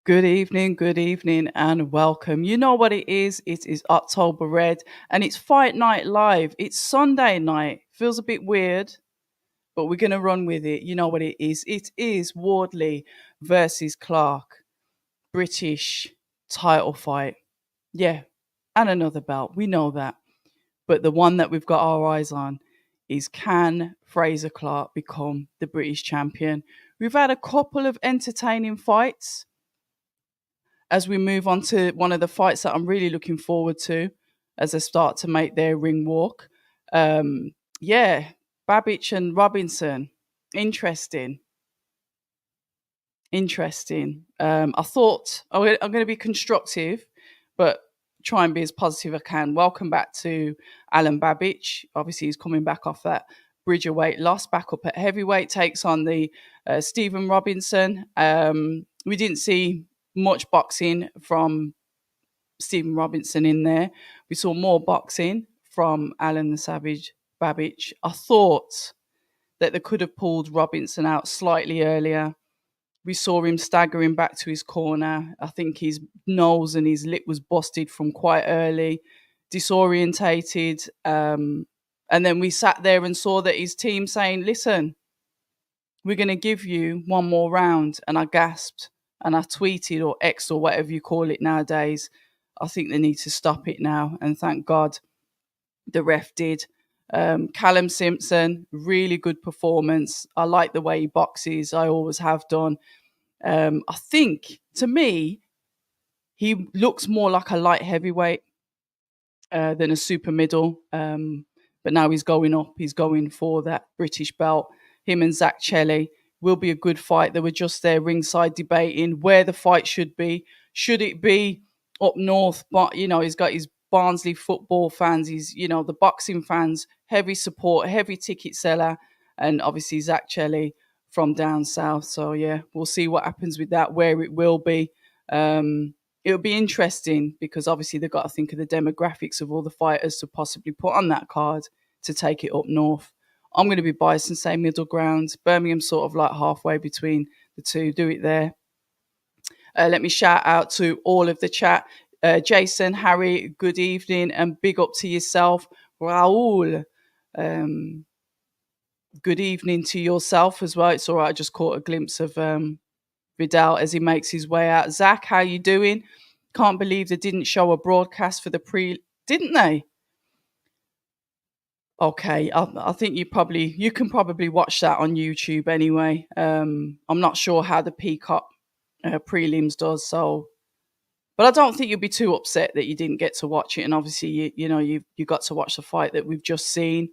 Good evening, and welcome. You know what it is? It is October Red, and it's Fight Night Live. It's Sunday night. Feels a bit weird, but we're gonna run with it. You know what it is? It is Wardley versus Clarke, British title fight. Yeah, and another belt. We know that, but the one that we've got our eyes on is, can Fraser Clarke become the British champion? We've had a couple of entertaining fights as we move on to one of the fights that I'm really looking forward to as they start to make their ring walk. Yeah, Babich and Robinson. Interesting. Interesting. I thought I'm going to be constructive, but try and be as positive as I can. Welcome back to Alan Babich. Obviously, he's coming back off that Bridgerweight loss, back up at heavyweight, takes on the Stephen Robinson. We didn't see much boxing from Stephen Robinson in there. We saw more boxing from Alan the Savage Babich. I thought that they could have pulled Robinson out slightly earlier. We saw him staggering back to his corner. I think his nose and his lip was busted from quite early, disorientated. And then we sat there and saw that his team saying, listen, we're going to give you one more round. And I gasped and I tweeted, or X or whatever you call it nowadays, I think they need to stop it now. And thank God the ref did. Callum Simpson, really good performance. I like the way he boxes. I always have done. I think, to me, he looks more like a light heavyweight than a super middle. But now he's going up. He's going for that British belt. Him and Zach Chelli will be a good fight. They were just there ringside debating where the fight should be. Should it be up north? But, he's got his Barnsley football fans. He's, the boxing fans, heavy support, heavy ticket seller. And obviously Zach Chelli from down south. So, yeah, we'll see what happens with that, where it will be. It'll be interesting because obviously they've got to think of the demographics of all the fighters to possibly put on that card to take it up north. I'm going to be biased and say middle ground. Birmingham's sort of like halfway between the two. Do it there. Let me shout out to all of the chat. Jason, Harry, good evening, and big up to yourself. Raoul, good evening to yourself as well. It's all right, I just caught a glimpse of Vidal as he makes his way out. Zach, how you doing? Can't believe they didn't show a broadcast for the didn't they? Okay, I think you can probably watch that on YouTube anyway. I'm not sure how the Peacock prelims does, so, but I don't think you'll be too upset that you didn't get to watch it. And obviously, you got to watch the fight that we've just seen.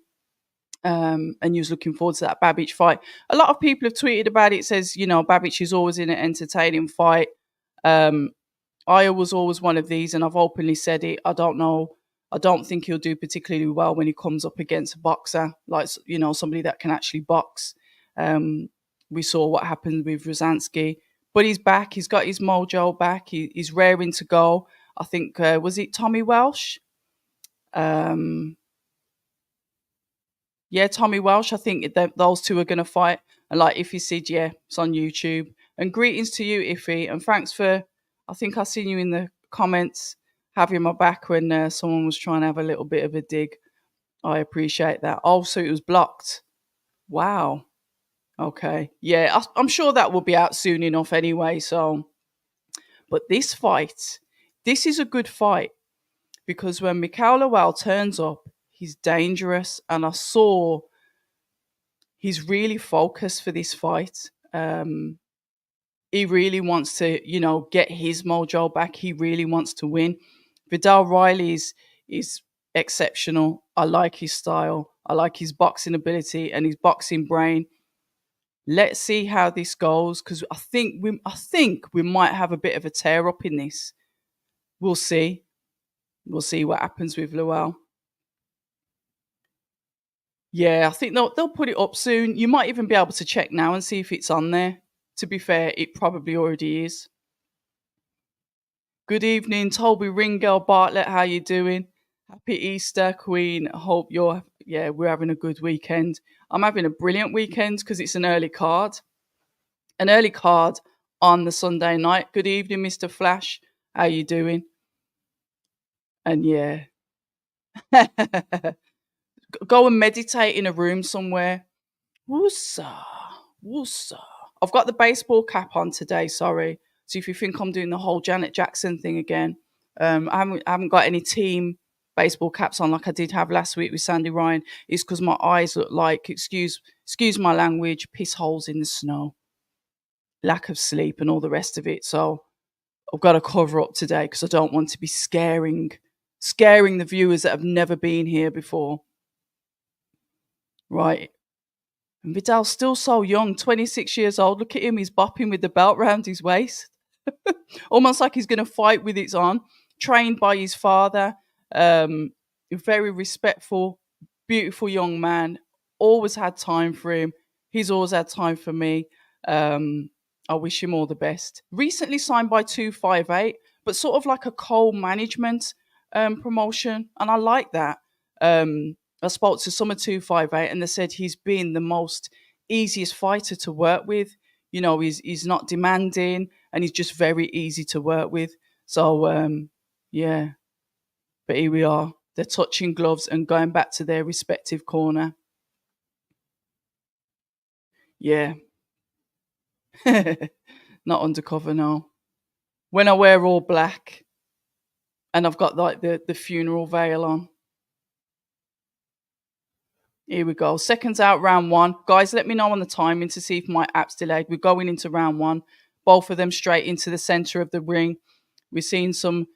And you was looking forward to that Babich fight. A lot of people have tweeted about it. It says, Babich is always in an entertaining fight. I was always one of these, and I've openly said it. I don't know. I don't think he'll do particularly well when he comes up against a boxer, like, somebody that can actually box. We saw what happened with Rosansky, but he's back. He's got his mojo back. He's raring to go. I think, was it Tommy Welsh? Yeah, Tommy Welsh. I think those two are going to fight. And like Iffy said, yeah, it's on YouTube. And greetings to you, Iffy. And thanks for, I think I seen you in the comments having my back when someone was trying to have a little bit of a dig. I appreciate that. Also, it was blocked. Wow. Okay. Yeah, I'm sure that will be out soon enough anyway. So, but this fight, this is a good fight because when Mikhail Lowell turns up, he's dangerous, and I saw he's really focused for this fight. He really wants to, get his mojo back. He really wants to win. Vidal Riley is exceptional. I like his style. I like his boxing ability and his boxing brain. Let's see how this goes, because I think we might have a bit of a tear up in this. We'll see. We'll see what happens with Lowell. Yeah, I think they'll put it up soon. You might even be able to check now and see if it's on there. To be fair, it probably already is. Good evening, Toby Ringel Bartlett. How you doing? Happy Easter, Queen. I hope we're having a good weekend. I'm having a brilliant weekend because it's an early card. An early card on the Sunday night. Good evening, Mr. Flash. How you doing? And yeah, go and meditate in a room somewhere. Woosa, woosa. I've got the baseball cap on today. Sorry. So if you think I'm doing the whole Janet Jackson thing again, I haven't got any team baseball caps on like I did have last week with Sandy Ryan. It's because my eyes look like, excuse my language, piss holes in the snow, lack of sleep, and all the rest of it. So I've got to cover up today because I don't want to be scaring the viewers that have never been here before. Right. And Vidal's still so young, 26 years old. Look at him, he's bopping with the belt round his waist. Almost like he's going to fight with it on. Trained by his father. Very respectful, beautiful young man. Always had time for him. He's always had time for me. I wish him all the best. Recently signed by 258, but sort of like a co-management promotion. And I like that. I spoke to some of 258 and they said he's been the most easiest fighter to work with. You know, he's not demanding and he's just very easy to work with. So, yeah. But here we are. They're touching gloves and going back to their respective corner. Yeah. Not undercover, no. When I wear all black and I've got like the funeral veil on. Here we go. Seconds out, round one. Guys, let me know on the timing to see if my app's delayed. We're going into round one. Both of them straight into the center of the ring. We're seeing some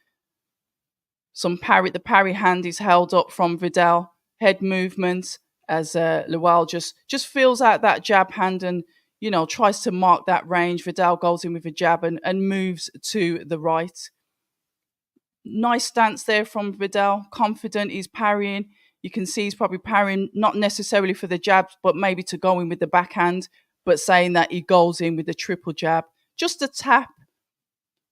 parry. The parry hand is held up from Vidal. Head movement as Lewal just feels out that jab hand and, you know, tries to mark that range. Vidal goes in with a jab and moves to the right. Nice stance there from Vidal. Confident, he's parrying. You can see he's probably parrying not necessarily for the jabs, but maybe to go in with the backhand, but saying that he goes in with the triple jab. Just a tap.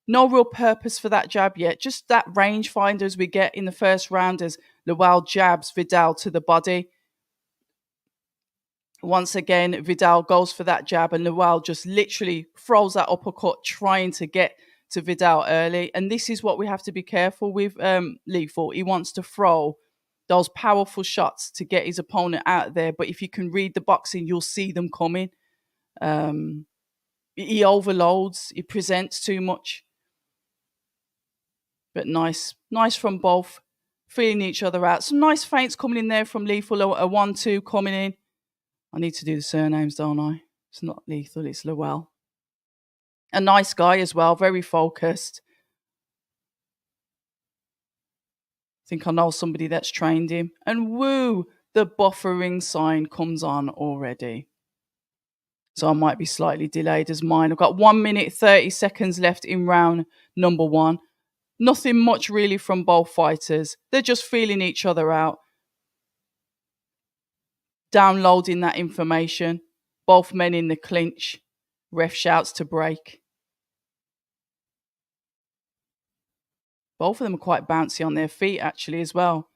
No real purpose for that jab yet. Just that range finder as we get in the first round as Lewal jabs Vidal to the body. Once again, Vidal goes for that jab and Lewal just literally throws that uppercut trying to get to Vidal early. And this is what we have to be careful with Lethal. He wants to throw those powerful shots to get his opponent out there. But if you can read the boxing, you'll see them coming. He overloads. He presents too much. But nice from both. Feeling each other out. Some nice feints coming in there from Lethal. A 1-2 coming in. I need to do the surnames, don't I? It's not Lethal, it's Lewal. A nice guy as well. Very focused. I think I know somebody that's trained him. And woo, the buffering sign comes on already. So I might be slightly delayed as mine. I've got 1 minute, 30 seconds left in round number one. Nothing much really from both fighters. They're just feeling each other out. Downloading that information. Both men in the clinch. Ref shouts to break. Both of them are quite bouncy on their feet, actually, as well.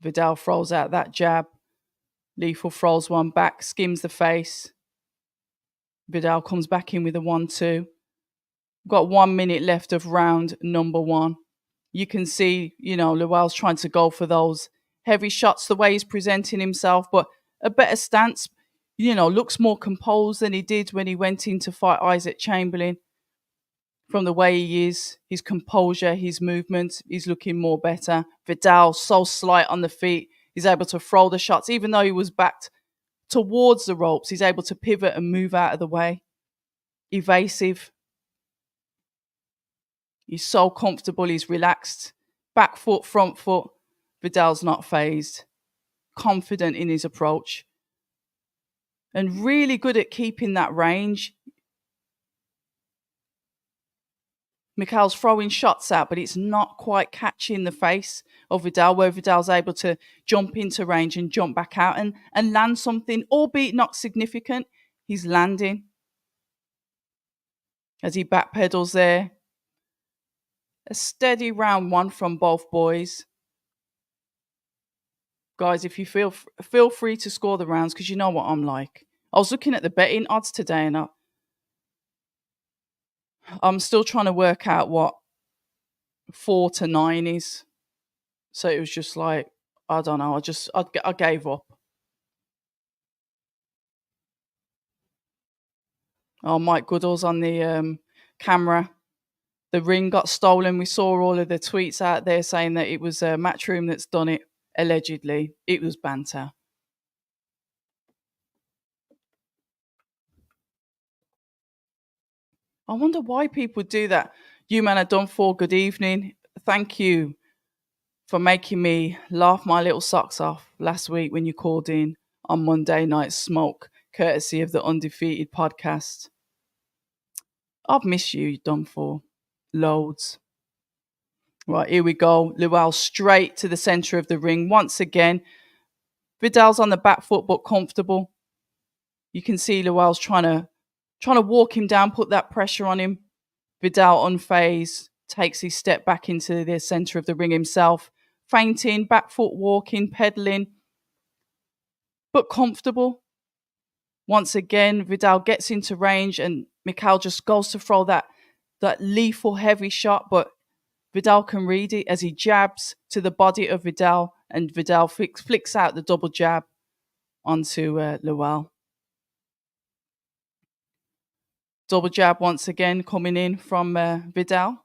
Vidal throws out that jab. Lethal throws one back, skims the face. Vidal comes back in with a 1-2. Got 1 minute left of round number one. You can see, you know, Lewal's trying to go for those heavy shots, the way he's presenting himself, but a better stance, you know, looks more composed than he did when he went in to fight Isaac Chamberlain. From the way he is, his composure, his movement, he's looking more better. Vidal, so slight on the feet. He's able to throw the shots. Even though he was backed towards the ropes, he's able to pivot and move out of the way. Evasive. He's so comfortable. He's relaxed. Back foot, front foot. Vidal's not phased. Confident in his approach. And really good at keeping that range. Mikhail's throwing shots out, but it's not quite catching the face of Vidal, where Vidal's able to jump into range and jump back out and land something, albeit not significant. He's landing. As he backpedals there. A steady round one from both boys. Guys, if you feel free to score the rounds, because you know what I'm like. I was looking at the betting odds today and I'm still trying to work out what 4-9 is. So it was just like, I don't know. I gave up. Oh, Mike Goodall's on the camera. The ring got stolen. We saw all of the tweets out there saying that it was Matchroom that's done it. Allegedly, it was banter. I wonder why people do that. You man are done for. Good evening. Thank you for making me laugh my little socks off last week when you called in on Monday Night Smoke, courtesy of the Undefeated podcast. I've missed you, done for. Loads. Right, here we go. Lewell straight to the centre of the ring. Once again, Vidal's on the back foot but comfortable. You can see Lewell's trying to walk him down, put that pressure on him. Vidal unfazed, takes his step back into the centre of the ring himself, feinting, back foot walking, pedaling, but comfortable. Once again, Vidal gets into range and Mikhail just goes to throw that lethal heavy shot, but Vidal can read it as he jabs to the body of Vidal, and Vidal flicks out the double jab onto Lewell. Double jab once again coming in from Vidal.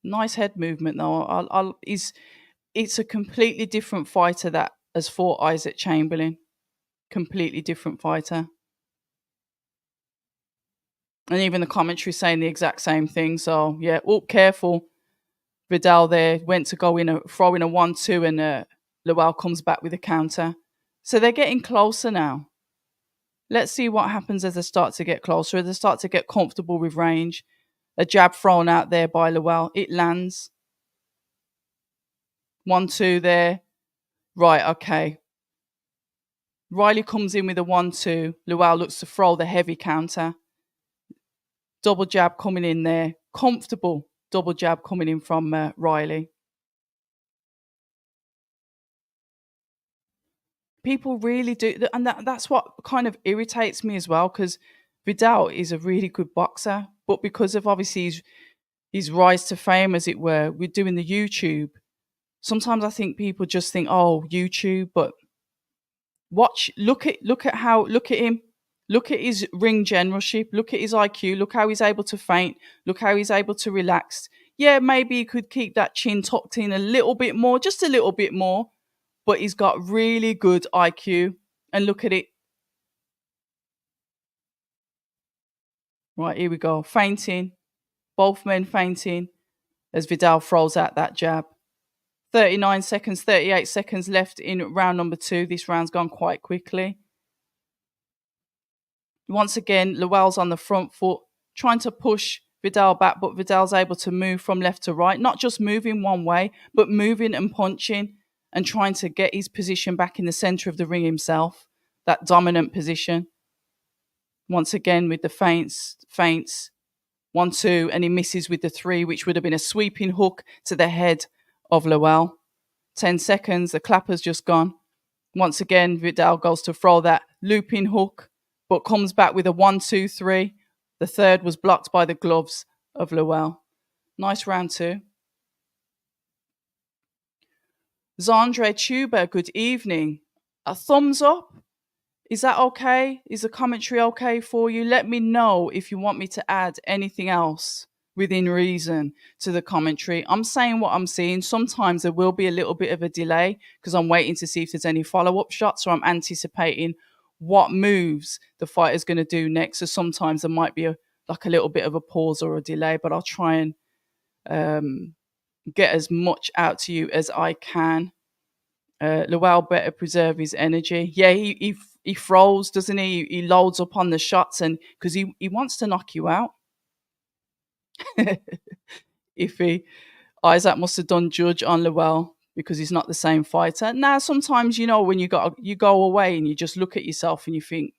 Nice head movement though. It's a completely different fighter that has fought Isaac Chamberlain. Completely different fighter. And even the commentary saying the exact same thing. So yeah, careful. Vidal there went to go in throw in a 1-2 and Lewell comes back with a counter. So they're getting closer now. Let's see what happens as they start to get closer, as they start to get comfortable with range. A jab thrown out there by Lewell. It lands. 1-2 there. Right, okay. Riley comes in with a 1-2. Lewell looks to throw the heavy counter. Double jab coming in there. Comfortable double jab coming in from Riley. People really do, and that's what kind of irritates me as well, because Vidal is a really good boxer, but because of obviously his rise to fame, as it were, we're doing the YouTube. Sometimes I think people just think, oh, YouTube, but look at him. Look at his ring generalship. Look at his IQ. Look how he's able to feint. Look how he's able to relax. Yeah, maybe he could keep that chin tucked in a little bit more, just a little bit more, but he's got really good IQ. And look at it. Right, here we go. Feinting. Both men feinting as Vidal throws out that jab. 39 seconds, 38 seconds left in round number 2. This round's gone quite quickly. Once again, Lewell's on the front foot, trying to push Vidal back, but Vidal's able to move from left to right, not just moving one way, but moving and punching and trying to get his position back in the centre of the ring himself, that dominant position. Once again with the feints, 1-2, and he misses with the 3, which would have been a sweeping hook to the head of Lewell. 10 seconds, the clapper's just gone. Once again, Vidal goes to throw that looping hook, but comes back with a 1-2-3. The third was blocked by the gloves of Lewell. Nice round 2. Zandre Tuba, good evening. A thumbs up? Is that okay? Is the commentary okay for you? Let me know if you want me to add anything else within reason to the commentary. I'm saying what I'm seeing. Sometimes there will be a little bit of a delay because I'm waiting to see if there's any follow-up shots, or I'm anticipating what moves the fighter's going to do next. So sometimes there might be a little bit of a pause or a delay, but I'll try and get as much out to you as I can. Lewell better preserve his energy. Yeah, he throws, doesn't he? He loads up on the shots, and because he wants to knock you out. Isaac must have done judge on Lewell because he's not the same fighter. Now, sometimes, when you go away and you just look at yourself and you think,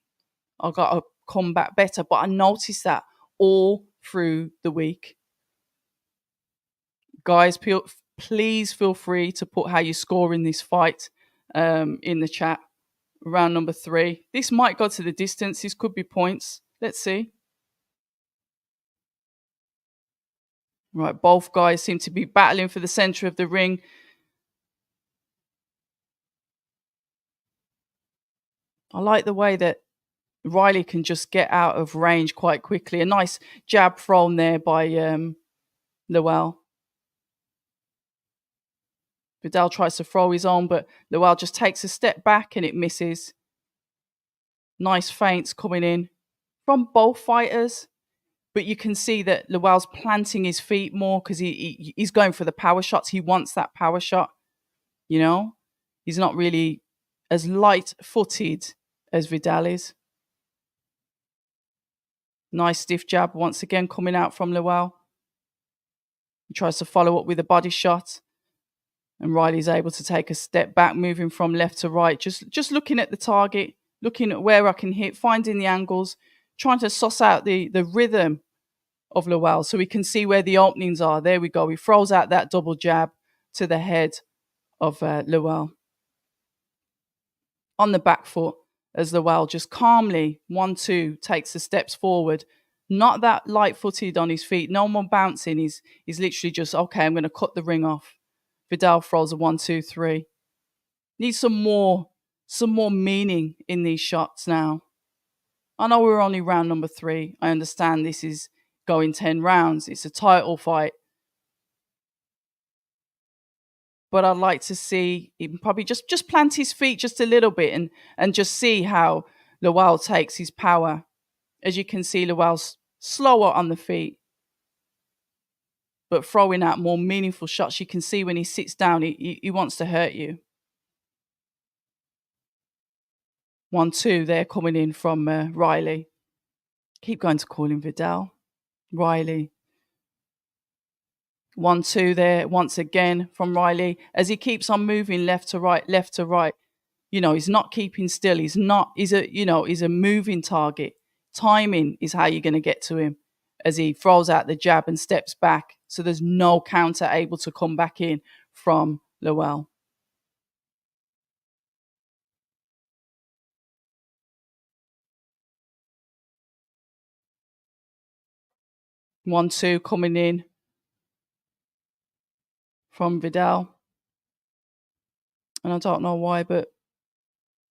I've got to come back better. But I noticed that all through the week. Guys, please feel free to put how you score in this fight in the chat. Round number 3. This might go to the distance. This could be points. Let's see. Right, both guys seem to be battling for the centre of the ring. I like the way that Riley can just get out of range quite quickly. A nice jab thrown there by Lowell. Vidal tries to throw his own, but Lowell just takes a step back and it misses. Nice feints coming in from both fighters. But you can see that Lowell's planting his feet more because he's going for the power shots. He wants that power shot, you know? He's not really as light-footed as Vidal is. Nice stiff jab once again coming out from Lowell. He tries to follow up with a body shot. And Riley's able to take a step back, moving from left to right, just looking at the target, looking at where I can hit, finding the angles, trying to suss out the rhythm of Lowell so we can see where the openings are. There we go. He throws out that double jab to the head of Lowell. On the back foot, as Lowell just calmly, 1-2, takes the steps forward. Not that light-footed on his feet. No more bouncing. He's literally just, okay, I'm going to cut the ring off. Vidal throws a 1-2-3. Needs some more meaning in these shots now. I know we're only round number 3. I understand this is going 10 rounds. It's a title fight. But I'd like to see him probably just plant his feet just a little bit and just see how Lowell takes his power. As you can see, Lowell's slower on the feet, but throwing out more meaningful shots. You can see when he sits down, he wants to hurt you. 1-2 there coming in from Riley. Keep going to call him Vidal. Riley. 1-2 there once again from Riley as he keeps on moving left to right, left to right. You know, he's not keeping still. He's a moving target. Timing is how you're going to get to him as he throws out the jab and steps back. So there's no counter able to come back in from Lowell. One, two coming in from Vidal. And I don't know why, but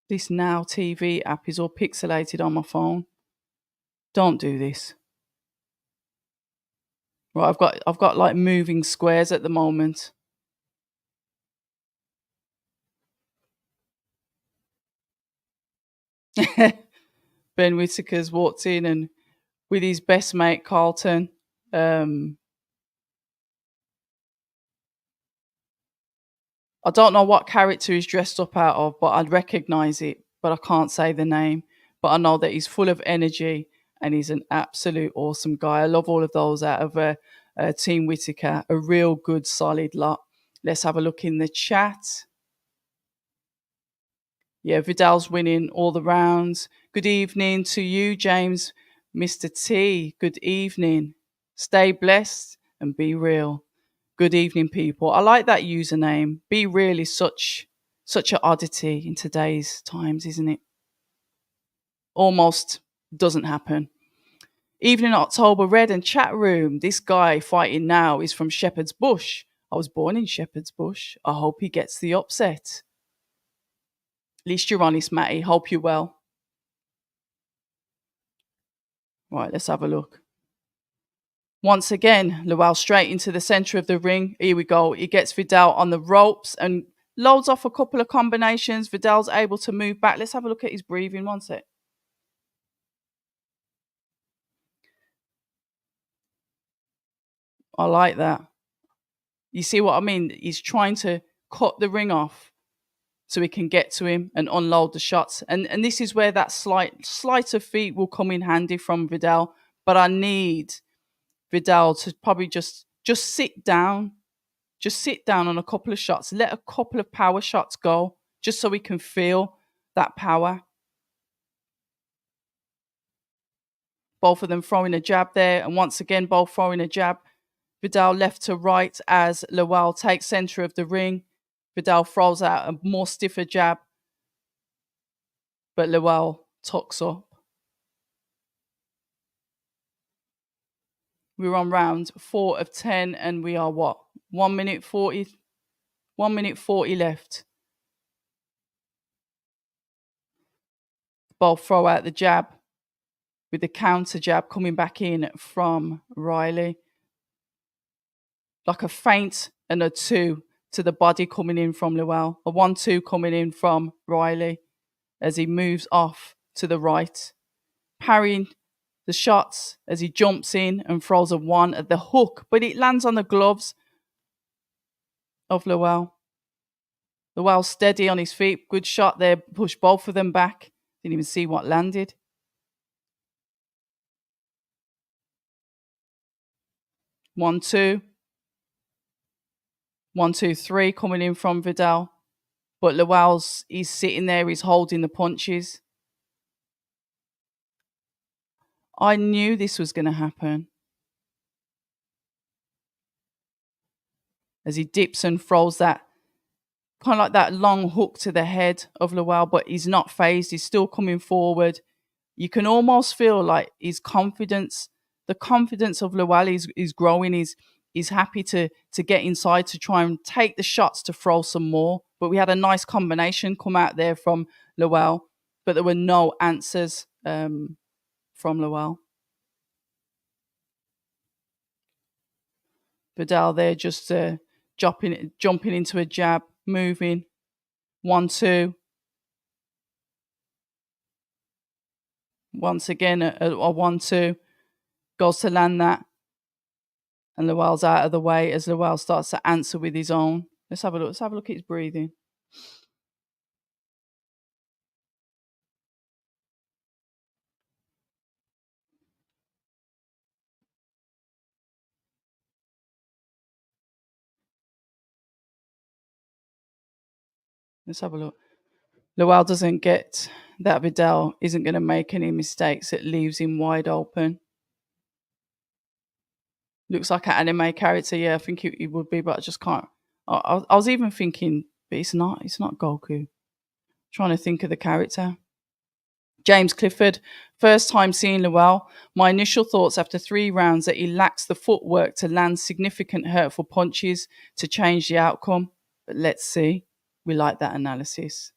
this Now TV app is all pixelated on my phone. Don't do this. Right, I've got like moving squares at the moment. Ben Whitaker's walked in and with his best mate Carlton. I don't know what character he's dressed up out of, but I'd recognise it, but I can't say the name. But I know that he's full of energy and he's an absolute awesome guy. I love all of those out of Team Whitaker. A real good, solid lot. Let's have a look in the chat. Yeah, Vidal's winning all the rounds. Good evening to you, James, Mr. T. Good evening. Stay blessed and be real. Good evening, people. I like that username. Be real is such an oddity in today's times, isn't it? Almost doesn't happen. Evening October Red and chat room. This guy fighting now is from Shepherd's Bush. I was born in Shepherd's Bush. I hope he gets the upset. At least you're honest, Matty. Hope you're well. Right, let's have a look. Once again, Lowell straight into the centre of the ring. Here we go. He gets Vidal on the ropes and loads off a couple of combinations. Vidal's able to move back. Let's have a look at his breathing. One sec. I like that. You see what I mean? He's trying to cut the ring off so he can get to him and unload the shots. And this is where that sleight of feet will come in handy from Vidal. But I need Vidal to probably just sit down. Just sit down on a couple of shots. Let a couple of power shots go just so we can feel that power. Both of them throwing a jab there. And once again, both throwing a jab. Vidal left to right as Lowell takes centre of the ring. Vidal throws out a more stiffer jab. But Lowell tucks up. We're on round 4 of 10 and we are what? 1 minute 40. 1 minute 40 left. Both throw out the jab with the counter jab coming back in from Riley. Like a feint and a 2 to the body coming in from Lel. A 1-2 coming in from Riley as he moves off to the right. Parrying the shots as he jumps in and throws a 1 at the hook, but it lands on the gloves of Lel. Lel steady on his feet. Good shot there. Push both of them back. Didn't even see what landed. 1-2. 1-2-3 coming in from Vidal. But he's sitting there. He's holding the punches. I knew this was going to happen. As he dips and throws that, kind of like that long hook to the head of Lel, but he's not phased. He's still coming forward. You can almost feel like his confidence, the confidence of Lel is growing. He's happy to get inside to try and take the shots to throw some more. But we had a nice combination come out there from Lel, but there were no answers from Lel. Vidal there just jumping into a jab, moving. 1-2. Once again, a 1-2. Goes to land that. And Lel's out of the way as Lel starts to answer with his own. Let's have a look. Let's have a look at his breathing. Let's have a look. Lel doesn't get that Vidal isn't going to make any mistakes. It leaves him wide open. Looks like an anime character. Yeah, I think it would be, but I just can't. I was even thinking, but it's not. It's not Goku. Trying to think of the character. James Clifford, first time seeing Lel. My initial thoughts after 3 rounds that he lacks the footwork to land significant hurtful punches to change the outcome. But let's see. We like that analysis.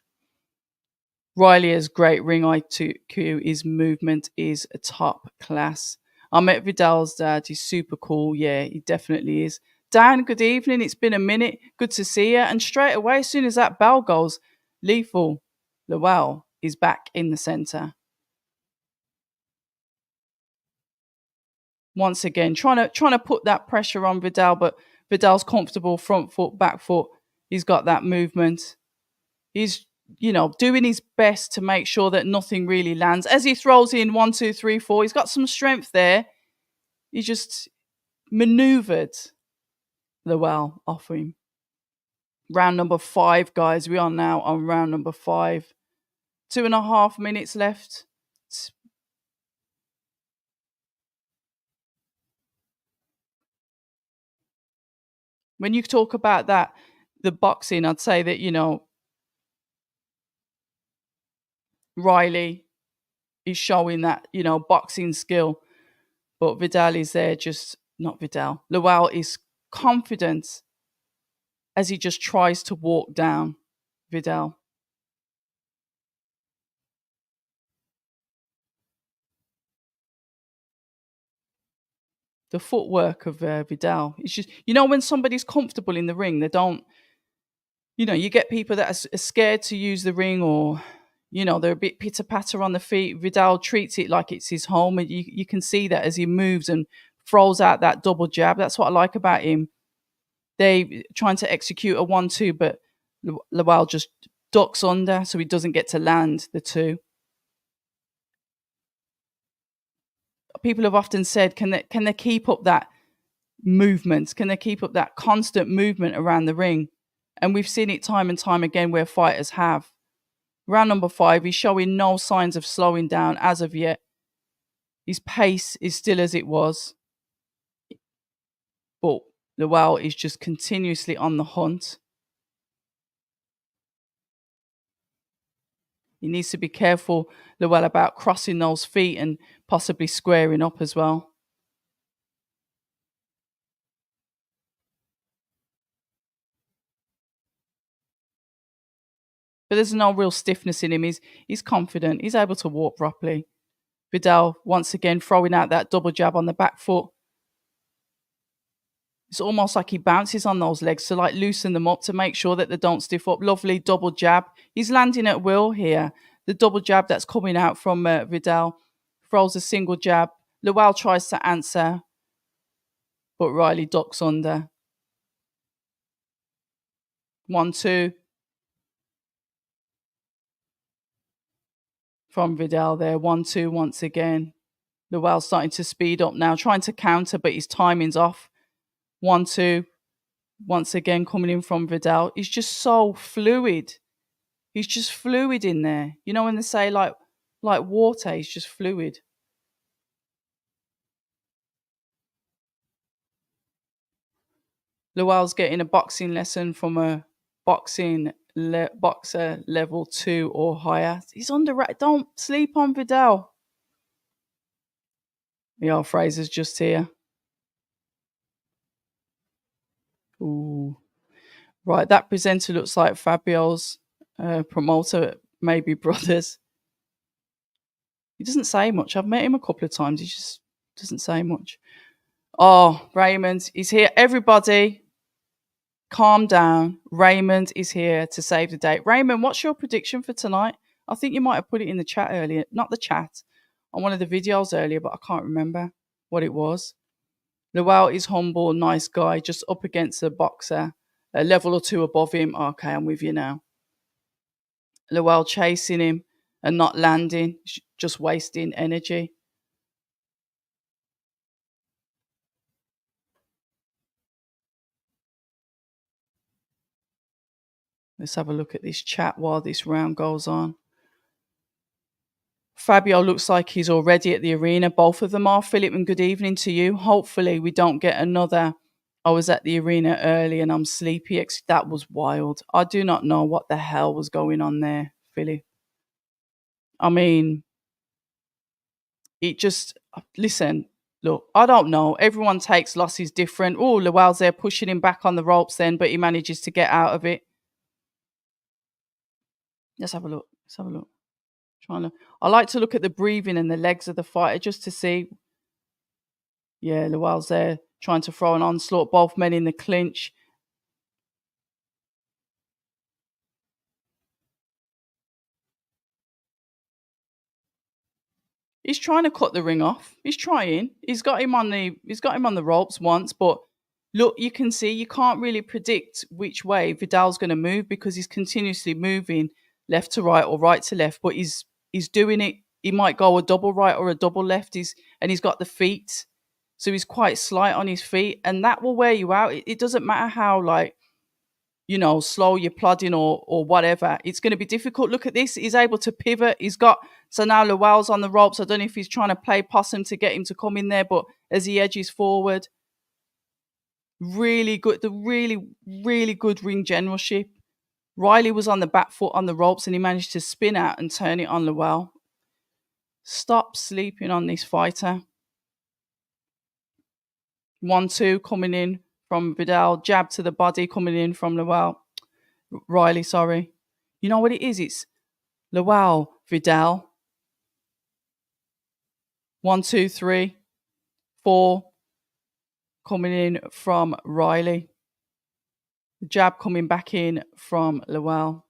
Riley has great ring IQ. His movement is a top class. I met Vidal's dad. He's super cool. Yeah, he definitely is. Dan, good evening. It's been a minute. Good to see you. And straight away, as soon as that bell goes, lethal. Lel is back in the centre. Once again, trying to put that pressure on Vidal, but Vidal's comfortable front foot, back foot. He's got that movement. He's, doing his best to make sure that nothing really lands. As he throws in 1, 2, 3, 4, he's got some strength there. He just manoeuvred Lel off him. Round number 5, guys. We are now on round number 5. 2.5 minutes left. When you talk about that, the boxing, I'd say that, Riley is showing that, boxing skill. But Vidal is there not Vidal. Lel is confident as he just tries to walk down Vidal. The footwork of Vidal. It's just, when somebody's comfortable in the ring, they don't, you get people that are scared to use the ring or, they're a bit pitter-patter on the feet. Vidal treats it like it's his home. And you can see that as he moves and throws out that double jab. That's what I like about him. They trying to execute a 1-2, but Lel just ducks under so he doesn't get to land the 2. People have often said, can they keep up that movement? Can they keep up that constant movement around the ring? And we've seen it time and time again where fighters have. Round number 5, he's showing no signs of slowing down as of yet. His pace is still as it was. But Lel is just continuously on the hunt. He needs to be careful, Lel, about crossing those feet and possibly squaring up as well. but there's no real stiffness in him. He's confident. He's able to walk properly. Vidal once again throwing out that double jab on the back foot. It's almost like he bounces on those legs to like loosen them up to make sure that they don't stiff up. Lovely double jab. He's landing at will here. The double jab that's coming out from Vidal throws a single jab. Lewel tries to answer, but Riley ducks under. 1-2 from Vidal there. 1-2 once again. Lewel starting to speed up now, trying to counter, but his timing's off. 1-2 once again coming in from Vidal. He's just so fluid. He's just fluid in there. You know when they say like water, he's just fluid. Lewel's getting a boxing lesson from a boxer level 2 or higher. He's underrated. Don't sleep on Vidal. Yeah, Fraser's just here. Ooh. Right, that presenter looks like Fabio's promoter, maybe brothers. He doesn't say much. I've met him a couple of times. He just doesn't say much. Oh, Raymond, he's here. Everybody, calm down. Raymond is here to save the day. Raymond, what's your prediction for tonight? I think you might have put it in the chat earlier. Not the chat, on one of the videos earlier, but I can't remember what it was. Lewel is humble, nice guy, just up against a boxer, a level or 2 above him. Okay, I'm with you now. Lewel chasing him and not landing, just wasting energy. Let's have a look at this chat while this round goes on. Fabio looks like he's already at the arena. Both of them are. Philip, and good evening to you. Hopefully we don't get another, I was at the arena early and I'm sleepy. That was wild. I do not know what the hell was going on there, Philip. I mean, it just, listen, look, I don't know. Everyone takes losses different. Oh, Lewel's there pushing him back on the ropes then, but he manages to get out of it. Let's have a look. I like to look at the breathing and the legs of the fighter just to see. Yeah, Lewel's there trying to throw an onslaught. Both men in the clinch. He's trying to cut the ring off. He's trying. He's got him on the ropes once, but look, you can see you can't really predict which way Vidal's going to move because he's continuously moving left to right or right to left, but he's doing it. He might go a double right or a double left. He's got the feet, so he's quite slight on his feet, and that will wear you out. It doesn't matter how slow you're plodding or whatever. It's going to be difficult. Look at this. He's able to pivot. So now Lewel's on the ropes. I don't know if he's trying to play possum to get him to come in there, but as he edges forward, really good. The really, really good ring generalship. Riley was on the back foot on the ropes and he managed to spin out and turn it on Lewel. Stop sleeping on this fighter. 1-2 coming in from Vidal. Jab to the body coming in from Riley, sorry. You know what it is? It's Lewel, Vidal. 1, 2, 3, 4 coming in from Riley. The jab coming back in from Lewel.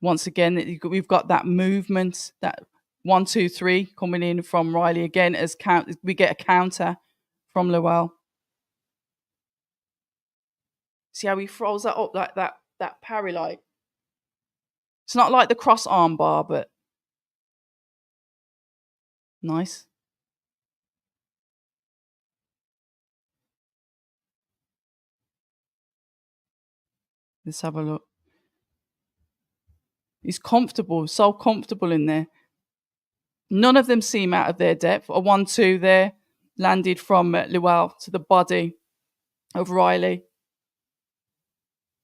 Once again, we've got that movement, that 1, 2, 3 coming in from Riley again as we get a counter from Lewel. See how he throws that up like that parry, like it's not like the cross arm bar, but nice. Let's have a look. He's comfortable, so comfortable in there. None of them seem out of their depth. A 1-2 there landed from Lewel to the body of Riley.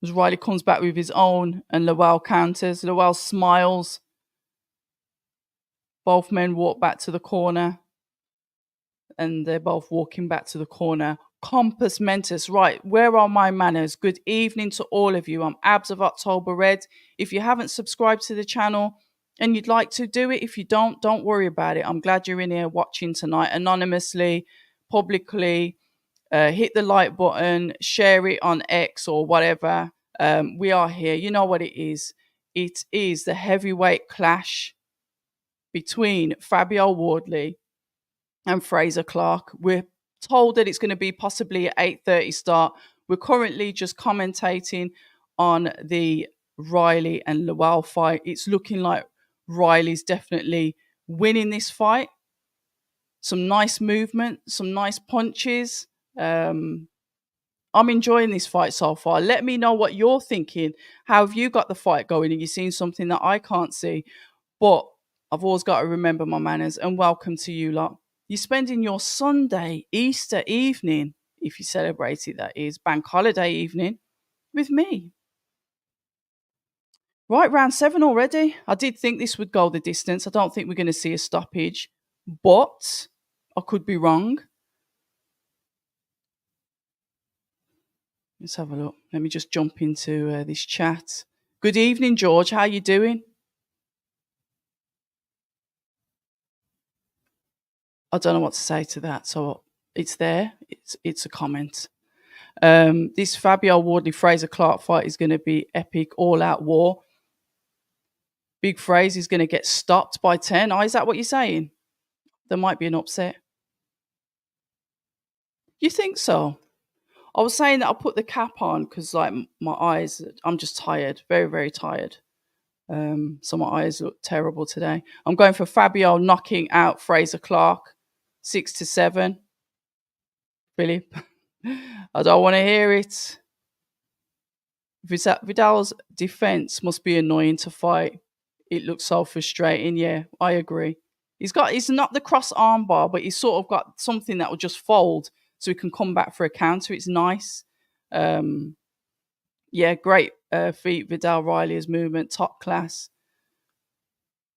As Riley comes back with his own and Lewel counters. Lewel smiles. Both men walk back to the corner. And they're both walking back to the corner Compass Mentis. Right, where are my manners? Good evening to all of you. I'm Abs of October Red. If you haven't subscribed to the channel and you'd like to do it, if you don't worry about it. I'm glad you're in here watching tonight anonymously, publicly. Hit the like button, share it on X or whatever. We are here. You know what it is. It is the heavyweight clash between Fabio Wardley and Fraser Clarke. We're told that it's going to be possibly at 8:30 start. We're currently just commentating on the Riley and Lowell fight. It's looking like Riley's definitely winning this fight. Some nice movement, some nice punches. I'm enjoying this fight so far. Let me know what you're thinking. How have you got the fight going? Are you seeing something that I can't see? But I've always got to remember my manners, and welcome to you lot. You're spending your Sunday, Easter evening, if you celebrate it, that is, bank holiday evening, with me. Right, round 7 already. I did think this would go the distance. I don't think we're going to see a stoppage, but I could be wrong. Let's have a look. Let me just jump into this chat. Good evening, George. How you doing? I don't know what to say to that. So it's there. It's a comment. This Fabio Wardley Fraser Clarke fight is going to be epic, all-out war. Big Fraser is going to get stopped by 10. Oh, is that what you're saying? There might be an upset. You think so? I was saying that I'll put the cap on because, like, my eyes, I'm just tired, very, very tired. So my eyes look terrible today. I'm going for Fabio knocking out Fraser Clarke, 6-7. Philip, I don't want to hear it. Vidal's defense must be annoying to fight. It looks so frustrating. Yeah, I agree. He's not the cross arm bar, but he's sort of got something that will just fold so he can come back for a counter. It's nice. Yeah, great feat. Vidal Riley's movement, top class.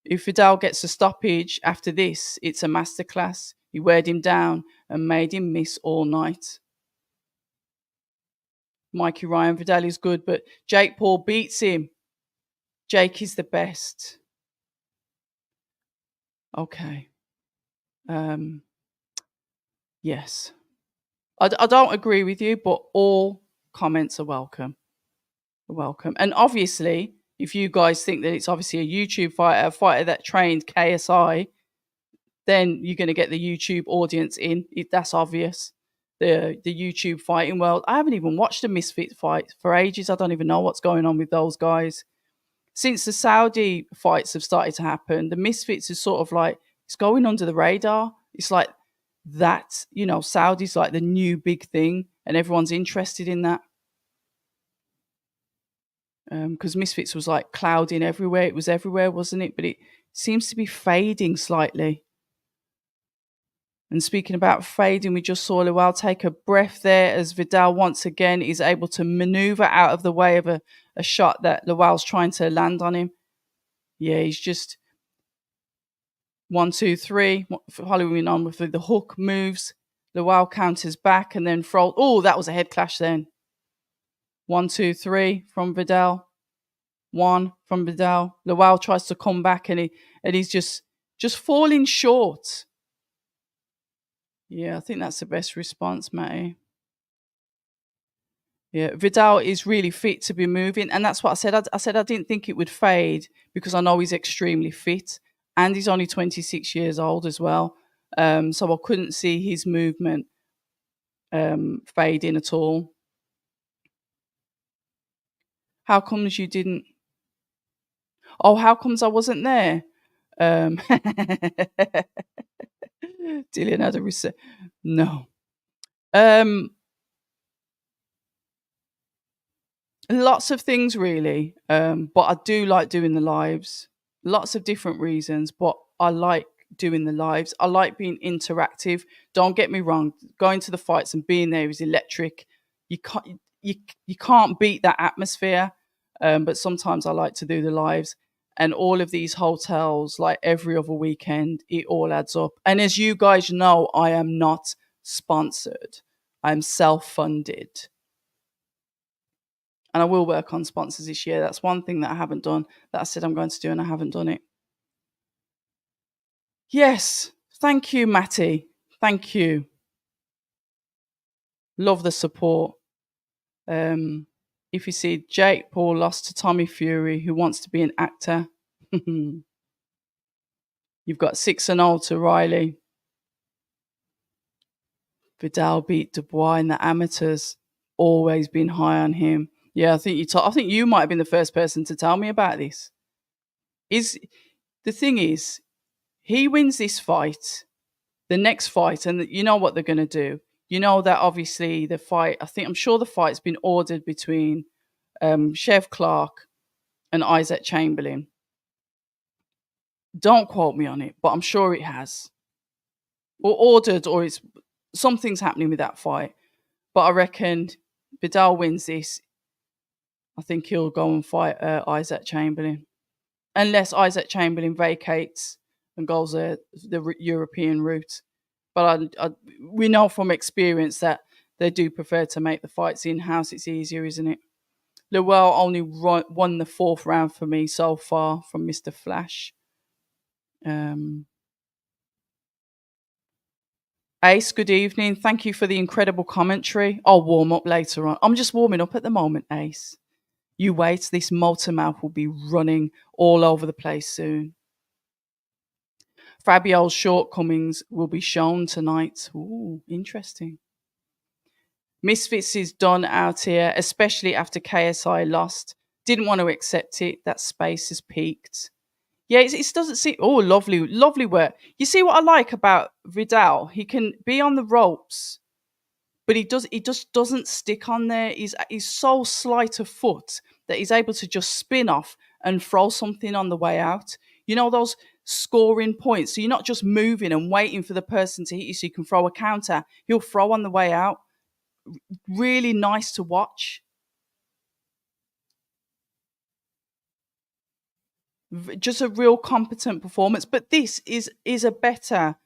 If Vidal gets a stoppage after this, it's a masterclass. He weared him down and made him miss all night. Mikey Ryan, Vidal is good, but Jake Paul beats him. Jake is the best. Okay. Yes. I don't agree with you, but all comments are welcome. Welcome. And obviously, if you guys think that it's obviously a YouTube fighter, a fighter that trained KSI, then you're going to get the YouTube audience in. That's obvious. The YouTube fighting world. I haven't even watched a Misfit fight for ages. I don't even know what's going on with those guys. Since the Saudi fights have started to happen, the Misfits is sort of like, it's going under the radar. It's like that, Saudi's like the new big thing and everyone's interested in that. Because Misfits was like clouding everywhere. It was everywhere, wasn't it? But it seems to be fading slightly. And speaking about fading, we just saw Lowell take a breath there as Vidal once again is able to maneuver out of the way of a shot that Lowell's trying to land on him. Yeah, he's just 1, 2, 3, following on with the hook moves. Lowell counters back and then throws. Oh, that was a head clash then. 1, 2, 3 from Vidal. 1 from Vidal. Lowell tries to come back and he's just falling short. Yeah, I think that's the best response, Matty. Yeah, Vidal is really fit to be moving. And that's what I said. I said I didn't think it would fade because I know he's extremely fit. And he's only 26 years old as well. So I couldn't see his movement fading at all. How comes you didn't? Oh, how comes I wasn't there? Dylan had a reset. No. Lots of things really. But I do like doing the lives. Lots of different reasons, but I like doing the lives. I like being interactive. Don't get me wrong. Going to the fights and being there is electric. You can't beat that atmosphere. But sometimes I like to do the lives. And all of these hotels, like every other weekend, it all adds up. And as you guys know, I am not sponsored. I'm self-funded. And I will work on sponsors this year. That's one thing that I haven't done, that I said I'm going to do, and I haven't done it. Yes. Thank you, Matty. Thank you. Love the support. If you see Jake Paul lost to Tommy Fury, who wants to be an actor. You've got 6-0 to Riley. Vidal beat Dubois in the amateurs. Always been high on him. Yeah, I think you might have been the first person to tell me about this. The thing is, he wins this fight, the next fight, and you know what they're going to do. You know that obviously the fight, I'm sure the fight's been ordered between Chef Clarke and Isaac Chamberlain. Don't quote me on it, but I'm sure it has. Or ordered, or something's happening with that fight. But I reckon Vidal wins this. I think he'll go and fight Isaac Chamberlain. Unless Isaac Chamberlain vacates and goes the European route. But we know from experience that they do prefer to make the fights in-house. It's easier, isn't it? Lowell only won the 4th round for me so far from Mr. Flash. Ace, good evening. Thank you for the incredible commentary. I'll warm up later on. I'm just warming up at the moment, Ace. You wait, this motor mouth will be running all over the place soon. Fabio's shortcomings will be shown tonight. Ooh, interesting. Misfits is done out here, especially after KSI lost. Didn't want to accept it. That space has peaked. Yeah, it doesn't seem... Oh, lovely, lovely work. You see what I like about Vidal? He can be on the ropes, but he just doesn't stick on there. He's so slight of foot that he's able to just spin off and throw something on the way out. You know, those scoring points. So you're not just moving and waiting for the person to hit you so you can throw a counter. He'll throw on the way out. Really nice to watch. Just a real competent performance. But this is a better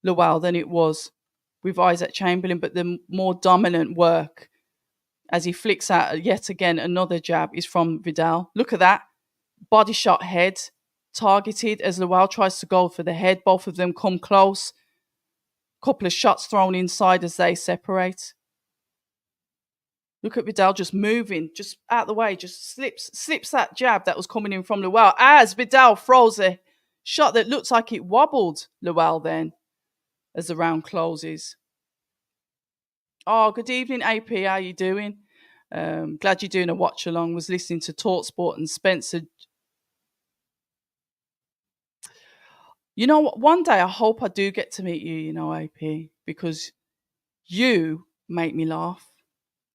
Lowell than it was with Isaac Chamberlain, but the more dominant work as he flicks out yet again another jab is from Vidal. Look at that. Body shot head targeted as Lowell tries to go for the head. Both of them come close. Couple of shots thrown inside as they separate. Look at Vidal just moving, just out the way, just slips that jab that was coming in from Lowell as Vidal throws a shot that looks like it wobbled Lowell then as the round closes. Oh, good evening, AP. How you doing? Glad you're doing a watch along. Was listening to Talksport and Spencer. You know what? One day I hope I do get to meet you, you know, AP, because you make me laugh.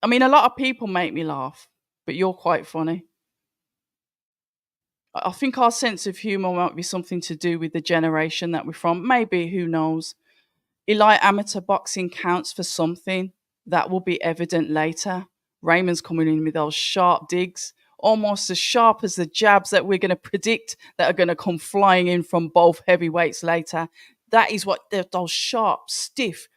I mean, a lot of people make me laugh, but you're quite funny. I think our sense of humour might be something to do with the generation that we're from. Maybe, who knows? Elite amateur boxing counts for something. That will be evident later. Raymond's coming in with those sharp digs, almost as sharp as the jabs that we're going to predict that are going to come flying in from both heavyweights later. That is what those sharp, stiff,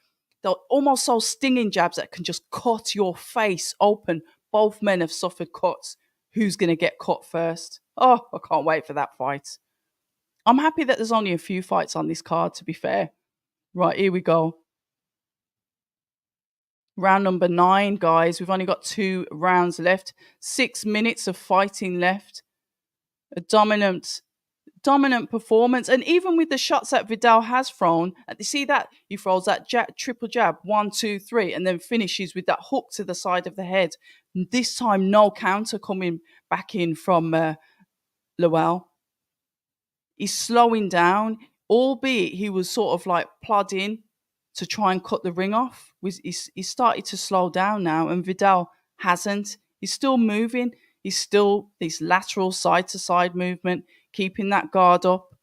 almost those stinging jabs that can just cut your face open. Both men have suffered cuts. Who's going to get cut first? Oh, I can't wait for that fight. I'm happy that there's only a few fights on this card, to be fair. Right, here we go. Round number 9, guys. We've only got 2 rounds left. 6 minutes of fighting left. A dominant performance. And even with the shots that Vidal has thrown, you see that? He throws that triple jab, 1, 2, 3, and then finishes with that hook to the side of the head. This time, no counter coming back in from Lowell. He's slowing down, albeit he was sort of like plodding to try and cut the ring off. He started to slow down now, and Vidal hasn't. He's still moving. He's still this lateral side-to-side movement, keeping that guard up,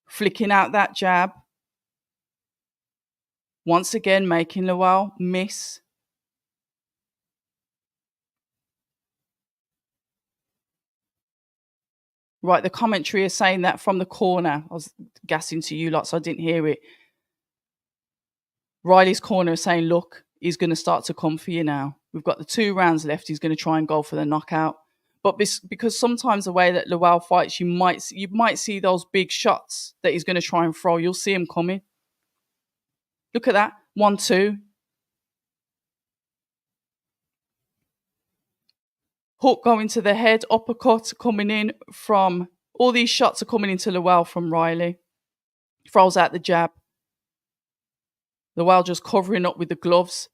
flicking out that jab. Once again, making Lowell miss. Right, the commentary is saying that from the corner. I was gassing to you lot, so I didn't hear it. Riley's corner is saying, look, is going to start to come for you now. We've got the 2 rounds left. He's going to try and go for the knockout. But because sometimes the way that Lowell fights, you might see those big shots that he's going to try and throw. You'll see him coming. Look at that. 1-2. Hook going to the head. Uppercut coming in from... All these shots are coming into Lowell from Riley. Throws out the jab. Lowell just covering up with the gloves.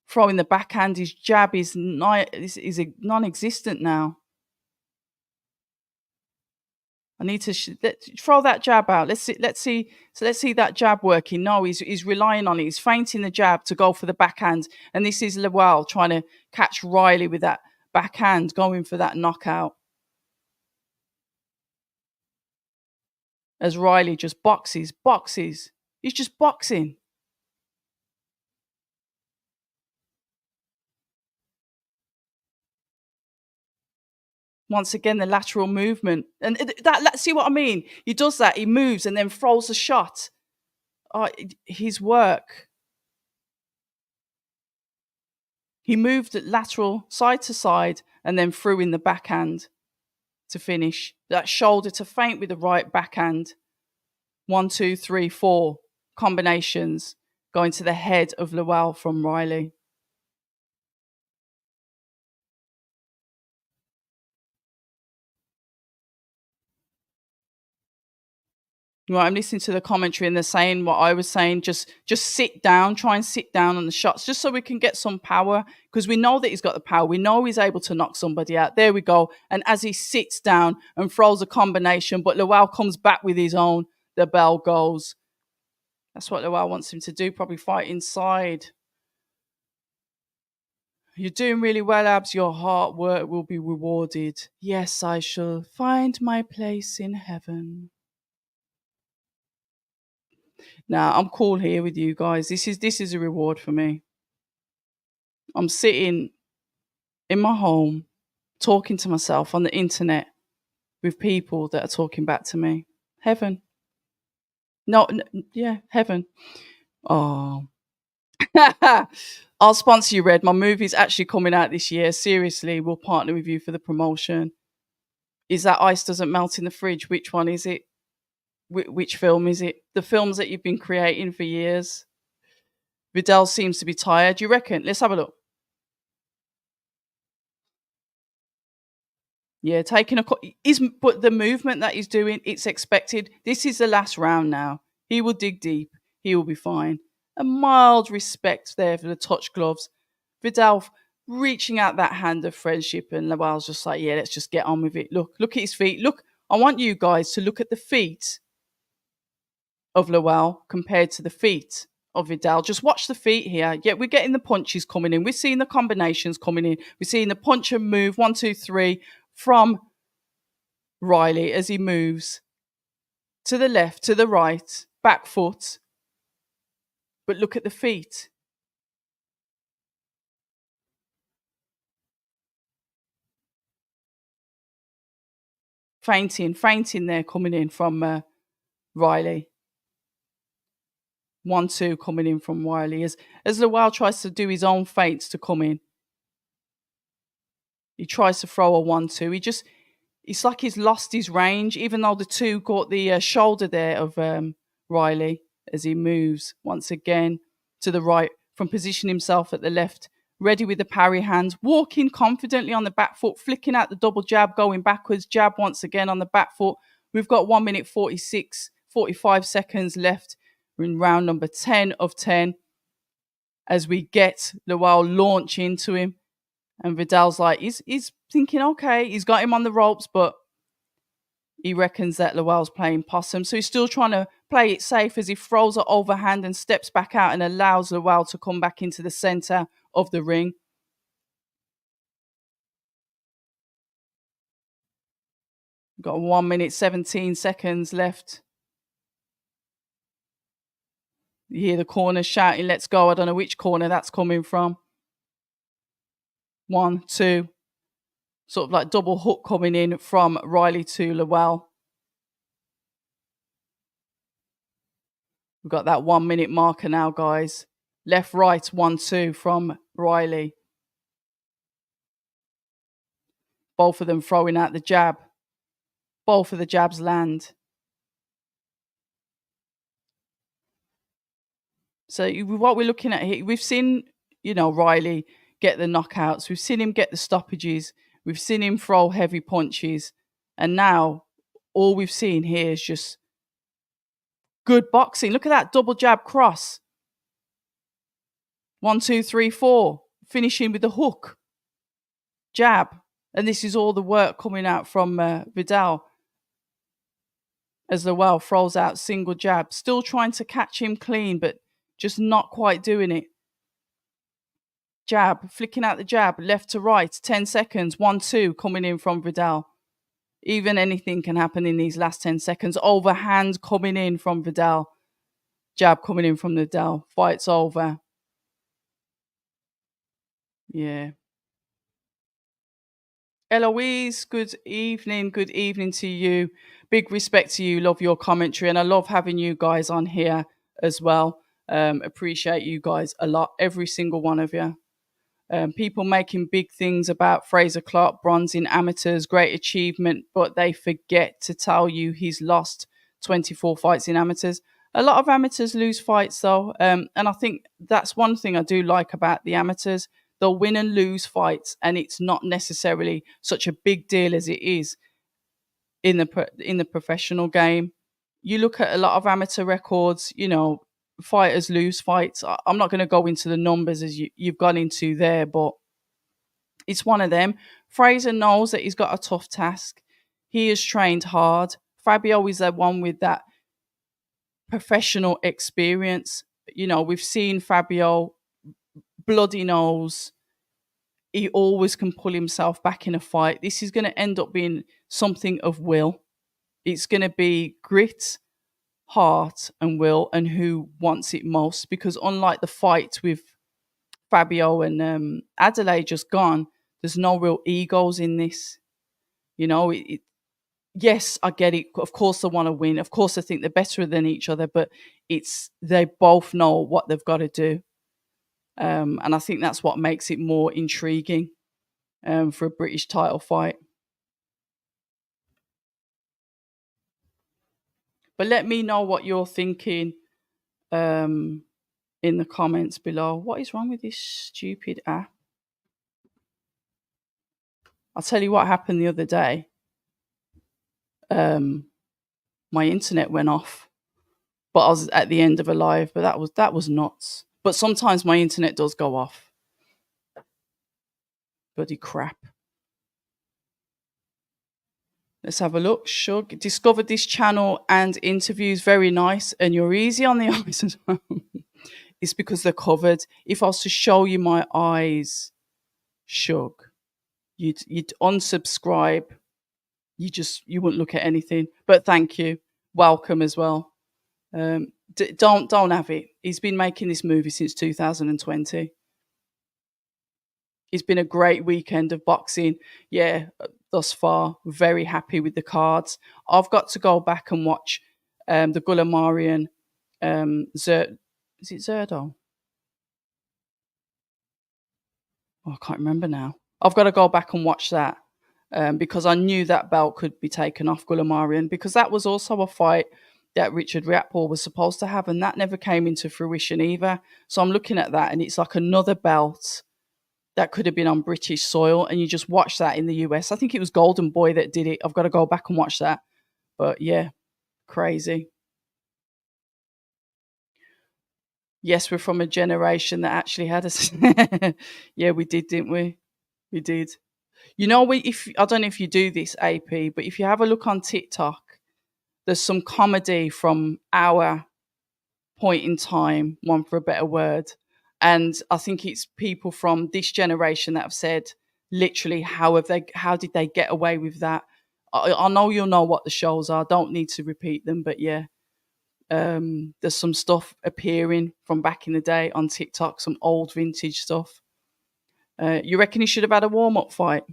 Throwing the backhand. His jab is non-existent now. I need to throw that jab out. Let's see that jab working. No, he's relying on it. He's feinting the jab to go for the backhand. And this is Lowell trying to catch Riley with that backhand, going for that knockout. As Riley just boxes. He's just boxing. Once again, the lateral movement. And see what I mean? He does that. He moves and then throws a shot. Oh, his work. He moved lateral, side to side, and then threw in the backhand to finish. That shoulder to feint with the right backhand. 1, 2, 3, 4 combinations going to the head of Lowell from Riley. Right, I'm listening to the commentary and they're saying what I was saying. Just sit down, try and sit down on the shots, just so we can get some power, because we know that he's got the power. We know he's able to knock somebody out. There we go. And as he sits down and throws a combination, but Lowell comes back with his own, the bell goes. That's what Lowell wants him to do, probably fight inside. You're doing really well, Abs. Your hard work will be rewarded. Yes, I shall find my place in heaven. Now, I'm cool here with you guys. This is a reward for me. I'm sitting in my home, talking to myself on the internet with people that are talking back to me. Heaven. Yeah, heaven. Oh. I'll sponsor you, Red. My movie's actually coming out this year. Seriously, we'll partner with you for the promotion. Is that ice doesn't melt in the fridge? Which one is it? Which film is it? The films that you've been creating for years. Vidal seems to be tired. You reckon? Let's have a look. Yeah, but the movement that he's doing, it's expected. This is the last round now. He will dig deep. He will be fine. A mild respect there for the touch gloves. Vidal reaching out that hand of friendship, and Lowell's just like, yeah, let's just get on with it. Look at his feet. Look, I want you guys to look at the feet of Lowell compared to the feet of Vidal. Just watch the feet here. Yeah, we're getting the punches coming in. We're seeing the combinations coming in. We're seeing the punch and move, 1, 2, 3, from Riley as he moves to the left, to the right, back foot. But look at the feet. Fainting there coming in from Riley. 1, 2 coming in from Riley as Lowell tries to do his own feints to come in. He tries to throw a 1, 2. It's like he's lost his range, even though the 2 got the shoulder there of Riley as he moves once again to the right from position himself at the left, ready with the parry hands, walking confidently on the back foot, flicking out the double jab, going backwards, jab once again on the back foot. We've got 1 minute 45 seconds left. We're in round number 10 of 10 as we get Lowell launch into him. And Vidal's like, he's thinking, okay, he's got him on the ropes, but he reckons that Lowell's playing possum. So he's still trying to play it safe as he throws it overhand and steps back out and allows Lowell to come back into the center of the ring. We've got 1 minute 17 seconds left. You hear the corner shouting, let's go. I don't know which corner that's coming from. 1, 2. Sort of like double hook coming in from Riley to Lowell. We've got that 1 minute marker now, guys. Left, right, 1-2 from Riley. Both of them throwing out the jab. Both of the jabs land. So what we're looking at here, we've seen, Riley get the knockouts. We've seen him get the stoppages. We've seen him throw heavy punches. And now all we've seen here is just good boxing. Look at that double jab cross. 1, 2, 3, 4. Finishing with the hook. Jab. And this is all the work coming out from Vidal as well. Throws out single jab. Still trying to catch him clean, but just not quite doing it. Jab. Flicking out the jab. Left to right. 10 seconds. 1, 2 coming in from Vidal. Even anything can happen in these last 10 seconds. Overhand coming in from Vidal. Jab coming in from Vidal. Fight's over. Yeah. Eloise, good evening. Good evening to you. Big respect to you. Love your commentary. And I love having you guys on here as well. Appreciate you guys a lot. Every single one of you. People making big things about Fraser Clarke, bronze in amateurs, great achievement, but they forget to tell you he's lost 24 fights in amateurs. A lot of amateurs lose fights though, and I think that's one thing I do like about the amateurs. They'll win and lose fights, and it's not necessarily such a big deal as it is in the professional game. You look at a lot of amateur records, fighters lose fights. I'm not going to go into the numbers as you've gone into there, but it's one of them. Fraser knows that he's got a tough task. He has trained hard. Fabio is the one with that professional experience. We've seen Fabio, bloody nose. He always can pull himself back in a fight. This is going to end up being something of will. It's going to be grit, heart and will, and who wants it most, because unlike the fight with Fabio and Adelaide just gone, there's no real egos in this. Yes, I get it. Of course they want to win. Of course they think they're better than each other, but they both know what they've got to do. And I think that's what makes it more intriguing for a British title fight. But let me know what you're thinking in the comments below. What is wrong with this stupid app? I'll tell you what happened the other day. My internet went off, but I was at the end of a live, but that was nuts. But sometimes my internet does go off. Bloody crap. Let's have a look. Shug discovered this channel and interviews very nice, and you're easy on the eyes as well. It's because they're covered. If I was to show you my eyes, Shug, you'd unsubscribe. You wouldn't look at anything. But thank you. Welcome as well. Don't have it. He's been making this movie since 2020. It's been a great weekend of boxing. Yeah, thus far. Very happy with the cards. I've got to go back and watch the Gulamarian is it Zerdo? Oh, I can't remember now. I've got to go back and watch that because I knew that belt could be taken off Gulamarian, because that was also a fight that Richard Riatpour was supposed to have, and that never came into fruition either. So I'm looking at that, and it's like another belt that could have been on British soil, and you just watch that in the US. I think it was Golden Boy that did it. I've got to go back and watch that. But yeah, crazy. Yes, we're from a generation that actually had us. Yeah, we did, didn't we? We did. I don't know if you do this, AP, but if you have a look on TikTok, there's some comedy from our point in time, one for a better word. And I think it's people from this generation that have said, literally, how did they get away with that? I know you'll know what the shows are. I don't need to repeat them, but yeah. There's some stuff appearing from back in the day on TikTok, some old vintage stuff. You reckon he should have had a warm-up fight?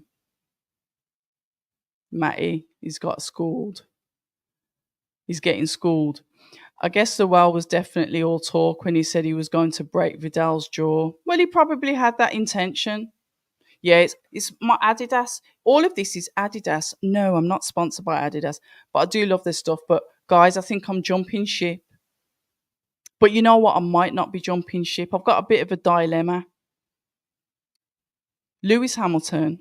Matty, he's got schooled. He's getting schooled. I guess the well was definitely all talk when he said he was going to break Vidal's jaw. Well, he probably had that intention. Yeah, it's my Adidas. All of this is Adidas. No, I'm not sponsored by Adidas, but I do love this stuff. But guys, I think I'm jumping ship. But you know what? I might not be jumping ship. I've got a bit of a dilemma. Lewis Hamilton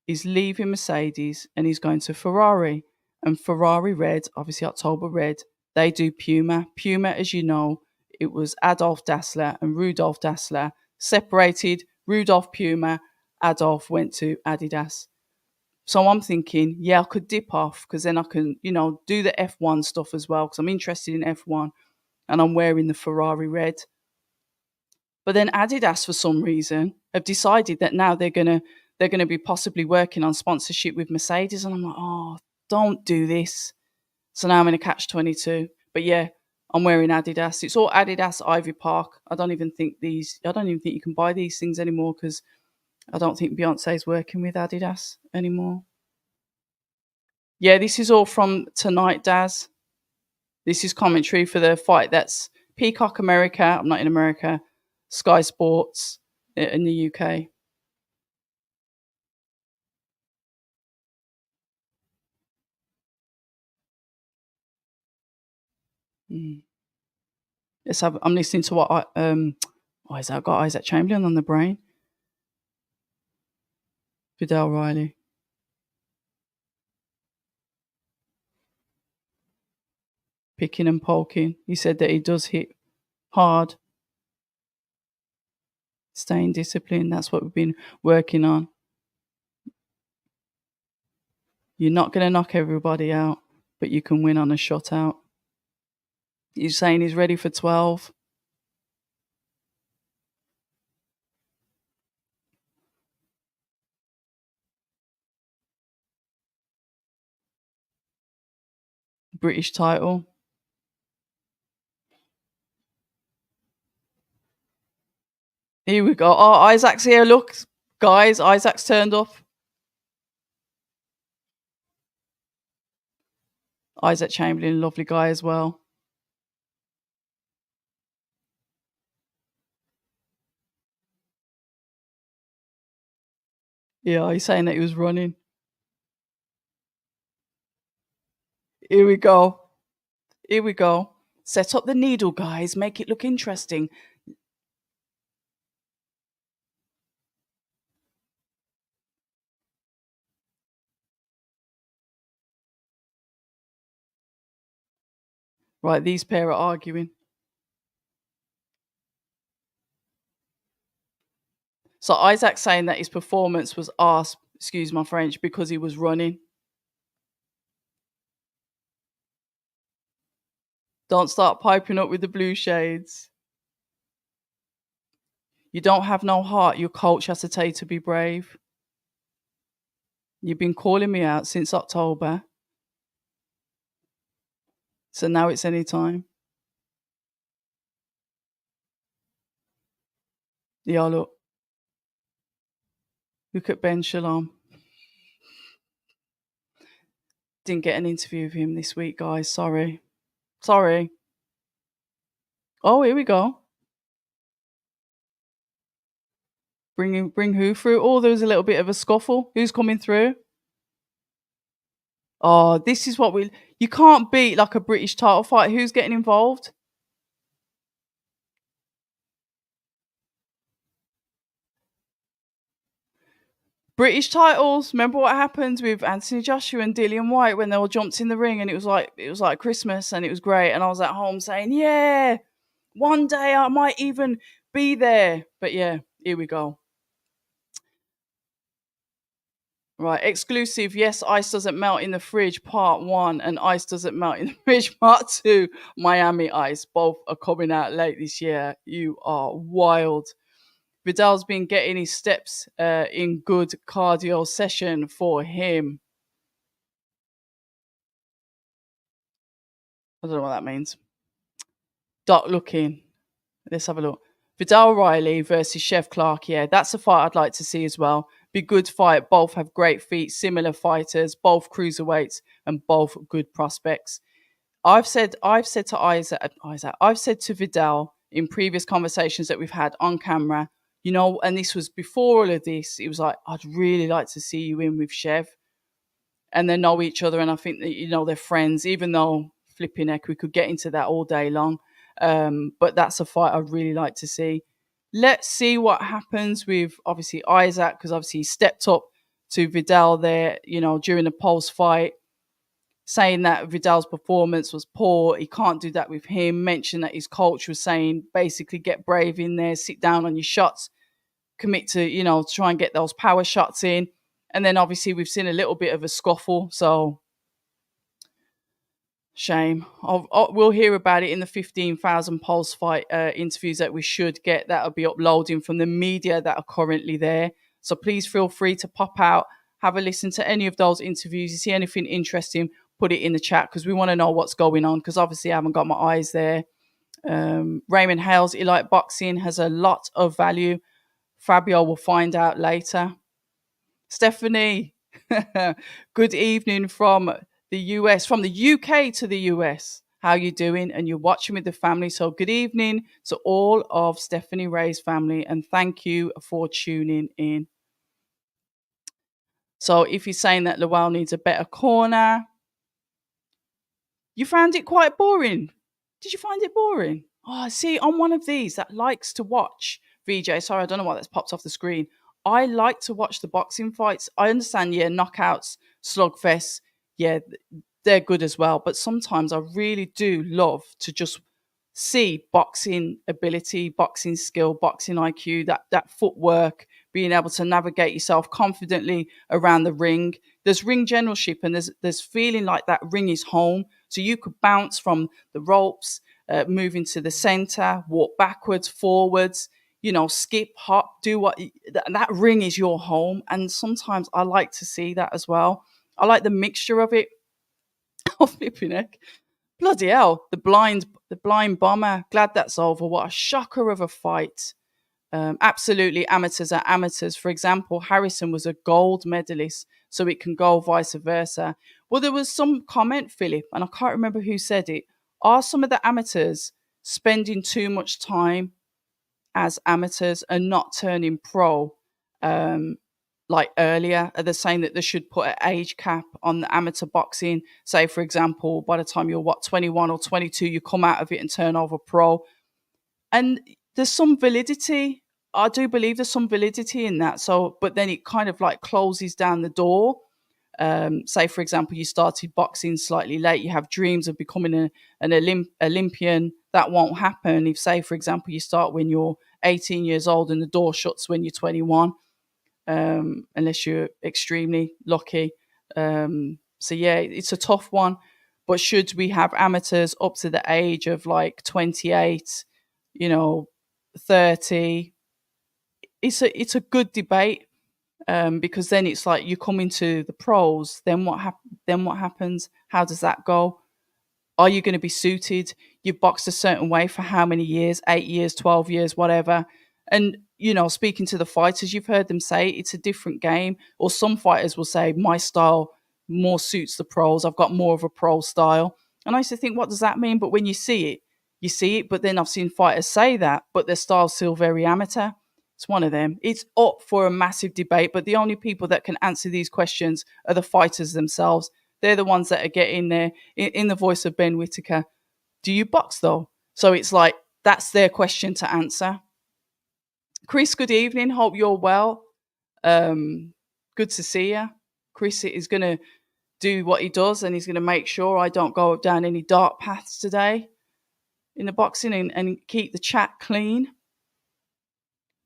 is leaving Mercedes and he's going to Ferrari. And Ferrari Red, obviously October Red, they do Puma. Puma, as you know, it was Adolf Dassler and Rudolf Dassler separated. Rudolf Puma, Adolf went to Adidas. So I'm thinking, yeah, I could dip off because then I can, do the F1 stuff as well because I'm interested in F1 and I'm wearing the Ferrari Red. But then Adidas, for some reason, have decided that now they're gonna be possibly working on sponsorship with Mercedes, and I'm like, oh, don't do this. So now I'm in a catch-22. But yeah, I'm wearing Adidas. It's all Adidas Ivy Park. I don't even think you can buy these things anymore because I don't think Beyonce's working with Adidas anymore. Yeah, this is all from tonight, Daz. This is commentary for the fight that's Peacock America. I'm not in America. Sky Sports in the UK. Mm. I'm listening to what why is that? I've got Isaac Chamberlain on the brain. Vidal Riley. Picking and poking. He said that he does hit hard. Staying disciplined. That's what we've been working on. You're not going to knock everybody out, but you can win on a shutout. He's saying he's ready for 12. British title. Here we go. Oh, Isaac's here. Look, guys, Isaac's turned up. Isaac Chamberlain, lovely guy as well. Yeah, he's saying that he was running. Here we go. Here we go. Set up the needle, guys. Make it look interesting. Right, these pair are arguing. So Isaac's saying that his performance was arse, excuse my French, because he was running. Don't start piping up with the blue shades. You don't have no heart. Your coach has to tell you to be brave. You've been calling me out since October. So now it's any time. Yeah, look. Look at Ben Shalom. Didn't get an interview with him this week, guys. Sorry. Oh, here we go. Bring who through? Oh, there was a little bit of a scuffle. Who's coming through? Oh, this is what you can't beat like a British title fight. Who's getting involved? British titles. Remember what happened with Anthony Joshua and Dillian White when they all jumped in the ring and it was like Christmas and it was great and I was at home saying, yeah, one day I might even be there. But yeah, here we go. Right, exclusive. Yes, ice doesn't melt in the fridge, part 1, and ice doesn't melt in the fridge, part 2. Miami Ice. Both are coming out late this year. You are wild. Vidal's been getting his steps in good cardio session for him. I don't know what that means. Duck looking. Let's have a look. Vidal Riley versus Chef Clarke. Yeah, that's a fight I'd like to see as well. Be good fight. Both have great feet, similar fighters, both cruiserweights, and both good prospects. I've said to Isaac, I've said to Vidal in previous conversations that we've had on camera, and this was before all of this. It was like, I'd really like to see you in with Chev, and they know each other, and I think that they're friends, even though flipping heck, we could get into that all day long. But that's a fight I'd really like to see. Let's see what happens with obviously Isaac, because obviously he stepped up to Vidal there, during the Pulse fight, saying that Vidal's performance was poor. He can't do that with him. Mentioned that his coach was saying basically get brave in there, sit down on your shots, commit to, try and get those power shots in. And then obviously we've seen a little bit of a scuffle. So shame. We'll hear about it in the 15,000 Pulse fight interviews that we should get. That'll be uploading from the media that are currently there. So please feel free to pop out, have a listen to any of those interviews. You see anything interesting, put it in the chat, because we want to know what's going on, because obviously I haven't got my eyes there. Raymond Hales, Elite Boxing has a lot of value. Fabio will find out later. Stephanie, good evening from the US, from the UK to the US. How you doing? And you're watching with the family. So good evening to all of Stephanie Ray's family, and thank you for tuning in. So if you're saying that Lowell needs a better corner, you found it quite boring. Did you find it boring? Oh, see, I'm one of these that likes to watch VJ. Sorry, I don't know why that's popped off the screen. I like to watch the boxing fights. I understand, knockouts, slugfests, they're good as well. But sometimes I really do love to just see boxing ability, boxing skill, boxing IQ, that footwork, being able to navigate yourself confidently around the ring. There's ring generalship, and there's feeling like that ring is home. So you could bounce from the ropes, move into the center, walk backwards, forwards, skip, hop, do what that ring is your home. And sometimes I like to see that as well. I like the mixture of it. Oh, flipping heck. Bloody hell, the blind bomber. Glad that's over. What a shocker of a fight. Absolutely, amateurs are amateurs. For example, Harrison was a gold medalist, so it can go vice versa. Well, there was some comment, Philip, and I can't remember who said it. Are some of the amateurs spending too much time as amateurs and not turning pro like earlier? Are they saying that they should put an age cap on the amateur boxing? Say, for example, by the time you're 21 or 22, you come out of it and turn over pro. And there's some validity. I do believe there's some validity in that. So, but then it kind of like closes down the door. Say, for example, you started boxing slightly late. You have dreams of becoming an Olympian. That won't happen if, say, for example, you start when you're 18 years old and the door shuts when you're 21, unless you're extremely lucky. So, yeah, it's a tough one. But should we have amateurs up to the age of like 28, 30? It's a good debate, because then it's like you come into the pros. Then what happens? How does that go? Are you going to be suited? You've boxed a certain way for how many years? 8 years, 12 years, whatever. And, speaking to the fighters, you've heard them say it's a different game. Or some fighters will say, my style more suits the pros. I've got more of a pro style. And I used to think, what does that mean? But when you see it, you see it. But then I've seen fighters say that, but their style's still very amateur. It's one of them. It's up for a massive debate, but the only people that can answer these questions are the fighters themselves. They're the ones that are getting there. In the voice of Ben Whitaker, do you box though? So it's like, that's their question to answer. Chris, good evening. Hope you're well. Good to see you. Chris is going to do what he does, and he's going to make sure I don't go down any dark paths today in the boxing, and keep the chat clean.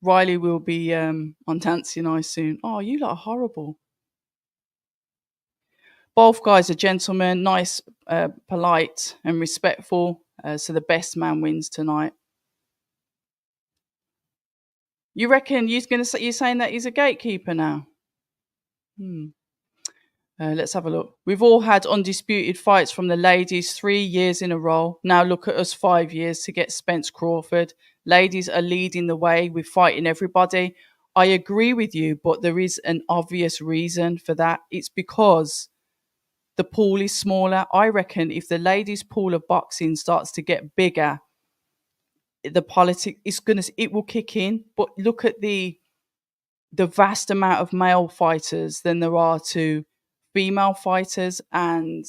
Riley will be on Dancing Eyes soon. Oh, you lot are horrible. Both guys are gentlemen, nice, polite and respectful. So the best man wins tonight. You reckon you're saying that he's a gatekeeper now? Let's have a look. We've all had undisputed fights from the ladies 3 years in a row. Now look at us 5 years to get Spence Crawford. Ladies are leading the way with fighting everybody. I agree with you, but there is an obvious reason for that. It's because the pool is smaller. I reckon if the ladies' pool of boxing starts to get bigger, the politics it will kick in. But look at the vast amount of male fighters than there are to female fighters, and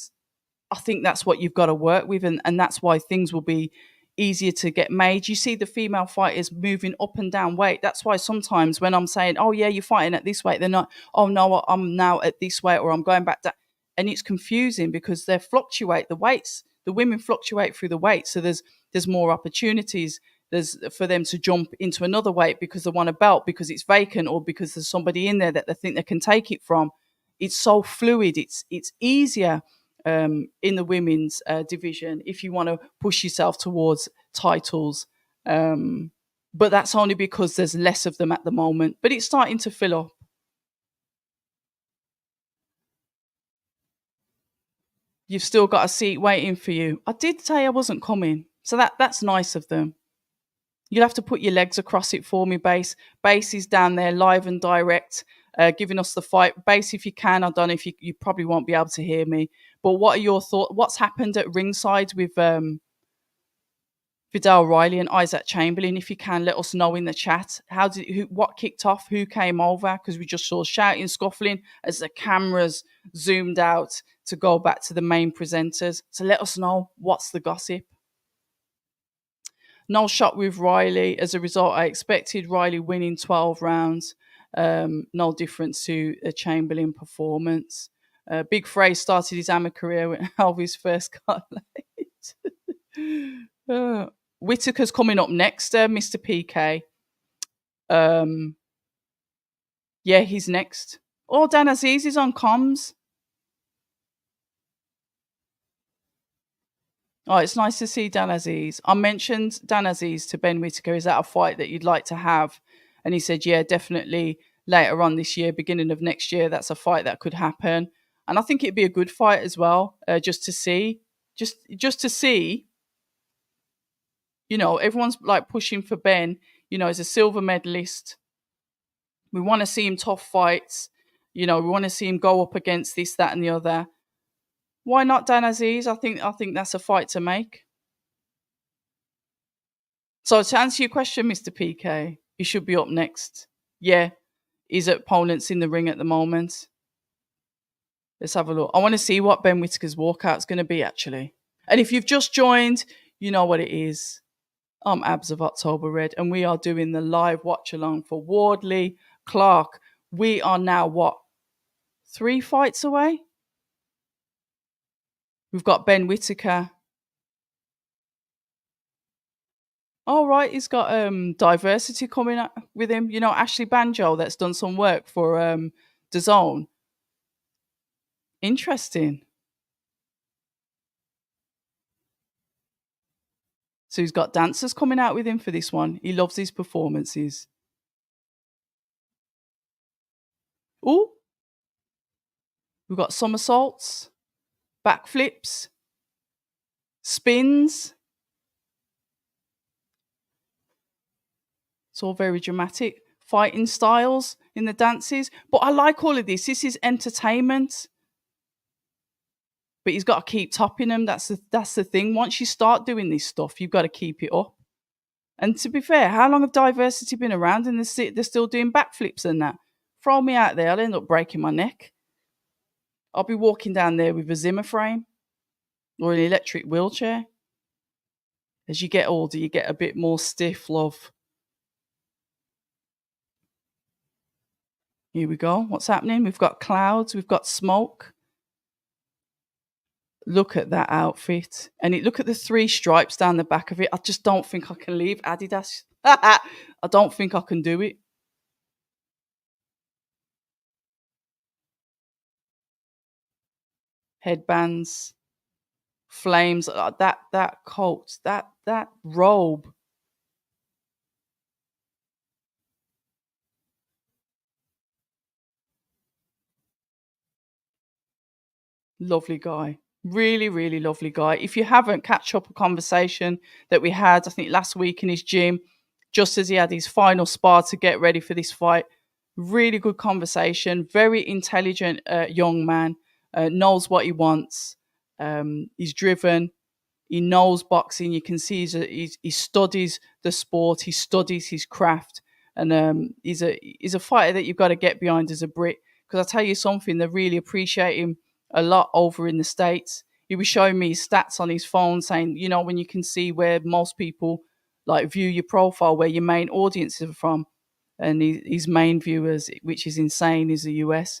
I think that's what you've got to work with, and that's why things will be easier to get made. You see the female fighters moving up and down weight. That's why sometimes when I'm saying, oh yeah, you're fighting at this weight, they're not, oh no, I'm now at this weight, or I'm going back down. And it's confusing because they fluctuate the weights. The women fluctuate through the weight. So there's more opportunities. There's for them to jump into another weight because they want a belt, because it's vacant, or because there's somebody in there that they think they can take it from. It's so fluid. It's easier in the women's division if you want to push yourself towards titles. But that's only because there's less of them at the moment. But it's starting to fill up. You've still got a seat waiting for you. I did say I wasn't coming. So that's nice of them. You'll have to put your legs across it for me, Base. Base is down there live and direct, giving us the fight. Base, if you can. I don't know if you probably won't be able to hear me. But what are your thoughts? What's happened at ringside with Vidal Riley and Isaac Chamberlain? If you can, let us know in the chat. What kicked off? Who came over? Because we just saw shouting, scuffling as the cameras zoomed out to go back to the main presenters. So let us know what's the gossip. No shot with Riley. As a result, I expected Riley winning 12 rounds. No difference to a Chamberlain performance. Big Frey started his amateur career when Elvis first got late. Whitaker's coming up next, Mr. PK. Yeah, he's next. Oh, Dan Aziz is on comms. Oh, it's nice to see Dan Aziz. I mentioned Dan Aziz to Ben Whitaker. Is that a fight that you'd like to have? And he said, yeah, definitely later on this year, beginning of next year, that's a fight that could happen. And I think it'd be a good fight as well, just to see. Just to see, everyone's like pushing for Ben. He's a silver medalist. We want to see him tough fights. We want to see him go up against this, that, and the other. Why not Dan Aziz? I think that's a fight to make. So to answer your question, Mr. PK, he should be up next. Yeah, his opponent's in the ring at the moment. Let's have a look. I want to see what Ben Whitaker's walkout's going to be, actually. And if you've just joined, you know what it is. I'm Abs of October Red, and we are doing the live watch-along for Wardley, Clarke. We are now, 3 fights away? We've got Ben Whitaker. All right, he's got diversity coming up with him. Ashley Banjo, that's done some work for DAZN. Interesting. So he's got dancers coming out with him for this one. He loves his performances. Oh, we've got somersaults, backflips, spins. It's all very dramatic. Fighting styles in the dances. But I like all of this. This is entertainment. But he's got to keep topping them. That's the thing. Once you start doing this stuff, you've got to keep it up. And to be fair, how long have diversity been around? And they're still doing backflips and that. Throw me out there, I'll end up breaking my neck. I'll be walking down there with a Zimmer frame or an electric wheelchair. As you get older, you get a bit more stiff, love. Here we go. What's happening? We've got clouds. We've got smoke. Look at that outfit. And look at the 3 stripes down the back of it. I just don't think I can leave Adidas. I don't think I can do it. Headbands, flames, that coat, that robe. Lovely guy. Really, really lovely guy. If you haven't, catch up a conversation that we had, I think, last week in his gym, just as he had his final spar to get ready for this fight. Really good conversation. Very intelligent young man. knows what he wants. He's driven. He knows boxing. You can see he studies the sport. He studies his craft, and he's a fighter that you've got to get behind as a Brit. Because I tell you something, they really appreciate him a lot over in the States. He was showing me his stats on his phone, saying, when you can see where most people like view your profile, where your main audiences are from, and his main viewers, which is insane, is the US.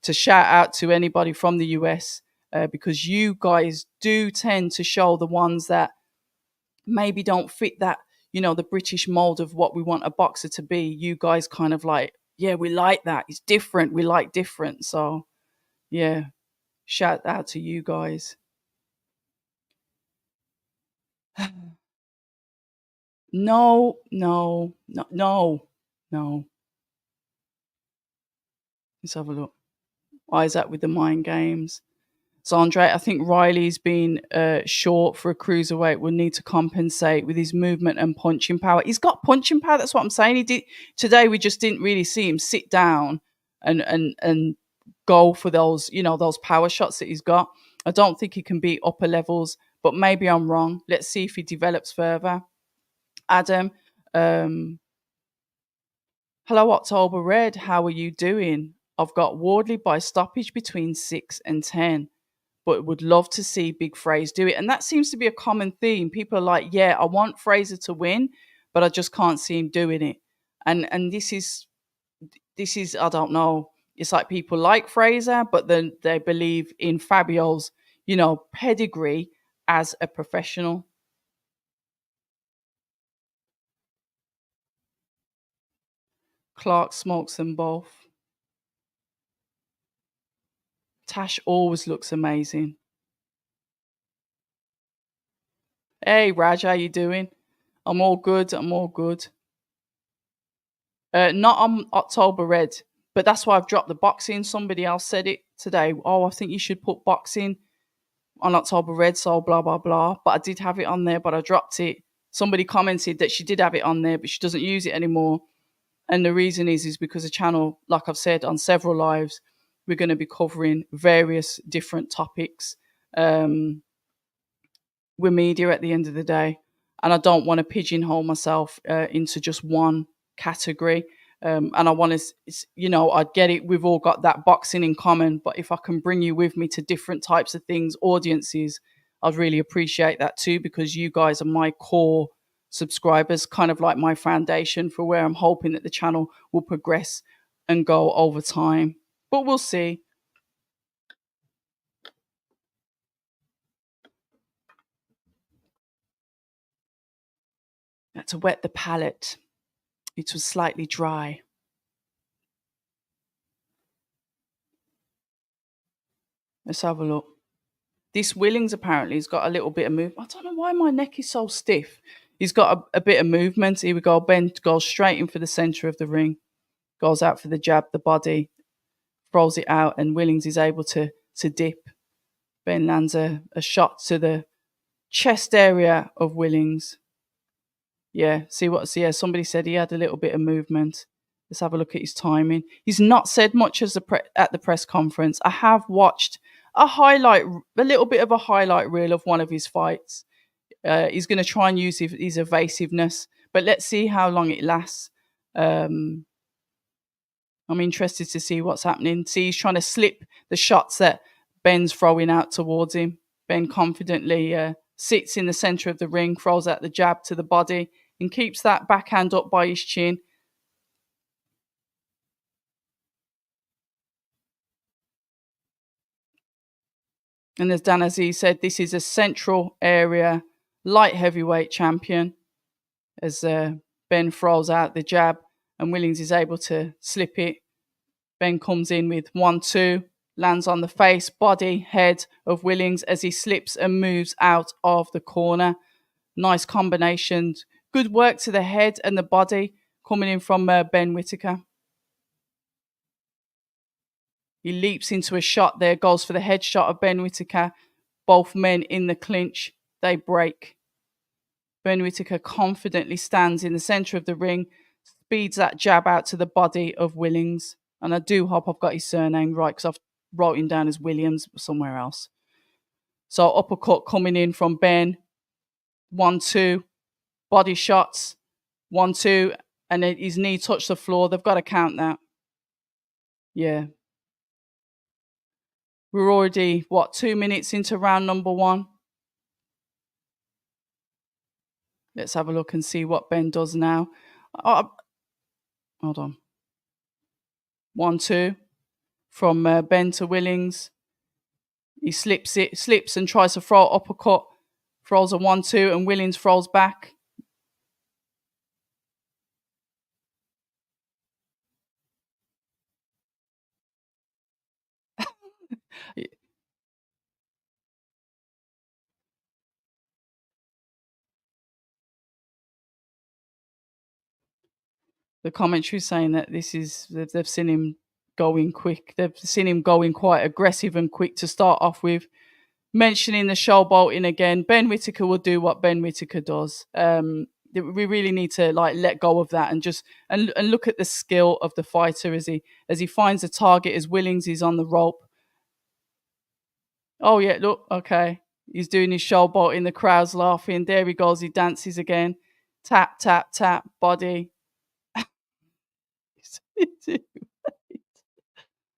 To shout out to anybody from the US, because you guys do tend to show the ones that maybe don't fit that, the British mold of what we want a boxer to be. You guys kind of like, yeah, we like that. It's different. We like different. So, yeah, shout out to you guys. No, no, no, no, no. Let's have a look. Why is that with the mind games? So, Andre, I think Riley's been short for a cruiserweight. Will need to compensate with his movement and punching power. He's got punching power. That's what I'm saying. He did today. We just didn't really see him sit down and go for those those power shots that he's got. I don't think he can beat upper levels, but maybe I'm wrong. Let's see if he develops further. Adam, hello, October Red. How are you doing? I've got Wardley by stoppage between 6 and 10. But would love to see Big Fraser do it. And that seems to be a common theme. People are like, yeah, I want Fraser to win, but I just can't see him doing it. And this is I don't know. It's like people like Fraser, but then they believe in Fabio's, pedigree as a professional. Clarke smokes them both. Tash always looks amazing. Hey Raj, how you doing? I'm all good. I'm all good. Not on October Red, but that's why I've dropped the boxing. Somebody else said it today. Oh, I think you should put boxing on October Red, so blah, blah, blah. But I did have it on there, but I dropped it. Somebody commented that she did have it on there, but she doesn't use it anymore. And the reason is because the channel, like I've said on several lives, we're going to be covering various different topics. We're media at the end of the day, and I don't want to pigeonhole myself into just one category. And I want to, I get it. We've all got that boxing in common, but if I can bring you with me to different types of things, audiences, I'd really appreciate that too, because you guys are my core subscribers, kind of like my foundation for where I'm hoping that the channel will progress and go over time. But we'll see. To wet the palate. It was slightly dry. Let's have a look. This Willings apparently has got a little bit of movement. I don't know why my neck is so stiff. He's got a bit of movement. Here we go. Ben goes straight in for the centre of the ring. Goes out for the jab, the body. Throws it out, and Willings is able to dip. Ben lands a shot to the chest area of Willings. Yeah, somebody said he had a little bit of movement. Let's have a look at his timing. He's not said much at the press conference. I have watched a little bit of a highlight reel of one of his fights. He's going to try and use his evasiveness, but let's see how long it lasts. I'm interested to see what's happening. See, he's trying to slip the shots that Ben's throwing out towards him. Ben confidently sits in the centre of the ring, throws out the jab to the body, and keeps that backhand up by his chin. And as Dan Aziz said, this is a central area light heavyweight champion. As Ben throws out the jab and Willings is able to slip it. Ben comes in with 1-2, lands on the face, body, head of Willings as he slips and moves out of the corner. Nice combination. Good work to the head and the body coming in from Ben Whitaker. He leaps into a shot there, goes for the headshot of Ben Whitaker. Both men in the clinch. They break. Ben Whitaker confidently stands in the centre of the ring, speeds that jab out to the body of Willings. And I do hope I've got his surname right, because writing down as Williams somewhere else. So uppercut coming in from Ben, 1-2, body shots, 1-2, and then his knee touched the floor. They've got to count that. Yeah. We're already, 2 minutes into round number 1. Let's have a look and see what Ben does now. Hold on. 1-2 from Ben to Willings. He slips and tries to throw uppercut. Throws a 1-2 and Willings throws back. The commentary saying that they've seen him going quick. They've seen him going quite aggressive and quick to start off with. Mentioning the showboating again, Ben Whitaker will do what Ben Whitaker does. We really need to let go of that and just and look at the skill of the fighter as he finds a target. As Willings is on the rope. Oh yeah, look, okay. He's doing his showboating. The crowd's laughing. There he goes. He dances again. Tap, tap, tap. Body.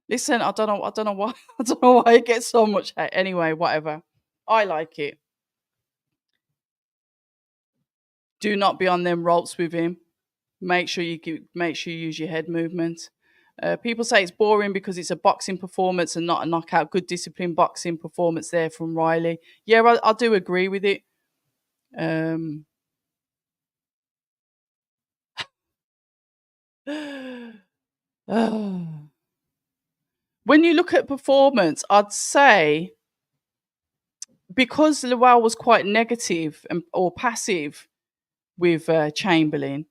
Listen, I don't know why it gets so much hate. Anyway, whatever. I like it. Do not be on them ropes with him. Make sure you use your head movement. People say it's boring because it's a boxing performance and not a knockout. Good disciplined boxing performance there from Riley. Yeah, I do agree with it. When you look at performance, I'd say because Lowell was quite negative or passive with Chamberlain,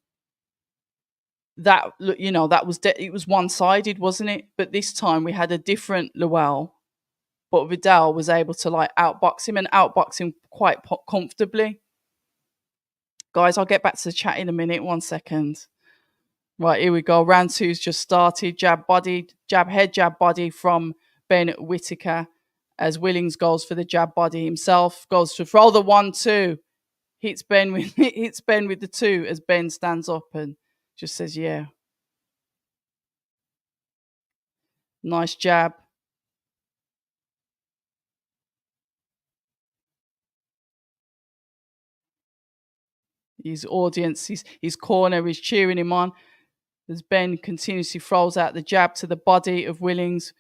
that it was one-sided, wasn't it? But this time we had a different Lowell, but Vidal was able to outbox him and outbox him quite comfortably. Guys, I'll get back to the chat in a minute. 1 second. Right, here we go. Round 2's just started. Jab head, jab body from Ben Whitaker. As Willings goes for the jab body himself, goes to throw the 1-2. Hits Ben with the 2 as Ben stands up and just says, yeah. Nice jab. His audience, his corner is cheering him on as Ben continuously throws out the jab to the body of Willings.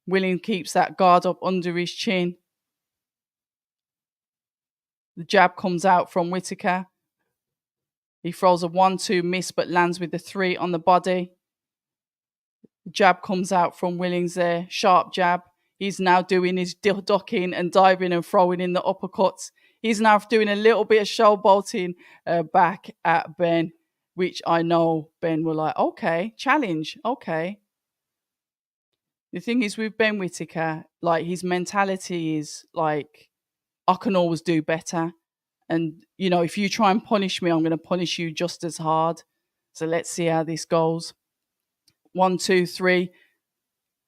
Willings keeps that guard up under his chin. The jab comes out from Whitaker. He throws a 1-2 miss but lands with the 3 on the body. The jab comes out from Willings there. Sharp jab. He's now doing his ducking and diving and throwing in the uppercuts. He's now doing a little bit of showboating back at Ben, which I know Ben will okay, challenge, okay. The thing is with Ben Whitaker, his mentality is I can always do better. And, if you try and punish me, I'm going to punish you just as hard. So let's see how this goes. 1, 2, 3.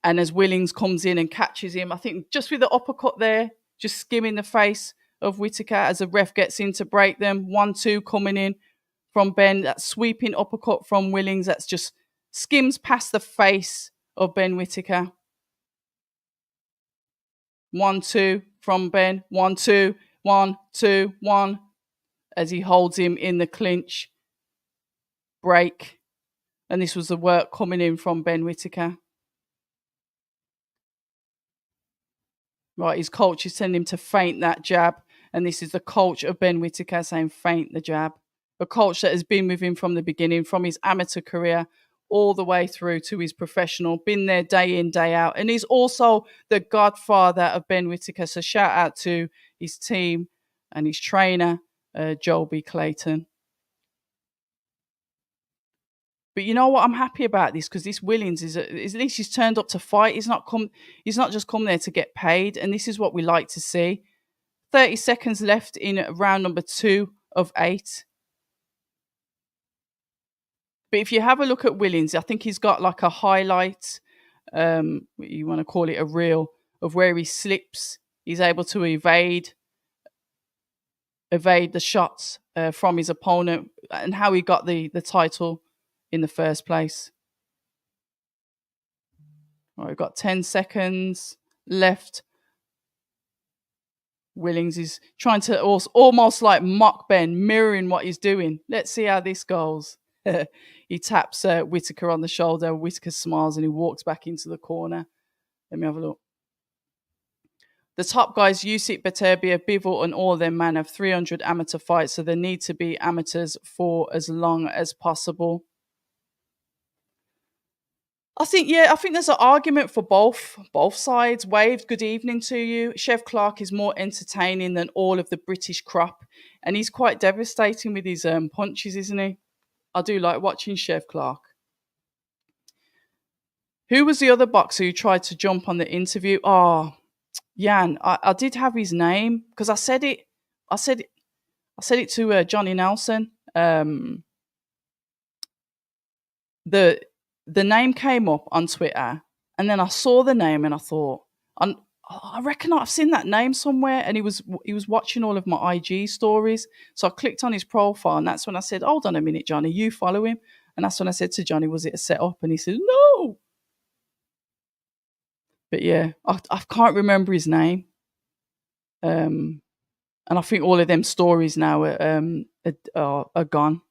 And as Willings comes in and catches him, I think just with the uppercut there, just skimming the face of Whitaker as the ref gets in to break them. 1-2 coming in from Ben. That sweeping uppercut from Willings that's just skims past the face of Ben Whitaker. 1-2 from Ben. 1-2. 1-2. 1. As he holds him in the clinch. Break. And this was the work coming in from Ben Whitaker. Right, his coach is telling him to feint that jab. And this is the coach of Ben Whitaker saying feint the jab. A coach that has been with him from the beginning, from his amateur career all the way through to his professional, been there day in, day out. And he's also the godfather of Ben Whitaker. So shout out to his team and his trainer, Joby Clayton. But you know what? I'm happy about this because this Willings is at least he's turned up to fight. He's not just come there to get paid. And this is what we like to see. 30 seconds left in round number 2 of 8. But if you have a look at Willings, I think he's got a highlight you want to call it a reel, of where he slips. He's able to evade the shots from his opponent, and how he got the title in the first place. All right, we've got 10 seconds left. Willings is trying to almost like mock Ben, mirroring what he's doing. Let's see how this goes. He taps Whitaker on the shoulder. Whitaker smiles and he walks back into the corner. Let me have a look. The top guys, Usyk, Beterbiev, Bivol, and all their men have 300 amateur fights, so they need to be amateurs for as long as possible. I think there's an argument for both sides. Wave, good evening to you. Chef Clarke is more entertaining than all of the British crop, and he's quite devastating with his punches, isn't he? I do like watching Chef Clarke. Who was the other boxer who tried to jump on the interview? Oh, Jan. I did have his name because I said it to Johnny Nelson. The name came up on Twitter, and then I saw the name and I thought, I reckon I've seen that name somewhere. And he was watching all of my IG stories, so I clicked on his profile, and that's when I said, "Hold on a minute, Johnny, you follow him?" And that's when I said to Johnny, "Was it a setup?" And he said, "No." But yeah, I can't remember his name, and I think all of them stories now are gone.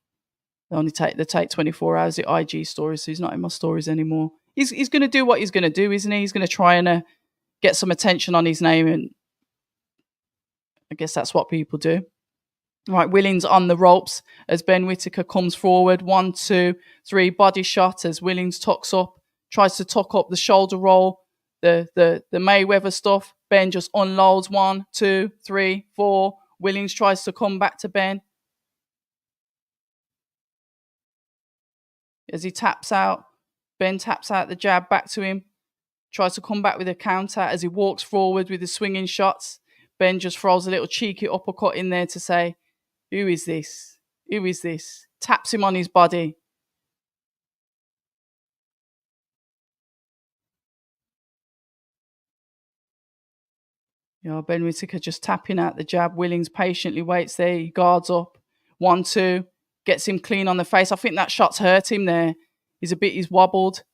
They take 24 hours at IG stories, so he's not in my stories anymore. He's going to do what he's going to do, isn't he? He's going to try and get some attention on his name, and I guess that's what people do. Right, Willings on the ropes as Ben Whitaker comes forward. 1, 2, 3, body shot as Willings tucks up, tries to tuck up the shoulder roll, the Mayweather stuff. Ben just unloads. 1, 2, 3, 4. Willings tries to come back to Ben. As he taps out, Ben taps out the jab back to him, tries to come back with a counter. As he walks forward with the swinging shots, Ben just throws a little cheeky uppercut in there to say, "Who is this? Who is this?" Taps him on his body. Ben Whitaker just tapping out the jab. Willings patiently waits there. He guards up. 1, 2. Gets him clean on the face. I think that shot's hurt him there. He's wobbled.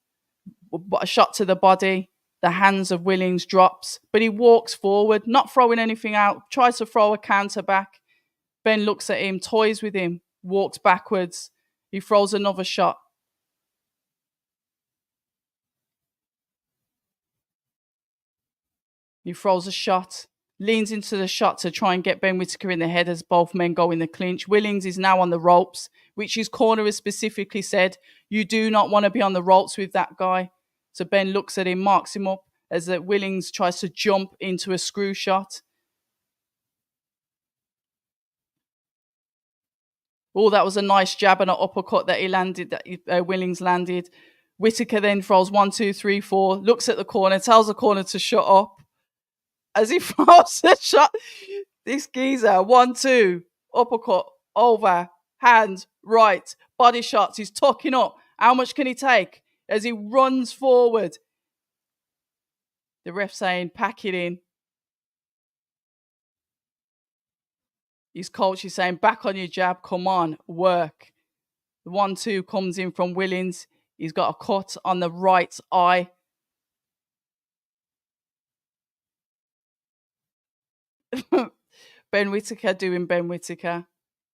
But a shot to the body. The hands of Willings drops. But he walks forward, not throwing anything out. Tries to throw a counter back. Ben looks at him, toys with him, walks backwards. He throws another shot. He throws a shot, leans into the shot to try and get Ben Whitaker in the head as both men go in the clinch. Willings is now on the ropes, which his corner has specifically said, you do not want to be on the ropes with that guy. So Ben looks at him, marks him up as Willings tries to jump into a screw shot. Oh, that was a nice jab and an uppercut that he landed, that Willings landed. Whitaker then throws 1, 2, 3, 4, looks at the corner, tells the corner to shut up. As he throws a shot, this geezer, 1, 2, uppercut, over, hand, right, body shots. He's tucking up. How much can he take? As he runs forward, the ref saying, pack it in. His coach is saying, back on your jab, come on, work. The 1, 2 comes in from Willings. He's got a cut on the right eye. Ben Whitaker doing Ben Whitaker.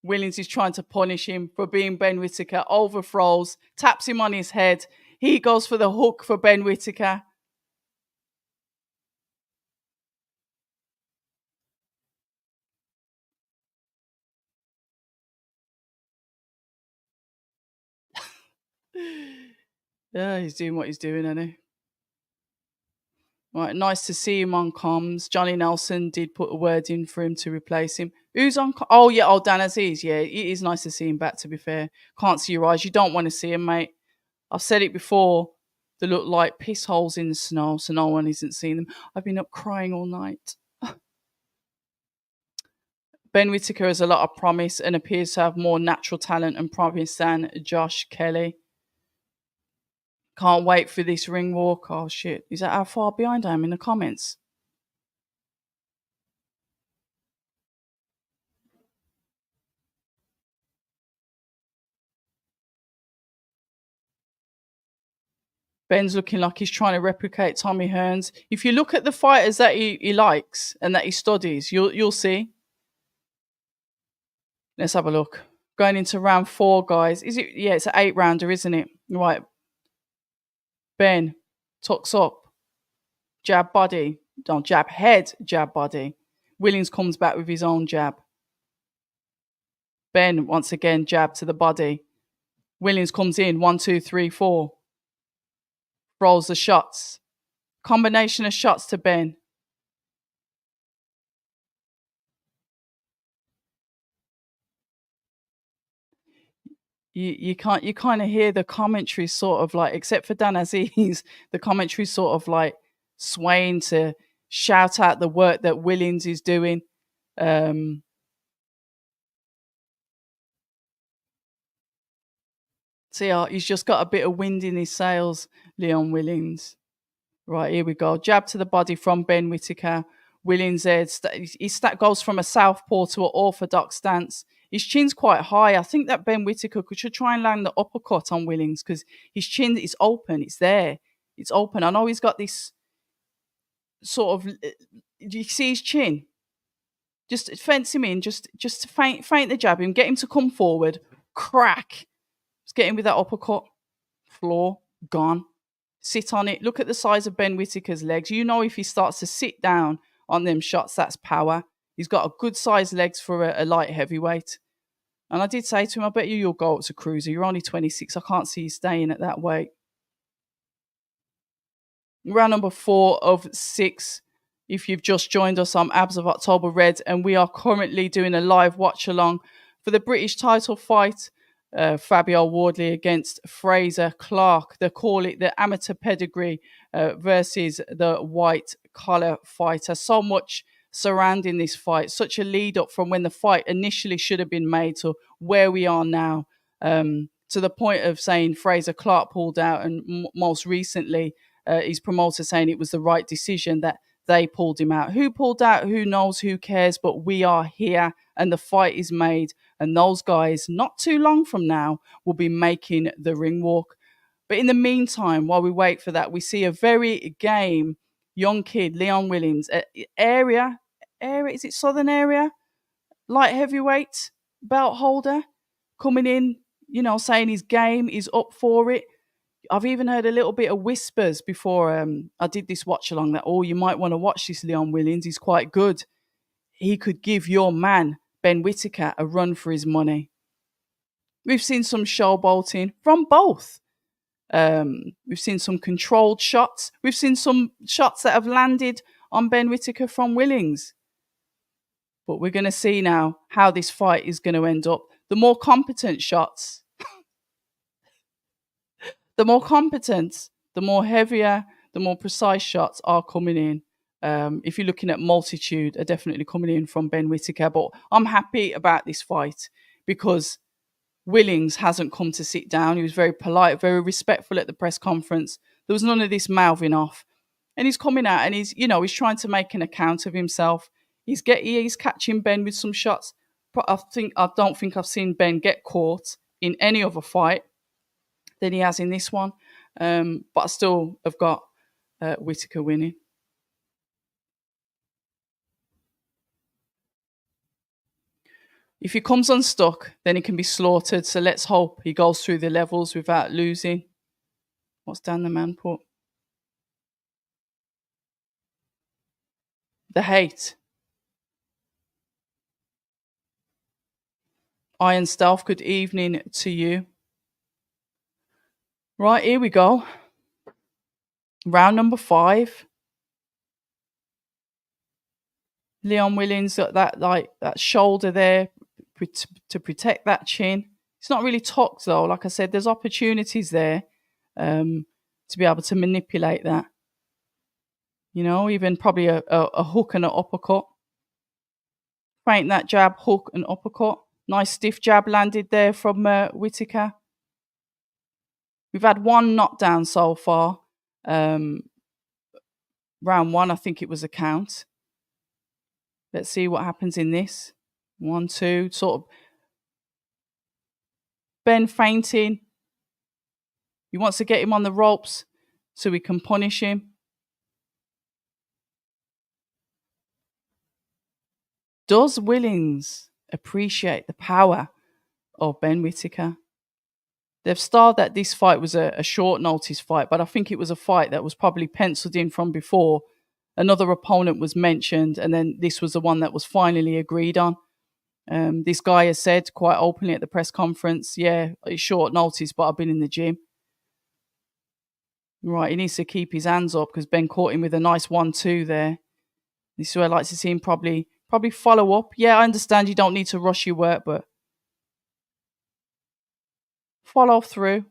Willings is trying to punish him for being Ben Whitaker. Overthrows, taps him on his head. He goes for the hook for Ben Whitaker. Yeah, he's doing what he's doing, isn't he? Right, nice to see him on comms. Johnny Nelson did put a word in for him to replace him. Who's on? Oh, yeah, Dan Aziz. Yeah, it is nice to see him back, to be fair. Can't see your eyes. You don't want to see him, mate. I've said it before. They look like piss holes in the snow, so no one isn't seeing them. I've been up crying all night. Ben Whitaker has a lot of promise and appears to have more natural talent and promise than Josh Kelly. Can't wait for this ring walk. Oh shit. Is that how far behind I am in the comments? Ben's looking like he's trying to replicate Tommy Hearns. If you look at the fighters that he likes and that he studies, you'll see. Let's have a look. Going into round 4, guys. Is it? Yeah, it's an 8-rounder, isn't it? Right. Ben tucks up, jab body, don't jab head, jab body. Williams comes back with his own jab. Ben once again jab to the body. Williams comes in 1, 2, 3, 4. Rolls the shots. Combination of shots to Ben. You kind of hear the commentary sort of like, except for Dan Aziz, the commentary sort of like swaying to shout out the work that Williams is doing. See, he's just got a bit of wind in his sails, Leon Williams. Right, here we go. Jab to the body from Ben Whitaker. Williams his goes from a southpaw to an orthodox stance. His chin's quite high. I think that Ben Whitaker should try and land the uppercut on Williams because his chin is open. It's there. It's open. I know he's got this sort of. Do you see his chin? Just fence him in. Just feint the jab him. Get him to come forward. Crack. Just get him with that uppercut. Floor gone. Sit on it. Look at the size of Ben Whitaker's legs. You know, if he starts to sit down on them shots, that's power. He's got a good sized legs for a light heavyweight. And I did say to him, I bet you'll go up to cruiser. You're only 26. I can't see you staying at that weight. Round number 4 of 6. If you've just joined us, I'm Abs of October Red, and we are currently doing a live watch along for the British title fight. Fabio Wardley against Fraser Clarke. They call it the amateur pedigree versus the white collar fighter. So much surrounding this fight, such a lead up from when the fight initially should have been made to where we are now, to the point of saying Fraser Clarke pulled out, and most recently his promoter saying it was the right decision that they pulled him out. Who pulled out? Who knows? Who cares? But we are here and the fight is made. And those guys, not too long from now, will be making the ring walk. But in the meantime, while we wait for that, we see a very game young kid, Leon Williams, area, is it Southern area? Light heavyweight, belt holder, coming in, saying his game is up for it. I've even heard a little bit of whispers before I did this watch along that, you might want to watch this Leon Williams. He's quite good. He could give your man, Ben Whitaker, a run for his money. We've seen some showboating from both. We've seen some controlled shots. We've seen some shots that have landed on Ben Whitaker from Williams. But we're going to see now how this fight is going to end up. The more competent shots, the more heavier, the more precise shots are coming in. If you're looking at multitude, are definitely coming in from Ben Whitaker. But I'm happy about this fight because Williams hasn't come to sit down. He was very polite, very respectful at the press conference. There was none of this mouthing off. And he's coming out and he's trying to make an account of himself. He's catching Ben with some shots. But I don't think I've seen Ben get caught in any other fight than he has in this one. But I still have got Whitaker winning. If he comes unstuck, then he can be slaughtered. So let's hope he goes through the levels without losing. What's Dan the man put? The hate. Iron Stealth, good evening to you. Right, here we go. Round number 5. Leon Williams got that shoulder there to protect that chin. It's not really tucked though. Like I said, there's opportunities there to be able to manipulate that. Even probably a hook and an uppercut. Feint that jab, hook and uppercut. Nice stiff jab landed there from Whitaker. We've had one knockdown so far. Round one, I think it was a count. Let's see what happens in this. 1, 2, sort of Ben fainting. He wants to get him on the ropes so we can punish him. Does Willings appreciate the power of Ben Whitaker? They've styled that this fight was a short notice fight, but I think it was a fight that was probably penciled in from before. Another opponent was mentioned, and then this was the one that was finally agreed on. This guy has said quite openly at the press conference, yeah, it's short notice, but I've been in the gym. Right, he needs to keep his hands up because Ben caught him with a nice 1-2 there. This is where I'd like to see him probably follow up. Yeah, I understand you don't need to rush your work, but follow through.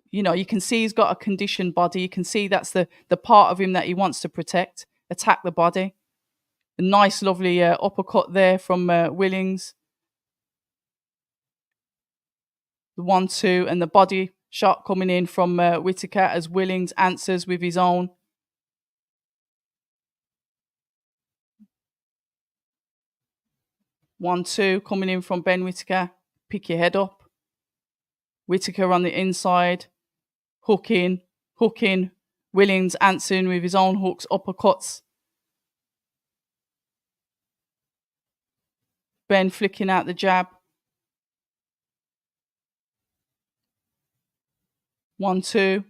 You know, you can see he's got a conditioned body. You can see that's the part of him that he wants to protect, attack the body. A nice, lovely uppercut there from Willings. The 1-2 and the body shot coming in from Whitaker as Willings answers with his own. One, two coming in from Ben Whitaker. Pick your head up. Whitaker on the inside. Hooking. Willings answering with his own hooks, uppercuts. Ben flicking out the jab. 1-2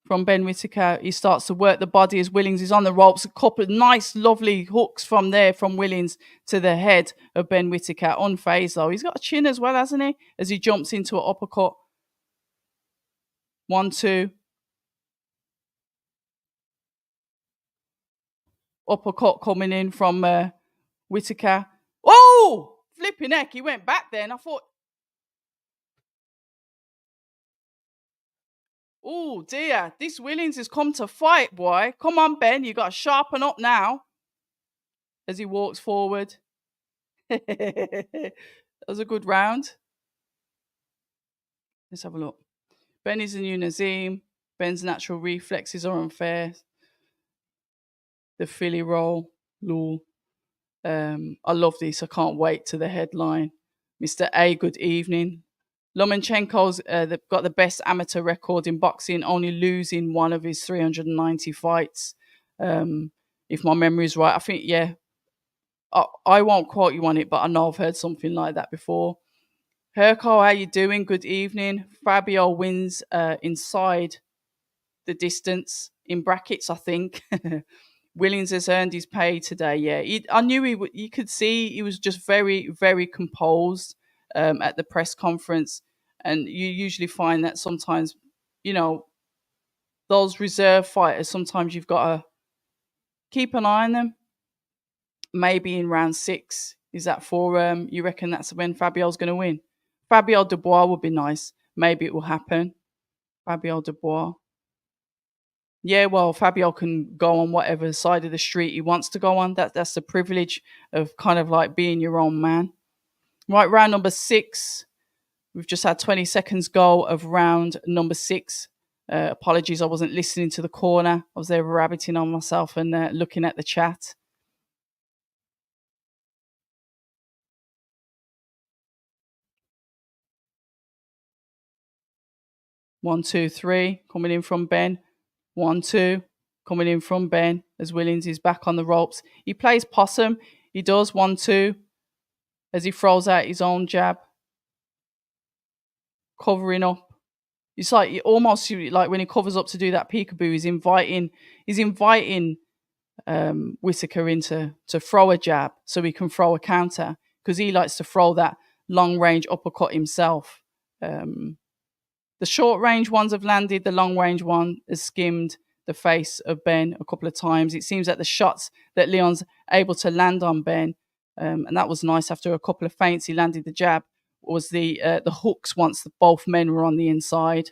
from Ben Whitaker. He starts to work the body as Willings is on the ropes. A couple of nice, lovely hooks from there from Willings to the head of Ben Whitaker. Unfazed though. He's got a chin as well, hasn't he? As he jumps into an uppercut. 1-2. Uppercut coming in from Whitaker. Oh! Flipping heck. He went back then. I thought, oh dear, this Willings has come to fight, boy. Come on, Ben, you got to sharpen up now. As he walks forward. That was a good round. Let's have a look. Ben is a new Nazim. Ben's natural reflexes are unfair. The Philly roll, lol. I love this. I can't wait to the headline. Mr. A, good evening. Lomachenko's got the best amateur record in boxing, only losing one of his 390 fights. If my memory is right, I think, yeah. I won't quote you on it, but I know I've heard something like that before. Herco, how you doing? Good evening. Fabio wins inside the distance, in brackets, I think. Willings has earned his pay today, yeah. I knew you could see he was just very, very composed at the press conference. And you usually find that sometimes, you know, those reserve fighters, sometimes you've got to keep an eye on them. Maybe in round 6. Is that for, you reckon that's when Fabio's going to win? Fabio Dubois would be nice. Maybe it will happen. Fabio Dubois. Yeah, well, Fabio can go on whatever side of the street he wants to go on. That's the privilege of kind of like being your own man. Right, round number 6. We've just had 20 seconds go of round number 6. Apologies, I wasn't listening to the corner. I was there rabbiting on myself and looking at the chat. One, two, three, coming in from Ben. 1-2, coming in from Ben as Willings is back on the ropes. He plays possum. He does 1-2 as he throws out his own jab, covering up. It's like almost like when he covers up to do that peekaboo, he's inviting Whitaker into to throw a jab so he can throw a counter because he likes to throw that long range uppercut himself. The short range ones have landed. The long range one has skimmed the face of Ben a couple of times. It seems that the shots that Leon's able to land on Ben, and that was nice after a couple of feints, he landed the jab, was the hooks once both men were on the inside.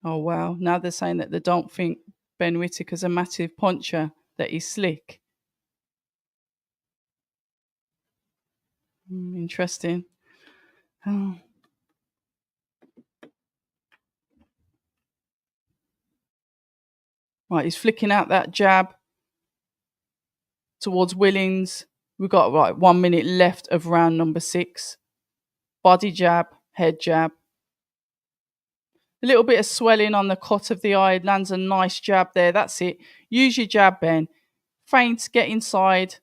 Oh, wow. Now they're saying that they don't think Ben Whitaker's a massive puncher, that he's slick. Interesting. Oh. Right, he's flicking out that jab towards Willings. We've got 1 minute left of round number 6. Body jab, head jab. A little bit of swelling on the cut of the eye. Lands a nice jab there. That's it. Use your jab, Ben. Feint, get inside.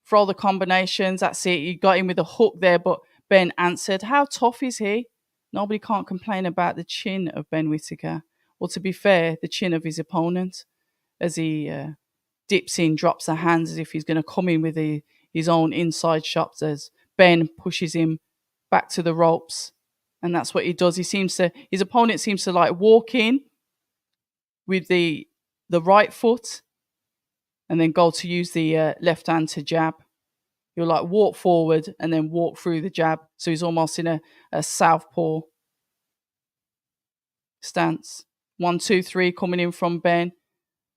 For all the combinations, that's it. You got him with a hook there, but Ben answered. How tough is he? Nobody can't complain about the chin of Ben Whitaker. Or to be fair, the chin of his opponent as he dips in, drops the hands as if he's going to come in with his own inside shots as Ben pushes him back to the ropes. And that's what he does. His opponent seems to like walk in with the right foot and then go to use the left hand to jab. He'll like walk forward and then walk through the jab. So he's almost in a southpaw stance. 1, 2, 3 coming in from Ben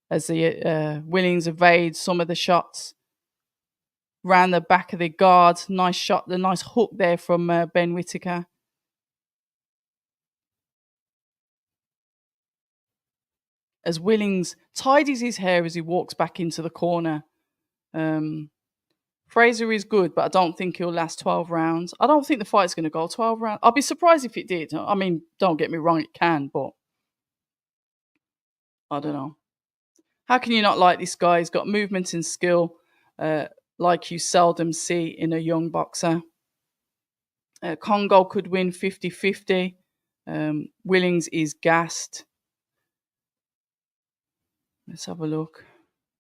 as the Willings evades some of the shots. Round the back of the guard. Nice shot, the nice hook there from Ben Whitaker. As Willings tidies his hair as he walks back into the corner. Fraser is good, but I don't think he'll last 12 rounds. I don't think the fight's going to go 12 rounds. I'll be surprised if it did. I mean, don't get me wrong, it can, but I don't know. How can you not like this guy? He's got movement and skill like you seldom see in a young boxer. Congo could win 50-50. Willings is gassed. Let's have a look.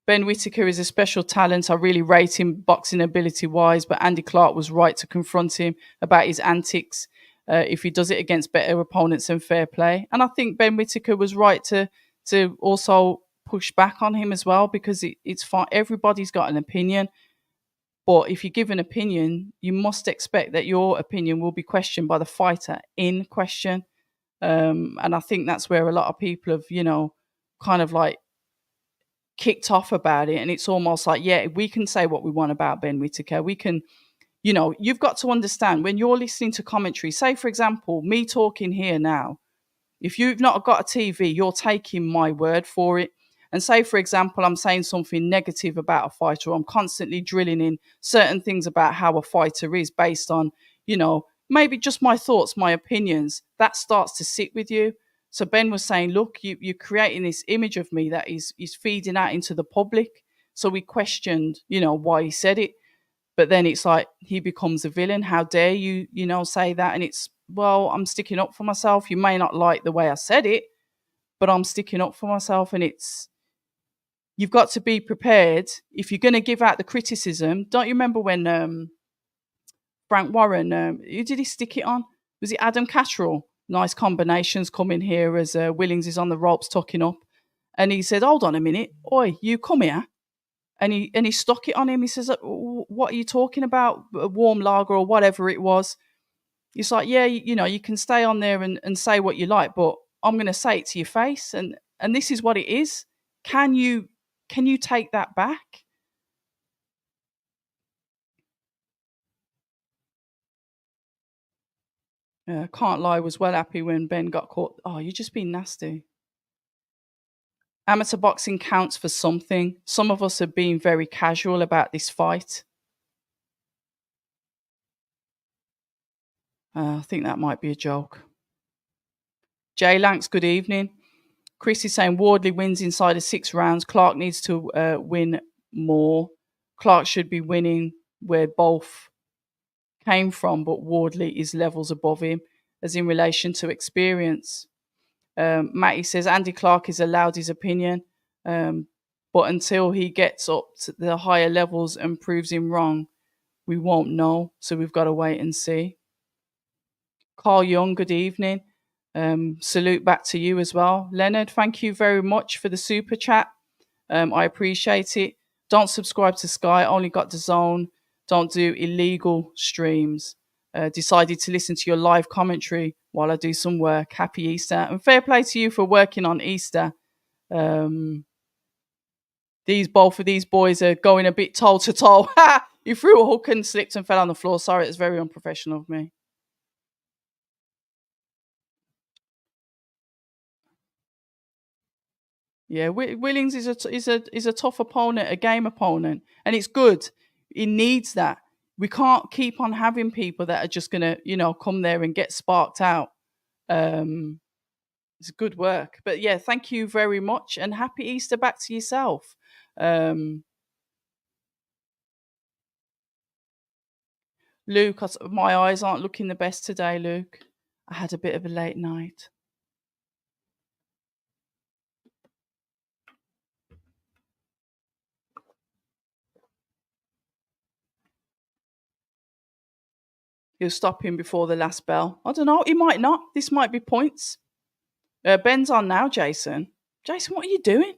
Ben Whitaker is a special talent. I really rate him boxing ability-wise, but Andy Clarke was right to confront him about his antics. If he does it against better opponents, then fair play. And I think Ben Whitaker was right to also push back on him as well, because it's fine. Everybody's got an opinion. But if you give an opinion, you must expect that your opinion will be questioned by the fighter in question. And I think that's where a lot of people have, kind of like kicked off about it. And it's almost like, yeah, we can say what we want about Ben Whitaker. We can, you've got to understand when you're listening to commentary, say, for example, me talking here now, if you've not got a TV, you're taking my word for it. And say, for example, I'm saying something negative about a fighter, or I'm constantly drilling in certain things about how a fighter is based on, maybe just my thoughts, my opinions, that starts to sit with you. So Ben was saying, look, you're creating this image of me that is feeding out into the public. So we questioned, why he said it. But then it's like he becomes a villain. How dare you, say that? And it's, well, I'm sticking up for myself. You may not like the way I said it, but I'm sticking up for myself. And you've got to be prepared. If you're going to give out the criticism, don't you remember when Frank Warren, who did he stick it on? Was it Adam Catterall? Nice combinations coming here as Willings is on the ropes tucking up. And he said, hold on a minute. Oi, you come here. And he stuck it on him. He says, what are you talking about? A warm lager or whatever it was. It's like, yeah, you can stay on there and say what you like, but I'm going to say it to your face. And this is what it is. Can you take that back? Can't lie, was well happy when Ben got caught. Oh, you're just being nasty. Amateur boxing counts for something. Some of us are being very casual about this fight. I think that might be a joke. Jay Lanks, good evening. Chris is saying Wardley wins inside of 6 rounds. Clarke needs to win more. Clarke should be winning where both came from, but Wardley is levels above him as in relation to experience. Matty says Andy Clarke is allowed his opinion, but until he gets up to the higher levels and proves him wrong, we won't know. So we've got to wait and see. Carl Young, good evening. Salute back to you as well. Leonard, thank you very much for the super chat. I appreciate it. Don't subscribe to Sky, only got the zone. Don't do illegal streams. decided to listen to your live commentary while I do some work. Happy Easter. And fair play to you for working on Easter. Both of these boys are going a bit toe to toe. You threw a hook and slipped and fell on the floor. Sorry, it's very unprofessional of me. Yeah, Willings is a tough opponent, a game opponent, and it's good. He needs that. We can't keep on having people that are just gonna, come there and get sparked out. It's good work, but yeah, thank you very much, and happy Easter back to yourself. Luke, my eyes aren't looking the best today, Luke. I had a bit of a late night. He'll stop him before the last bell. I don't know. He might not. This might be points. Ben's on now, Jason. Jason, what are you doing?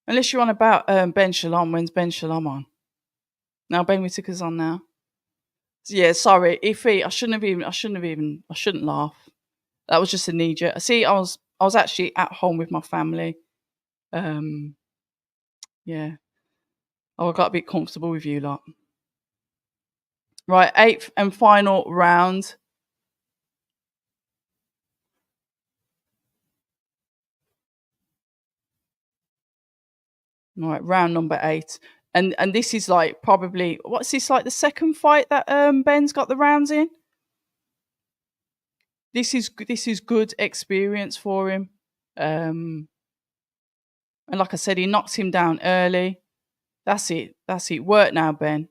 Unless you're on about Ben Shalom. When's Ben Shalom on? Now Ben Whitaker's on now. Yeah, sorry, iffy. I shouldn't laugh. That was just a knee jerk. See, I was actually at home with my family. Yeah. I got a bit comfortable with you lot. Right, 8th and final round. Right, round number 8. And this is like probably, what's this, like the second fight that Ben's got the rounds in? This is good experience for him. And like I said, he knocks him down early. That's it. Work now, Ben.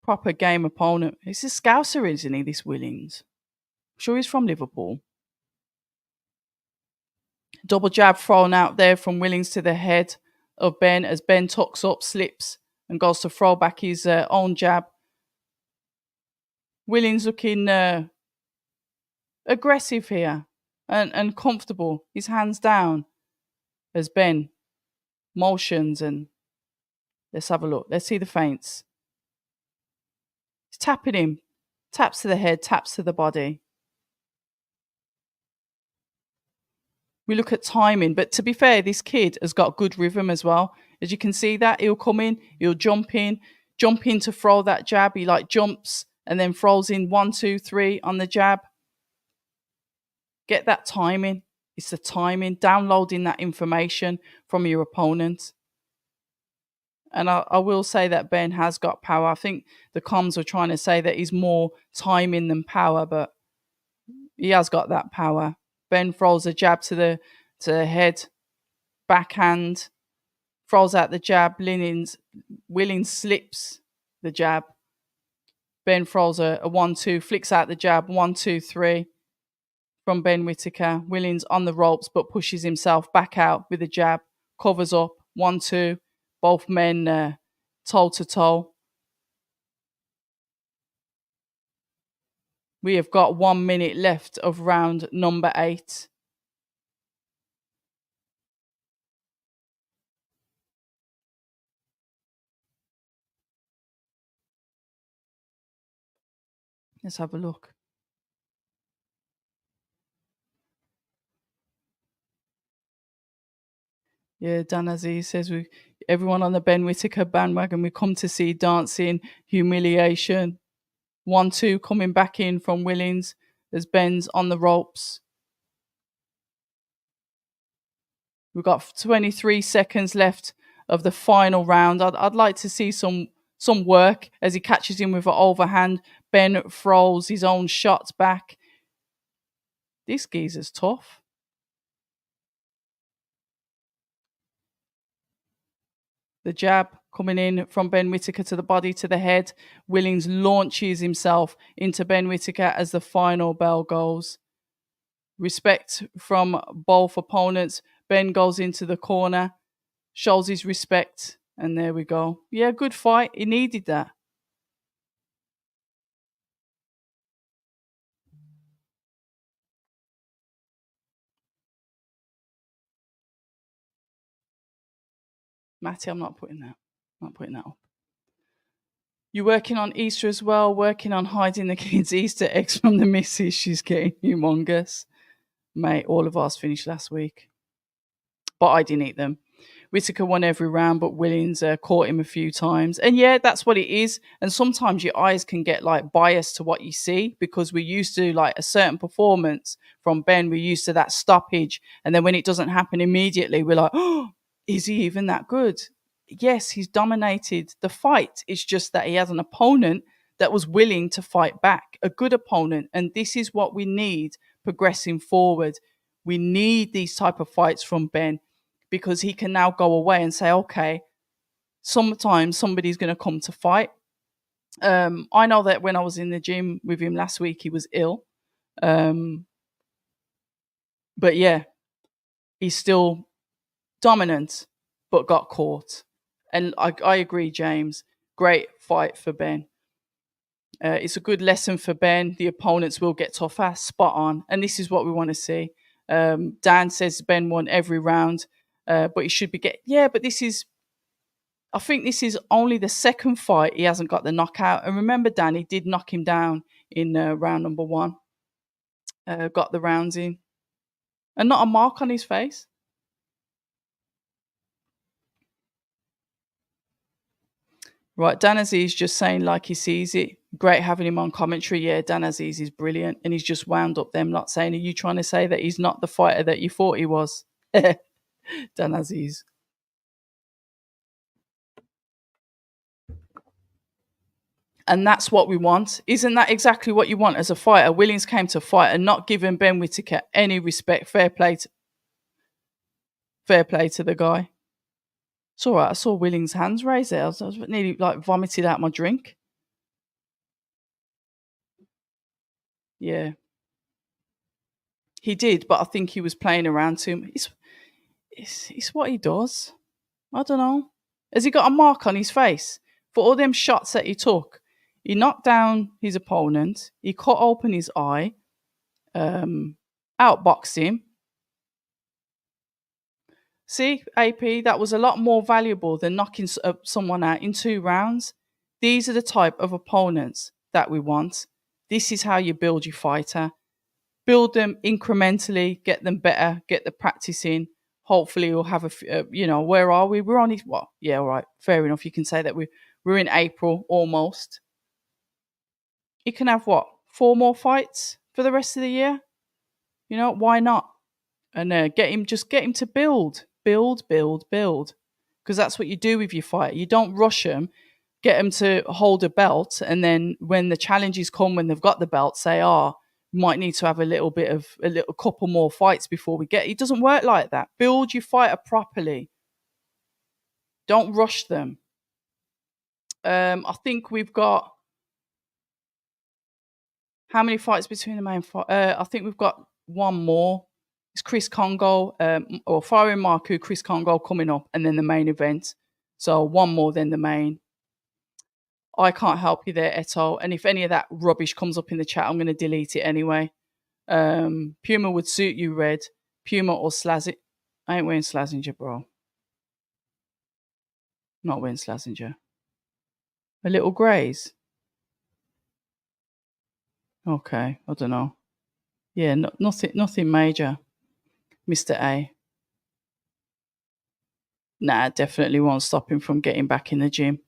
Proper game opponent. He's a Scouser, isn't he, this Willings? I'm sure he's from Liverpool. Double jab thrown out there from Willings to the head of Ben as Ben tucks up, slips, and goes to throw back his own jab. Willings looking aggressive here and comfortable. His hands down as Ben motions, and let's have a look. Let's see the feints. He's tapping him. Taps to the head, taps to the body. We look at timing, but to be fair, this kid has got good rhythm as well. As you can see that, he'll come in, he'll jump in to throw that jab. He like jumps and then throws in 1, 2, 3 on the jab. Get that timing. It's the timing, downloading that information from your opponent. And I will say that Ben has got power. I think the comms were trying to say that he's more timing than power, but he has got that power. Ben throws a jab to the head, backhand, throws out the jab. Willings slips the jab. Ben throws a 1-2, flicks out the jab, 1, 2, 3 from Ben Whitaker. Willings on the ropes, but pushes himself back out with a jab, covers up, 1, 2. Both men toe to toe. We have got 1 minute left of round number 8. Let's have a look. Yeah, Dan Aziz says everyone on the Ben Whitaker bandwagon, we come to see dancing, humiliation. 1, 2 coming back in from Willings as Ben's on the ropes. We've got 23 seconds left of the final round. I'd like to see some work as he catches him with an overhand. Ben throws his own shots back. This geezer's tough. The jab coming in from Ben Whitaker to the body, to the head. Willings launches himself into Ben Whitaker as the final bell goes. Respect from both opponents. Ben goes into the corner, shows his respect, and there we go. Yeah, good fight. He needed that. Matty, I'm not putting that up. You working on Easter as well, working on hiding the kids' Easter eggs from the missus. She's getting humongous. Mate, all of ours finished last week. But I didn't eat them. Whitaker won every round, but Willings caught him a few times. And yeah, that's what it is. And sometimes your eyes can get like biased to what you see because we're used to like a certain performance from Ben. We're used to that stoppage. And then when it doesn't happen immediately, we're like, oh, is he even that good? Yes, he's dominated the fight. It's just that he has an opponent that was willing to fight back, a good opponent. And this is what we need progressing forward. We need these type of fights from Ben because he can now go away and say, okay, sometimes somebody's going to come to fight. I know that when I was in the gym with him last week, he was ill. But yeah, he's still dominant, but got caught. And I agree, James. Great fight for Ben. It's a good lesson for Ben. The opponents will get tougher, spot on. And this is what we want to see. Dan says Ben won every round, but he should be but I think this is only the second fight he hasn't got the knockout. And remember, Dan, he did knock him down in round number 1. Got the rounds in. And not a mark on his face. Right, Dan Aziz just saying like he sees it. Great having him on commentary. Yeah, Dan Aziz is brilliant. And he's just wound up them lot saying, are you trying to say that he's not the fighter that you thought he was? Dan Aziz. And that's what we want. Isn't that exactly what you want as a fighter? Willings came to fight and not giving Ben Whitaker any respect. Fair play to the guy. It's all right. I saw Willings' hands raise there. I was nearly like vomited out my drink. Yeah. He did, but I think he was playing around to him. It's what he does. I don't know. Has he got a mark on his face? For all them shots that he took, he knocked down his opponent. He cut open his eye. Outboxed him. See, AP, that was a lot more valuable than knocking someone out in 2 rounds. These are the type of opponents that we want. This is how you build your fighter. Build them incrementally, get them better, get the practice in. Hopefully we'll have where are we? We're only, what? Yeah, all right, fair enough. You can say that we're in April almost. You can have, 4 more fights for the rest of the year? You know, why not? And get him to build. Because that's what you do with your fight. You don't rush them, get them to hold a belt, and then when the challenges come, when they've got the belt, say, might need to have a couple more fights before we get. It doesn't work like that. Build your fighter properly. Don't rush them. I think we've got how many fights between the main fight? I think we've got one more. It's Chris Congo, or Firing Marku, Chris Congo coming up, and then the main event. So one more than the main. I can't help you there, Eto. And if any of that rubbish comes up in the chat, I'm going to delete it anyway. Puma would suit you, Red. Puma or Slazenger. I ain't wearing Slazenger, bro. Not wearing Slazenger. A little greys. Okay, I don't know. Yeah, nothing major. Mr. A. Nah, definitely won't stop him from getting back in the gym.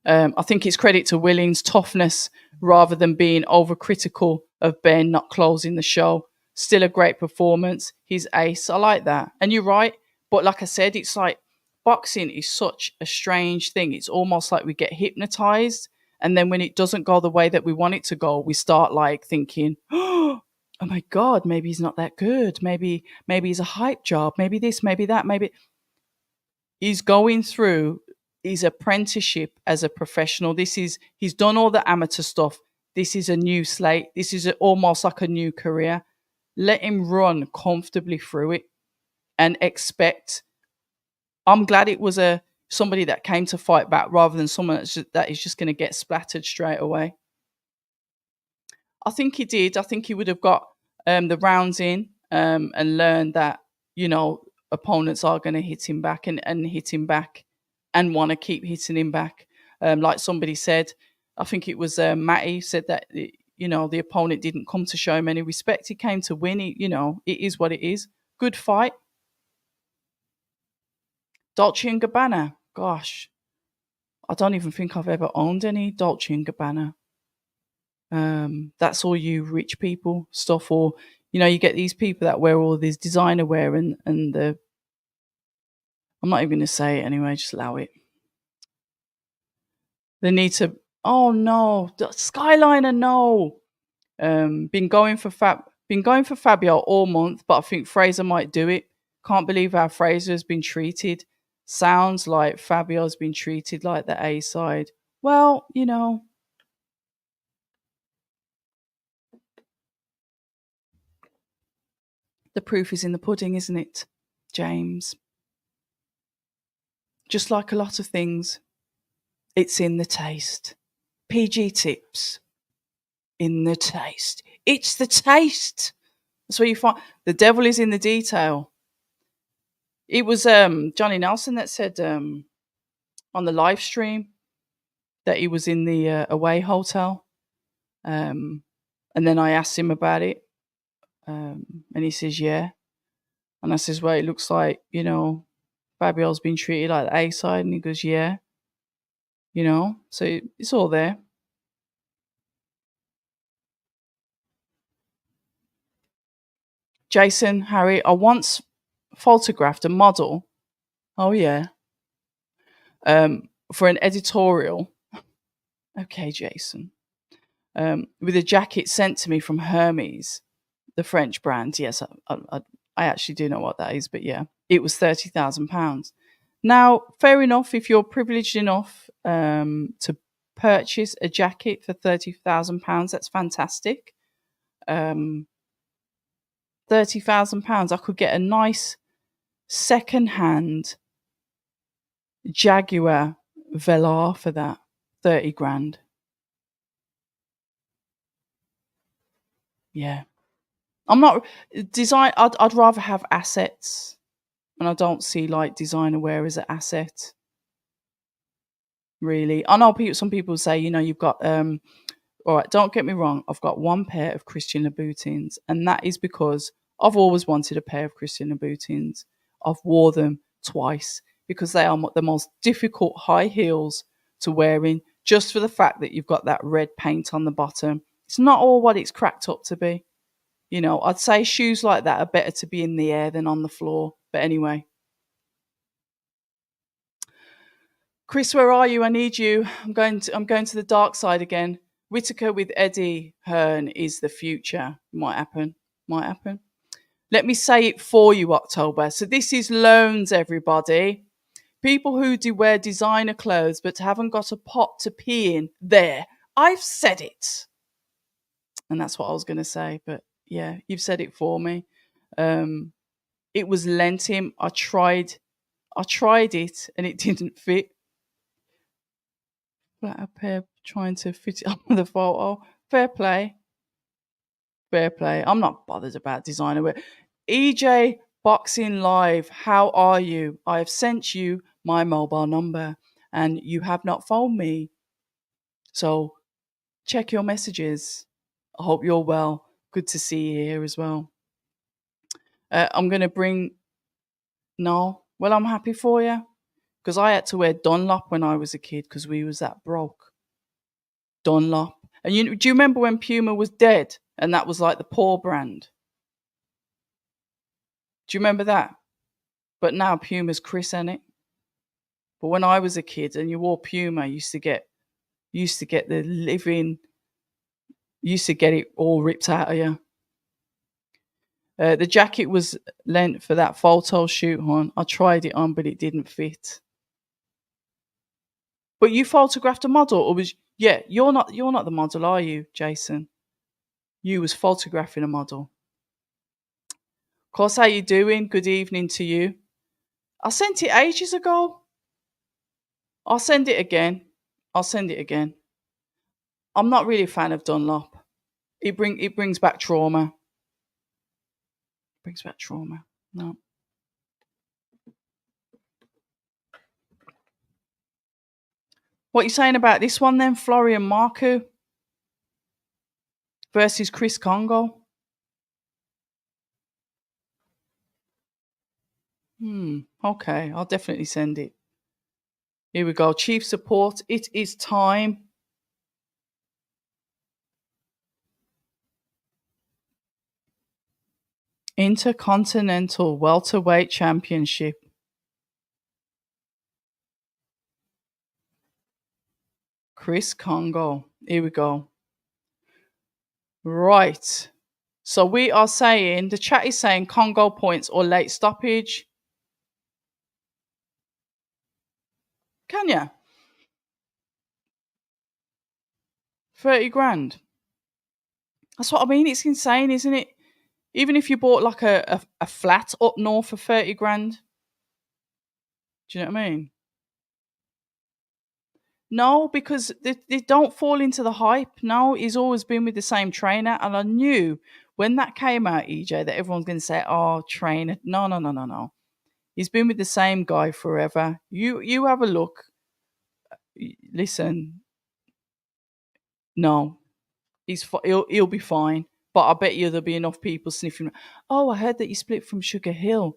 I think it's credit to Willings' toughness rather than being overcritical of Ben not closing the show. Still a great performance. He's ace. I like that. And you're right. But like I said, it's like boxing is such a strange thing. It's almost like we get hypnotized. And then when it doesn't go the way that we want it to go, we start like thinking, oh my God, maybe he's not that good. Maybe he's a hype job. Maybe this, maybe that, maybe. He's going through his apprenticeship as a professional. He's done all the amateur stuff. This is a new slate. This is almost like a new career. Let him run comfortably through it and expect. I'm glad it was somebody that came to fight back rather than someone that is just going to get splattered straight away. I think he did. I think he would have got the rounds in and learned that, opponents are going to hit him back and hit him back and want to keep hitting him back. Like somebody said, I think it was Matty said that the opponent didn't come to show him any respect. He came to win. It is what it is. Good fight. Dolce and Gabbana. Gosh, I don't even think I've ever owned any Dolce and Gabbana. That's all you rich people stuff, or you get these people that wear all this designer wear and the. I'm not even going to say it anyway. Just allow it. They need to. Oh no, Skyliner, no. Been going for Fabio all month, but I think Fraser might do it. Can't believe how Fraser has been treated. Sounds like Fabio's been treated like the A side. Well, the proof is in the pudding, isn't it, James? Just like a lot of things, it's in the taste. PG tips. In the taste. It's the taste. That's where you find the devil is in the detail. It was Johnny Nelson that said on the live stream that he was in the away hotel, and then I asked him about it, and he says yeah, and I says, well, it looks like Fabio's been treated like the A side, and he goes yeah, so it's all there. Jason, Harry, I once photographed a model. Oh yeah. For an editorial. Okay, Jason. With a jacket sent to me from Hermes, the French brand. Yes, I actually do know what that is, but yeah, it was £30,000. Now, fair enough, if you're privileged enough to purchase a jacket for £30,000, that's fantastic. £30,000, I could get a nice second-hand Jaguar Velar for that. 30 grand. Yeah. I'm not design. I'd rather have assets, and I don't see like designer wear as an asset. Really, I know some people say, you've got all right, don't get me wrong, I've got one pair of Christian Louboutins, and that is because I've always wanted a pair of Christian Louboutins. I've wore them twice because they are the most difficult high heels to wear in, just for the fact that you've got that red paint on the bottom. It's not all what it's cracked up to be. I'd say shoes like that are better to be in the air than on the floor. But anyway. Chris, where are you? I need you. I'm going to the dark side again. Whitaker with Eddie Hearn is the future. Might happen. Let me say it for you, October. So this is loans, everybody. People who do wear designer clothes but haven't got a pot to pee in. There. I've said it. And that's what I was going to say. But yeah, you've said it for me. It was lent him. I tried it and it didn't fit. Flat a pair trying to fit it up with the photo. Fair play. I'm not bothered about designer wear. EJ Boxing Live, how are you? I have sent you my mobile number and you have not phoned me. So check your messages. I hope you're well. Good to see you here as well. I'm going to bring... No? Well, I'm happy for you. Because I had to wear Dunlop when I was a kid because we was that broke. Dunlop. And do you remember when Puma was dead and that was like the poor brand? Do you remember that? But now Puma's Chris in it. But when I was a kid and you wore Puma, you used to get the living, used to get it all ripped out of you. The jacket was lent for that photo shoot, hon. I tried it on, but it didn't fit. But you photographed a model, or was... Yeah, you're not the model, are you, Jason? You was photographing a model. Of course, how you doing? Good evening to you. I sent it ages ago. I'll send it again. I'm not really a fan of Dunlop. It brings back trauma. No. What are you saying about this one then? Florian Marku versus Chris Congo. Okay, I'll definitely send it. Here we go. Chief support. It is time. Intercontinental Welterweight Championship. Chris Congo. Here we go. Right. So we are saying, the chat is saying Congo points or late stoppage. Can you? 30 grand. That's what I mean. It's insane, isn't it? Even if you bought like a flat up north for 30 grand. Do you know what I mean? No, because they don't fall into the hype. No, he's always been with the same trainer. And I knew when that came out, EJ, that everyone's going to say, oh, trainer. No, no, no, no, no. He's been with the same guy forever. You have a look. Listen, no, he'll be fine. But I bet you there'll be enough people sniffing. Oh, I heard that you split from Sugar Hill.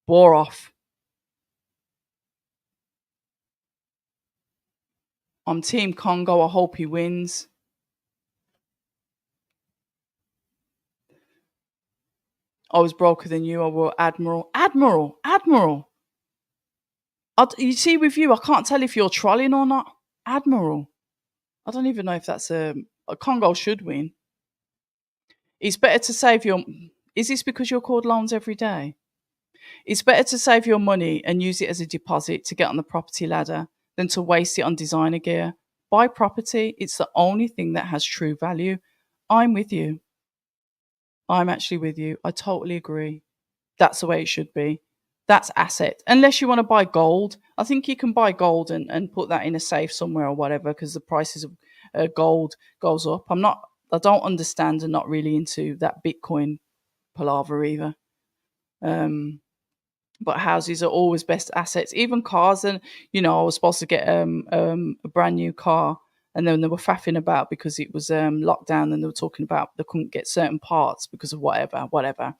Bore off. I'm Team Congo. I hope he wins. I was broker than you. I were Admiral. You see, with you, I can't tell if you're trolling or not. Admiral. I don't even know if that's a Congo should win. It's better to save your. Is this because you're called loans every day? It's better to save your money and use it as a deposit to get on the property ladder than to waste it on designer gear. Buy property. It's the only thing that has true value. I'm with you. I'm actually with you. I totally agree. That's the way it should be. That's asset. Unless you want to buy gold. I think you can buy gold and put that in a safe somewhere or whatever because the prices of gold goes up. I don't understand and not really into that Bitcoin palaver either. But houses are always best assets. Even cars. And, I was supposed to get a brand new car. And then they were faffing about because it was locked down and they were talking about they couldn't get certain parts because of whatever.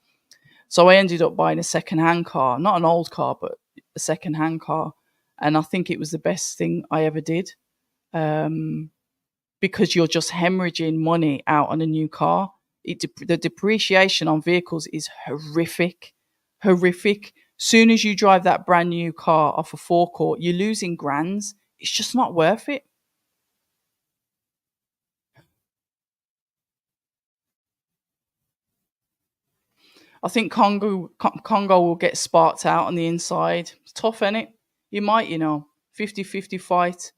So I ended up buying a second-hand car, not an old car, but a second-hand car. And I think it was the best thing I ever did because you're just hemorrhaging money out on a new car. The depreciation on vehicles is horrific. Soon as you drive that brand new car off a forecourt, you're losing grands. It's just not worth it. I think Congo will get sparked out on the inside. It's tough, isn't it? You might, 50-50 fight.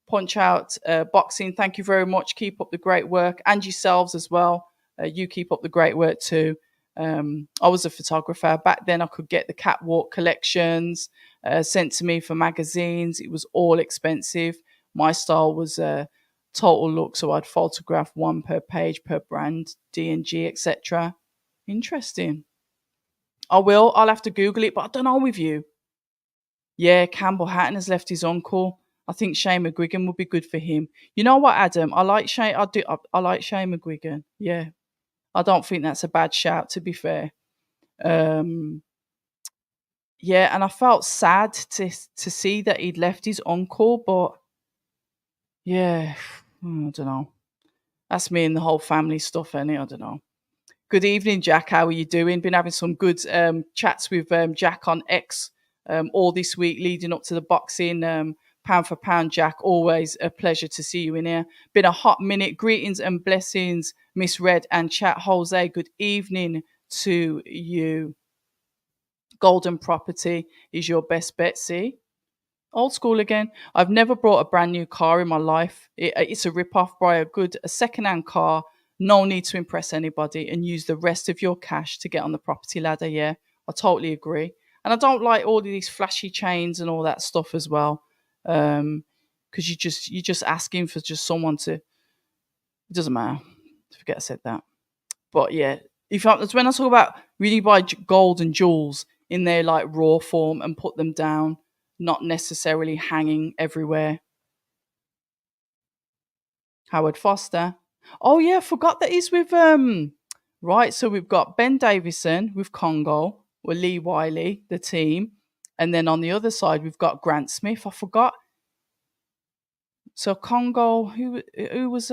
Punch out boxing. Thank you very much. Keep up the great work. And yourselves as well. You keep up the great work too. I was a photographer. Back then I could get the catwalk collections sent to me for magazines. It was all expensive. My style was total look. So I'd photograph one per page, per brand, D&G, etc. Interesting. I'll have to Google it, but I don't know with you. Yeah, Campbell Hatton has left his uncle. I think Shane McGuigan would be good for him. You know what, Adam? I like Shane. I like Shane McGuigan. Yeah, I don't think that's a bad shout. To be fair, yeah, and I felt sad to see that he'd left his uncle, but yeah, I don't know. That's me and the whole family stuff, innit? I don't know. Good evening, Jack. How are you doing? Been having some good chats with Jack on X all this week leading up to the boxing. Pound for pound, Jack. Always a pleasure to see you in here. Been a hot minute. Greetings and blessings, Miss Red and chat. Jose, good evening to you. Golden Property is your best bet. See? Old school again. I've never bought a brand new car in my life. It's a rip-off. Buy a second-hand car. No need to impress anybody and use the rest of your cash to get on the property ladder. Yeah, I totally agree. And I don't like all of these flashy chains and all that stuff as well. Because you're just asking for just someone to. It doesn't matter. Forget I said that. But yeah, that's when I talk about really buy gold and jewels in their like raw form and put them down. not necessarily hanging everywhere. Howard Foster. Oh yeah, forgot that he's with right, so we've got Ben Davison with Congo, or Lee Wiley, the team. And then on the other side we've got Grant Smith. I forgot. So Congo, who was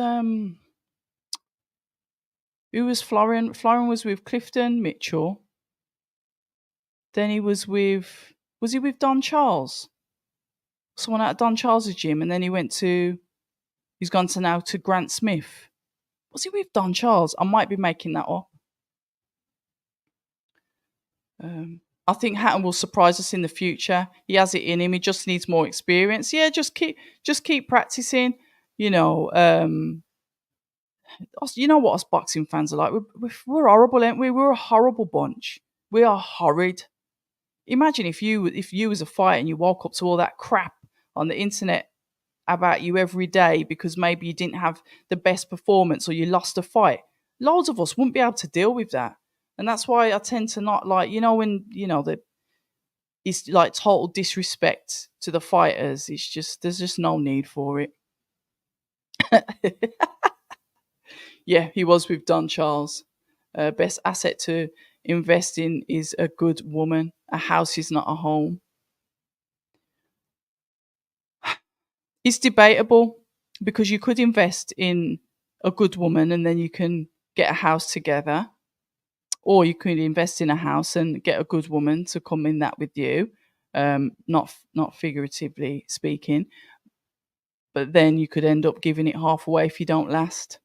Florian? Florian was with Clifton Mitchell. Then he was he with Don Charles? Someone out of Don Charles's gym, and then he's gone to now to Grant Smith. Was he with Don Charles? I might be making that up. I think Hatton will surprise us in the future. He has it in him. He just needs more experience. Yeah, just keep practicing. You know, you know what us boxing fans are like. We're horrible, aren't we? We're a horrible bunch. We are horrid. Imagine if you was a fighter and you woke up to all that crap on the internet about you every day because maybe you didn't have the best performance or you lost a fight. Loads of us wouldn't be able to deal with that. And that's why I tend to not like, when, it's like total disrespect to the fighters. It's just, there's just no need for it. Yeah, he was with Don Charles. Best asset to invest in is a good woman. A house is not a home. It's debatable because you could invest in a good woman and then you can get a house together, or you could invest in a house and get a good woman to come in that with you, not figuratively speaking, but then you could end up giving it half away if you don't last.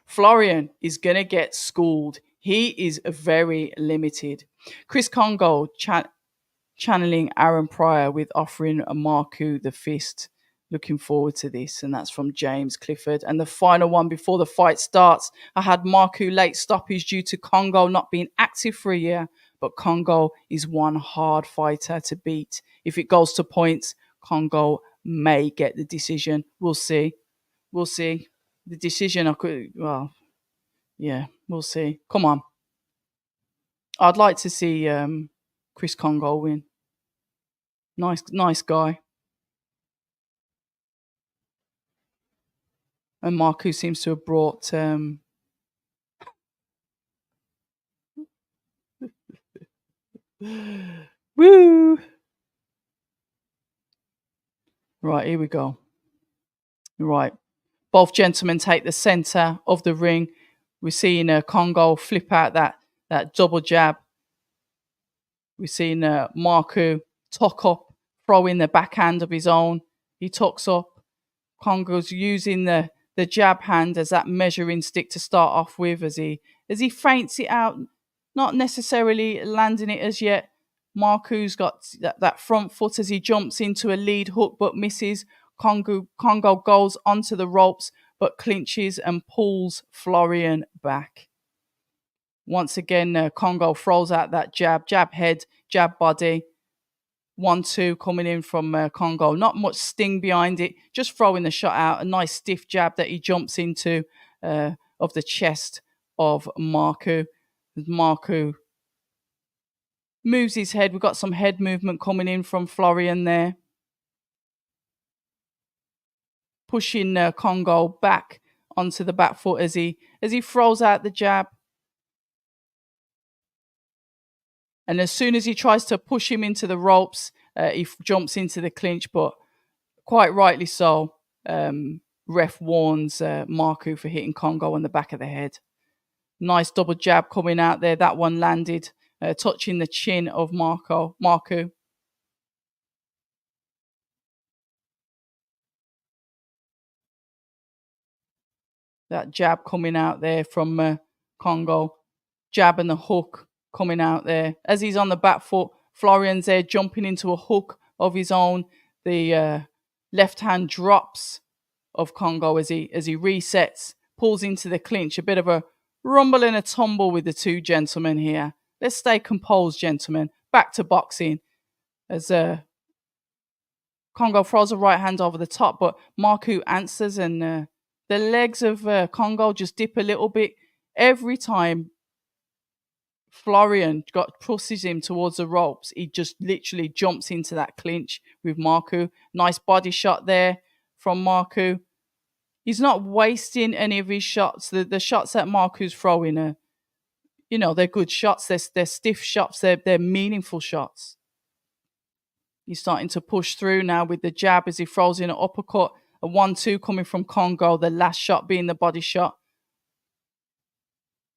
Florian is going to get schooled. He is very limited. Chris Congo channeling Aaron Pryor with offering a Maru the fist. Looking forward to this. And that's from James Clifford. And the final one before the fight starts, I had Maru late stoppage due to Congo not being active for a year. But Congo is one hard fighter to beat. If it goes to points, Congo may get the decision. We'll see. We'll see. The decision, we'll see. Come on. I'd like to see Chris Congo win. Nice guy. And Maru seems to have brought woo. Right, here we go. Right. Both gentlemen take the centre of the ring. We're seeing Congo flip out that double jab. We're seeing Maru tuck up, throw in the backhand of his own. He tucks up. Congo's using the jab hand as that measuring stick to start off with as he feints it out, not necessarily landing it as yet. Maru's got that front foot as he jumps into a lead hook but misses. Congo goes onto the ropes but clinches and pulls Florian back. Once again, Congo throws out that jab head, jab body. 1-2 coming in from Congo. Not much sting behind it. Just throwing the shot out. A nice stiff jab that he jumps into of the chest of Maru. Maru moves his head. We've got some head movement coming in from Florian there. Pushing Congo back onto the back foot as he throws out the jab. And as soon as he tries to push him into the ropes, he jumps into the clinch, but quite rightly so. Ref warns Maru for hitting Congo on the back of the head. Nice double jab coming out there. That one landed, touching the chin of Maru. That jab coming out there from Congo. Jab and the hook coming out there. As he's on the back foot, Florian's there jumping into a hook of his own. The left hand drops of Congo as he resets, pulls into the clinch. A bit of a rumble and a tumble with the two gentlemen here. Let's stay composed, gentlemen. Back to boxing. As Congo throws a right hand over the top, but Maru answers, and the legs of Congo just dip a little bit every time Florian pushes him towards the ropes. He just literally jumps into that clinch with Maru. Nice body shot there from Maru. He's not wasting any of his shots. The shots that Maru's throwing are, they're good shots. They're stiff shots. They're meaningful shots. He's starting to push through now with the jab as he throws in an uppercut. A 1-2 coming from Congo. The last shot being the body shot.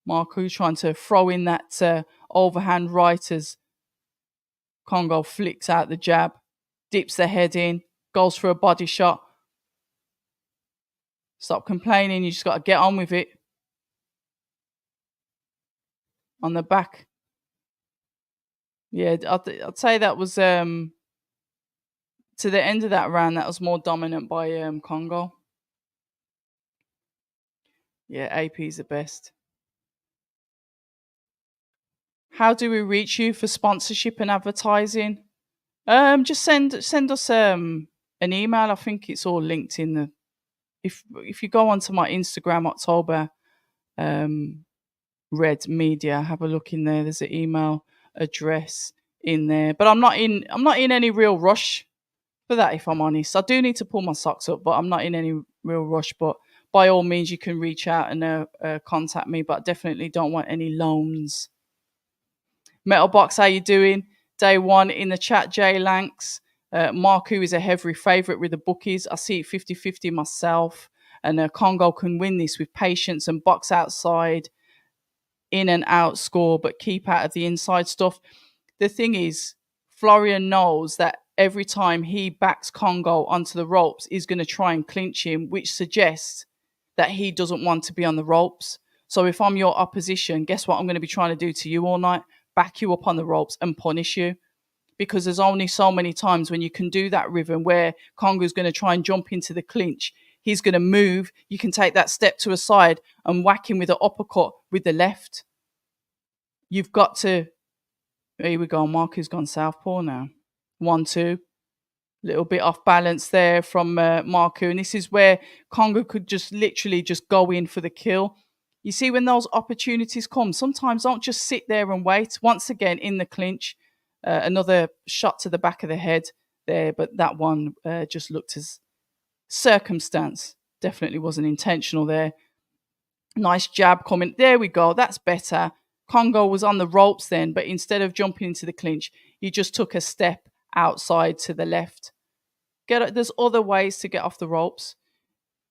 Maru trying to throw in that overhand right as Congo flicks out the jab, dips the head in, goes for a body shot. Stop complaining. You just got to get on with it. On the back. Yeah, I'd say that was to the end of that round. That was more dominant by Congo. Yeah, AP is the best. How do we reach you for sponsorship and advertising? Just send us an email. I think it's all linked in the. If you go onto my Instagram, October Red Media, have a look in there. There's an email address in there. But I'm not in any real rush for that, if I'm honest. I do need to pull my socks up, but I'm not in any real rush. But by all means, you can reach out and contact me. But I definitely don't want any loans. Metal Box, how you doing? Day one in the chat, Jay Lanks. Maru is a heavy favourite with the bookies. I see it 50-50 myself. And Congo can win this with patience and box outside, in and out score, but keep out of the inside stuff. The thing is, Florian knows that every time he backs Congo onto the ropes, he's going to try and clinch him, which suggests that he doesn't want to be on the ropes. So if I'm your opposition, guess what I'm going to be trying to do to you all night? Back you up on the ropes and punish you. Because there's only so many times when you can do that rhythm where Congo's going to try and jump into the clinch. He's going to move. You can take that step to a side and whack him with an uppercut with the left. You've got to. Here we go. Maru's gone southpaw now. 1-2. Little bit off balance there from Maru. And this is where Congo could just literally just go in for the kill. You see, when those opportunities come, sometimes don't just sit there and wait. Once again, in the clinch. Another shot to the back of the head there, but that one just looked as circumstance. Definitely wasn't intentional there. Nice jab coming. There we go. That's better. Congo was on the ropes then, but instead of jumping into the clinch, he just took a step outside to the left. There's other ways to get off the ropes,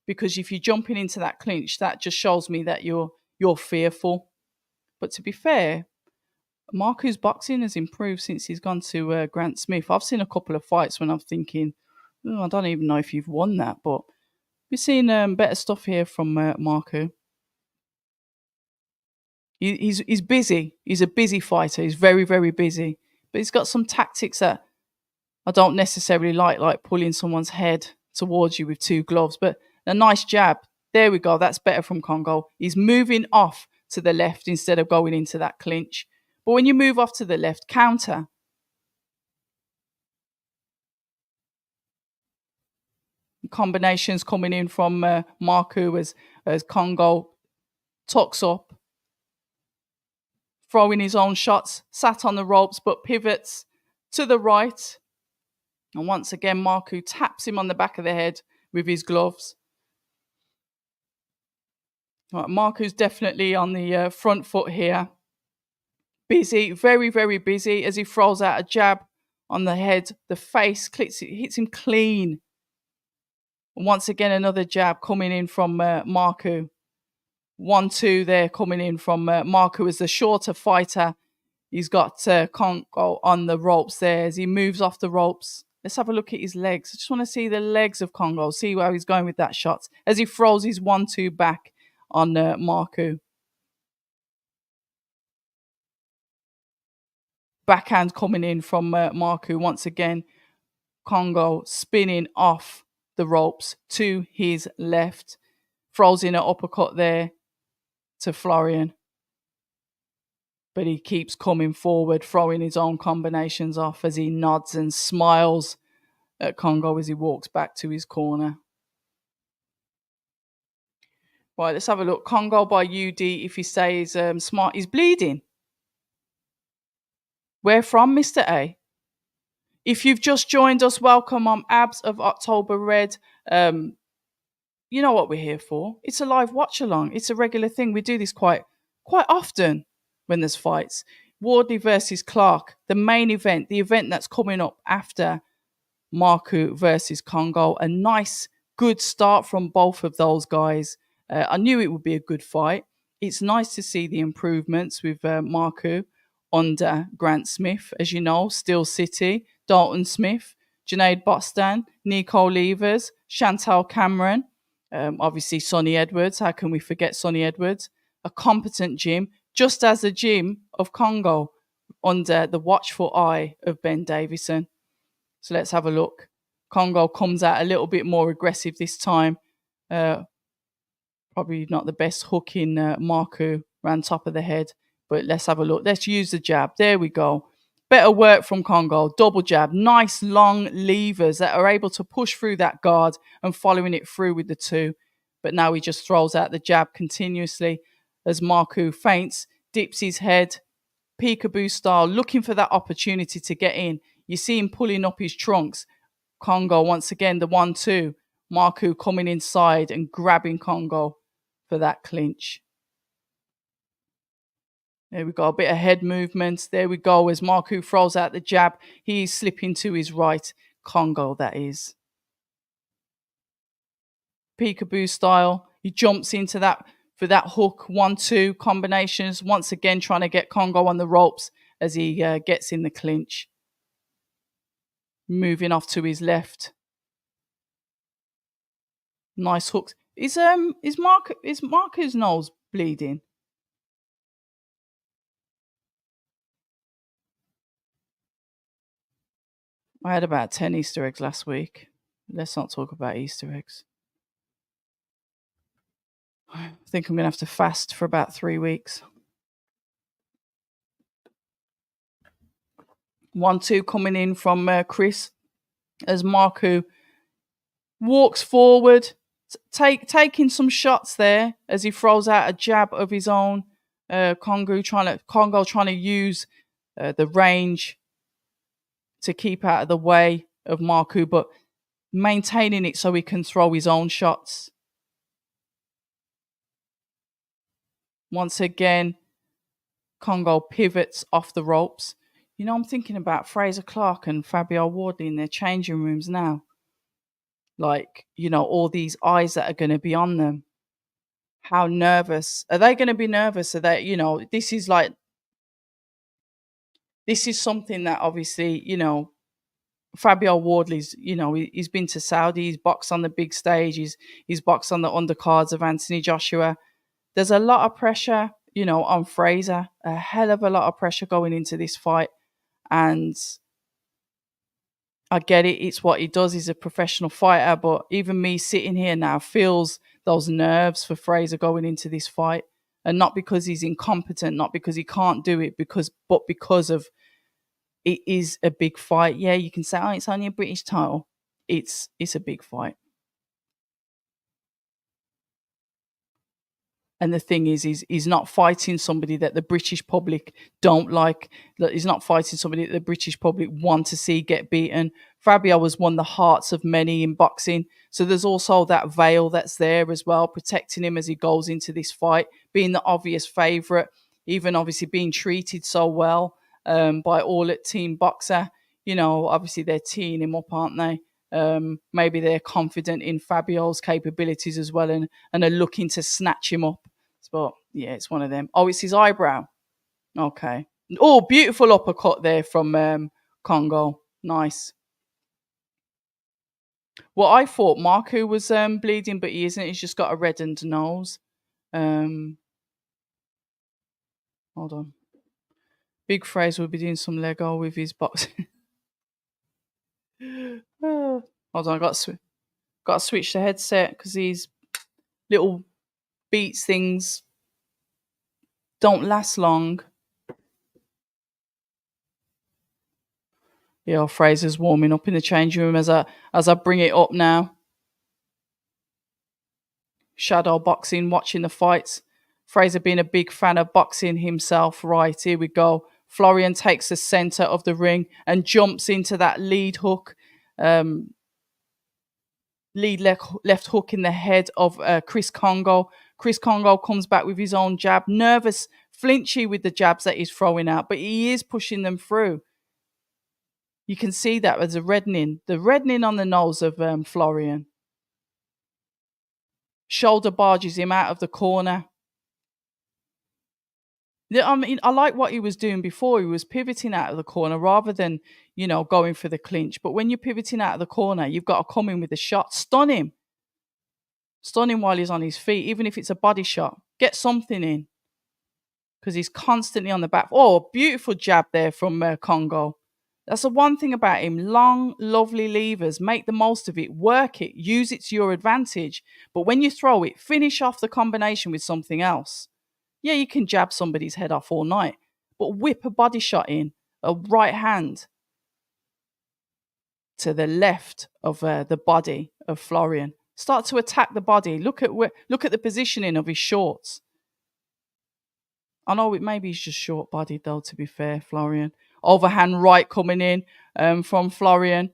because if you're jumping into that clinch, that just shows me that you're fearful. But to be fair, Maru's boxing has improved since he's gone to Grant Smith. I've seen a couple of fights when I'm thinking, I don't even know if you've won that, but we've seen better stuff here from Maru. He's busy. He's a busy fighter. He's very, very busy. But he's got some tactics that I don't necessarily like pulling someone's head towards you with two gloves. But a nice jab. There we go. That's better from Congo. He's moving off to the left instead of going into that clinch. But when you move off to the left, counter. Combinations coming in from Maru as Congo tucks up, throwing his own shots, sat on the ropes, but pivots to the right. And once again, Maru taps him on the back of the head with his gloves. Right, Maru's definitely on the front foot here. Busy, very, very busy as he throws out a jab on the head. The face hits him clean. And once again, another jab coming in from Maru. 1-2 there coming in from Maru as the shorter fighter. He's got Congo on the ropes there as he moves off the ropes. Let's have a look at his legs. I just want to see the legs of Congo, see where he's going with that shot as he throws his 1-2 back on Maru. Backhand coming in from Maru once again. Congo spinning off the ropes to his left. Throws in an uppercut there to Florian. But he keeps coming forward, throwing his own combinations off as he nods and smiles at Congo as he walks back to his corner. Right, let's have a look. Congo by UD, if he stays smart, he's bleeding. Where from, Mr. A? If you've just joined us, welcome on Abs of October Red. Um, you know what we're here for. It's a live watch along. It's a regular thing. We do this quite often when there's fights. Wardley versus Clarke, the main event, the event that's coming up after Maru versus Congo. A nice, good start from both of those guys. I knew it would be a good fight. It's nice to see the improvements with Maru under Grant Smith, as you know, Steel City, Dalton Smith, Junaid Bostan, Nico Levers, Chantal Cameron, obviously Sonny Edwards. How can we forget Sonny Edwards? A competent gym, just as the gym of Congo, under the watchful eye of Ben Davison. So let's have a look. Congo comes out a little bit more aggressive this time. Probably not the best hook in Maru around top of the head. But let's have a look. Let's use the jab. There we go. Better work from Congo. Double jab. Nice long levers that are able to push through that guard and following it through with the two. But now he just throws out the jab continuously as Maru feints, dips his head, peekaboo style, looking for that opportunity to get in. You see him pulling up his trunks. Congo, once again, the 1-2. Maru coming inside and grabbing Congo for that clinch. There we go, a bit of head movement. There we go, as Maru throws out the jab. He's slipping to his right. Congo, that is. Peekaboo style. He jumps into that for that hook. 1-2 combinations. Once again, trying to get Congo on the ropes as he gets in the clinch. Moving off to his left. Nice hooks. Is Maru's nose bleeding? I had about 10 Easter eggs last week. Let's not talk about Easter eggs. I think I'm going to have to fast for about 3 weeks. 1-2 coming in from Chris as Maru walks forward, taking some shots there as he throws out a jab of his own. Congo trying to use the range to keep out of the way of Maru, but maintaining it so he can throw his own shots. Once again, Congo pivots off the ropes. You know, I'm thinking about Fraser Clarke and Fabio Wardley in their changing rooms now. Like, you know, all these eyes that are going to be on them. How nervous. Are they going to be nervous? Are they, you know, this is something that obviously, you know, Fabio Wardley's, you know, he's been to Saudi, he's boxed on the big stage, he's boxed on the undercards of Anthony Joshua. There's a lot of pressure, you know, on Fraser, a hell of a lot of pressure going into this fight. And I get it, it's what he does, he's a professional fighter, but even me sitting here now feels those nerves for Fraser going into this fight. And not because he's incompetent, not because he can't do it, but because of it is a big fight. Yeah, you can say, oh, it's only a British title. It's a big fight. And the thing is he's not fighting somebody that the British public don't like. He's not fighting somebody that the British public want to see get beaten. Fabio has won the hearts of many in boxing. So there's also that veil that's there as well, protecting him as he goes into this fight, being the obvious favourite, even obviously being treated so well by all at Team Boxer. You know, obviously they're teeing him up, aren't they? Maybe they're confident in Fabio's capabilities as well and are looking to snatch him up. But yeah, it's one of them. Oh, it's his eyebrow. Okay. Oh, beautiful uppercut there from Congo. Nice. Well, I thought Maru was bleeding, but he isn't. He's just got a reddened nose. Hold on. Big Fraser will be doing some Lego with his boxing. Hold on, I got to switch the headset because these little Beats things don't last long. Yeah, Fraser's warming up in the changing room as I bring it up now. Shadow boxing, watching the fights. Fraser being a big fan of boxing himself. Right, here we go. Florian takes the center of the ring and jumps into that lead hook, lead left hook in the head of Chris Congo. Chris Congo comes back with his own jab, nervous, flinchy with the jabs that he's throwing out, but he is pushing them through. You can see that as the reddening on the nose of Florian. Shoulder barges him out of the corner. I mean, I like what he was doing before. He was pivoting out of the corner rather than, going for the clinch. But when you're pivoting out of the corner, you've got to come in with a shot. Stun him. Stun him while he's on his feet, even if it's a body shot. Get something in. Because he's constantly on the back. Oh, beautiful jab there from Congo. That's the one thing about him. Long, lovely levers. Make the most of it. Work it. Use it to your advantage. But when you throw it, finish off the combination with something else. Yeah, you can jab somebody's head off all night, but whip a body shot in, a right hand to the left of the body of Florian. Start to attack the body. Look at the positioning of his shorts. I know maybe he's just short-bodied though, to be fair, Florian. Overhand right coming in from Florian.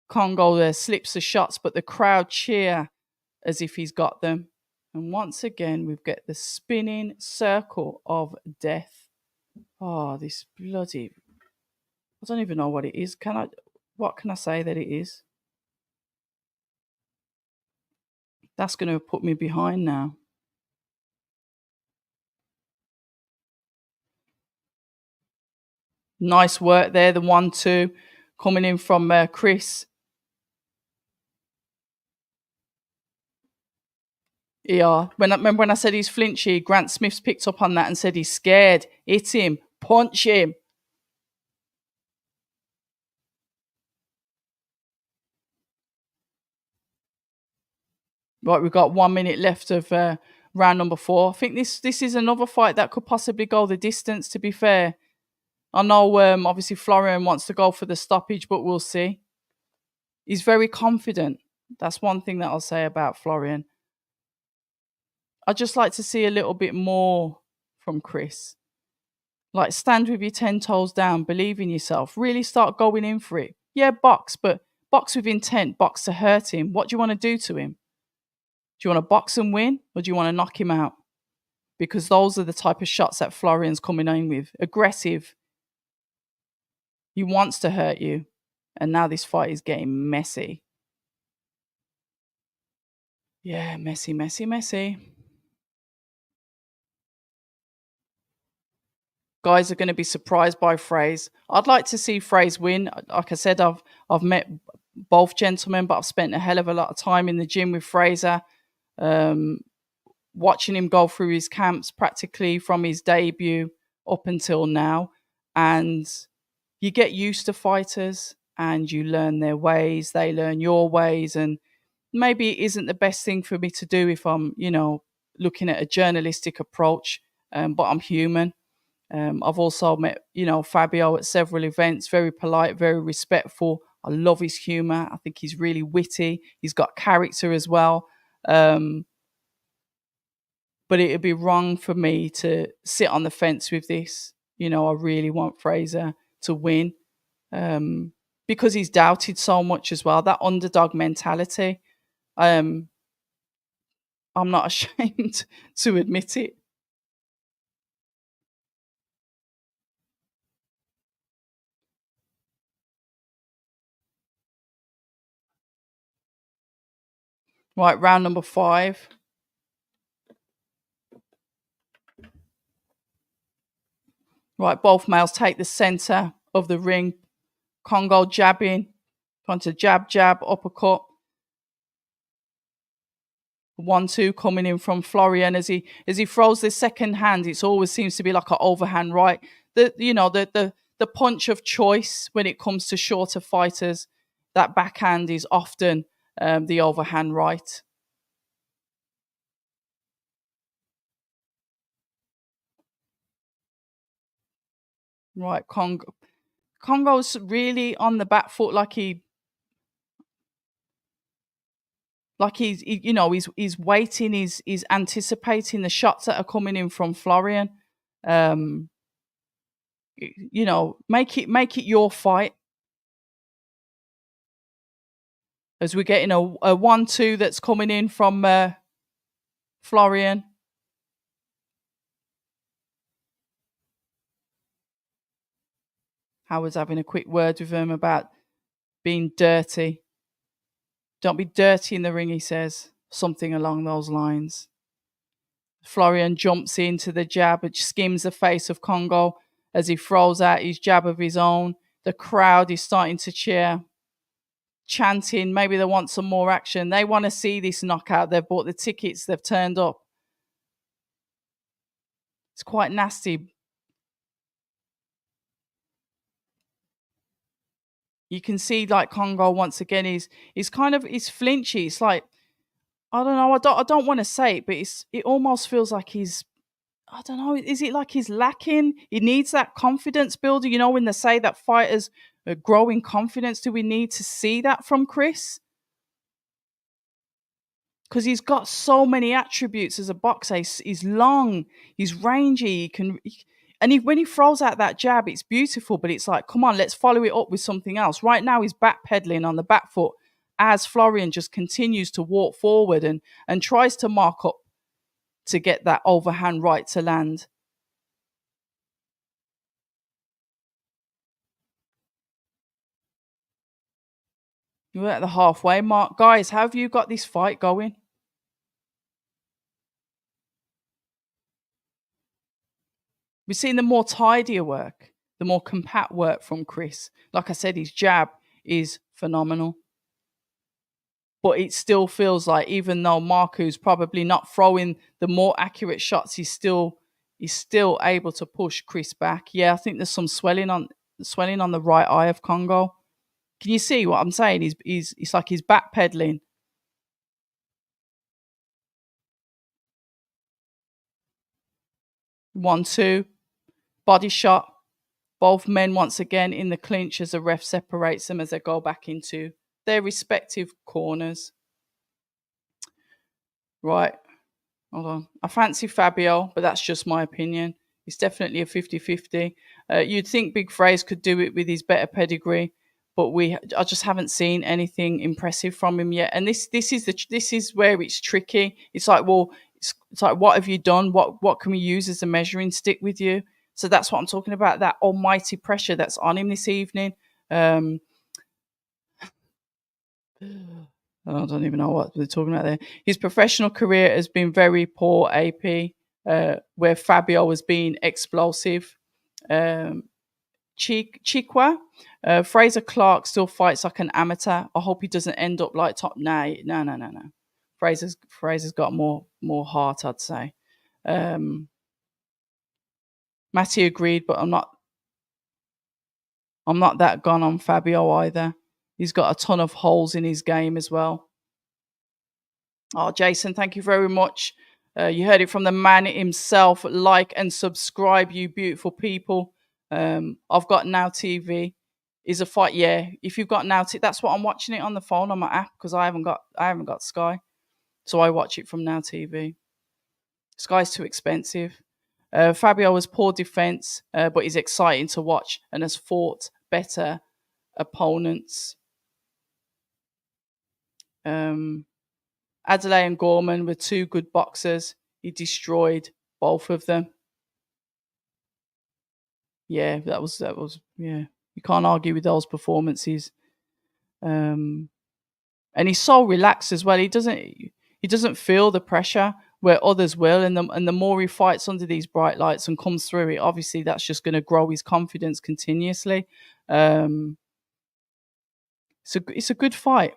Congo there slips the shots, but the crowd cheer as if he's got them. And once again, we've got the spinning circle of death. Oh, this bloody... I don't even know what it is. What can I say that it is? That's going to put me behind now. Nice work there, the 1-2 coming in from Chris. Yeah, remember when I said he's flinchy, Grant Smith's picked up on that and said he's scared. Hit him, punch him. Right, we've got 1 minute left of round number 4. I think this is another fight that could possibly go the distance, to be fair. I know obviously Florian wants to go for the stoppage, but we'll see. He's very confident. That's one thing that I'll say about Florian. I'd just like to see a little bit more from Chris. Like, stand with your 10 toes down, believe in yourself, really start going in for it. Yeah, box, but box with intent, box to hurt him. What do you want to do to him? Do you want to box and win, or do you want to knock him out? Because those are the type of shots that Florian's coming in with. Aggressive. He wants to hurt you. And now this fight is getting messy. Yeah, messy, messy, messy. Guys are going to be surprised by Fraze. I'd like to see Fraze win. Like I said, I've met both gentlemen, but I've spent a hell of a lot of time in the gym with Fraser, watching him go through his camps practically from his debut up until now. And you get used to fighters and you learn their ways, they learn your ways. And maybe it isn't the best thing for me to do if I'm, looking at a journalistic approach, but I'm human. I've also met, Fabio at several events, very polite, very respectful. I love his humor. I think he's really witty. He's got character as well. But it'd be wrong for me to sit on the fence with this. I really want Fraser to win because he's doubted so much as well. That underdog mentality. I'm not ashamed to admit it. Right, round number 5. Right, both males take the center of the ring. Congo jabbing, trying to jab, uppercut. 1-2 coming in from Florian as he throws this second hand. It always seems to be like an overhand right. The punch of choice when it comes to shorter fighters. That backhand is often the overhand right. Right, Congo's really on the back foot, he's waiting, he's anticipating the shots that are coming in from Florian. Make it your fight. As we're getting a 1-2 that's coming in from Florian. Howard's having a quick word with him about being dirty. Don't be dirty in the ring, he says. Something along those lines. Florian jumps into the jab, which skims the face of Congo as he throws out his jab of his own. The crowd is starting to cheer, chanting. Maybe they want some more action. They want to see this knockout. They've bought the tickets. They've turned up. It's quite nasty. You can see like Congo once again is flinchy. It's like, I don't know. I don't want to say it, but it almost feels like he's, I don't know. Is it like he's lacking? He needs that confidence builder. When they say that fighters are growing confidence, do we need to see that from Chris? Because he's got so many attributes as a boxer. He's long, he's rangy. When he throws out that jab, it's beautiful. But it's like, come on, let's follow it up with something else. Right now, he's backpedaling on the back foot as Florian just continues to walk forward and tries to mark up to get that overhand right to land. We're at the halfway mark. Guys, how have you got this fight going? We've seen the more tidier work, the more compact work from Chris. Like I said, his jab is phenomenal. But it still feels like, even though Marku's probably not throwing the more accurate shots, he's still able to push Chris back. Yeah, I think there's some swelling on the right eye of Congo. Can you see what I'm saying? It's like he's backpedaling. One, two, body shot. Both men once again in the clinch as the ref separates them as they go back into their respective corners. Right. Hold on. I fancy Fabio, but that's just my opinion. He's definitely a 50-50. You'd think Big Fraser could do it with his better pedigree, but I just haven't seen anything impressive from him yet. And this is where it's tricky. It's like, well, it's like, what have you done? What can we use as a measuring stick with you? So that's what I'm talking about, that almighty pressure that's on him this evening. I don't even know what they're talking about there. His professional career has been very poor, AP, where Fabio has been explosive. Chikwa, Fraser Clarke still fights like an amateur. I hope he doesn't end up like top. No. Fraser's got more heart, I'd say. Matty agreed, but I'm not that gone on Fabio either. He's got a ton of holes in his game as well. Oh, Jason, thank you very much. You heard it from the man himself. Like and subscribe, you beautiful people. I've got Now TV. Is a fight, yeah. If you've got Now TV, that's what I'm watching it on the phone on my app, because I haven't got Sky, so I watch it from Now TV. Sky's too expensive. Fabio has poor defense, but he's exciting to watch and has fought better opponents. Adelaide and Gorman were two good boxers. He destroyed both of them. Yeah, that was yeah. You can't argue with those performances. And he's so relaxed as well. He doesn't feel the pressure where others will, and the more he fights under these bright lights and comes through it, obviously that's just going to grow his confidence continuously. It's a good fight.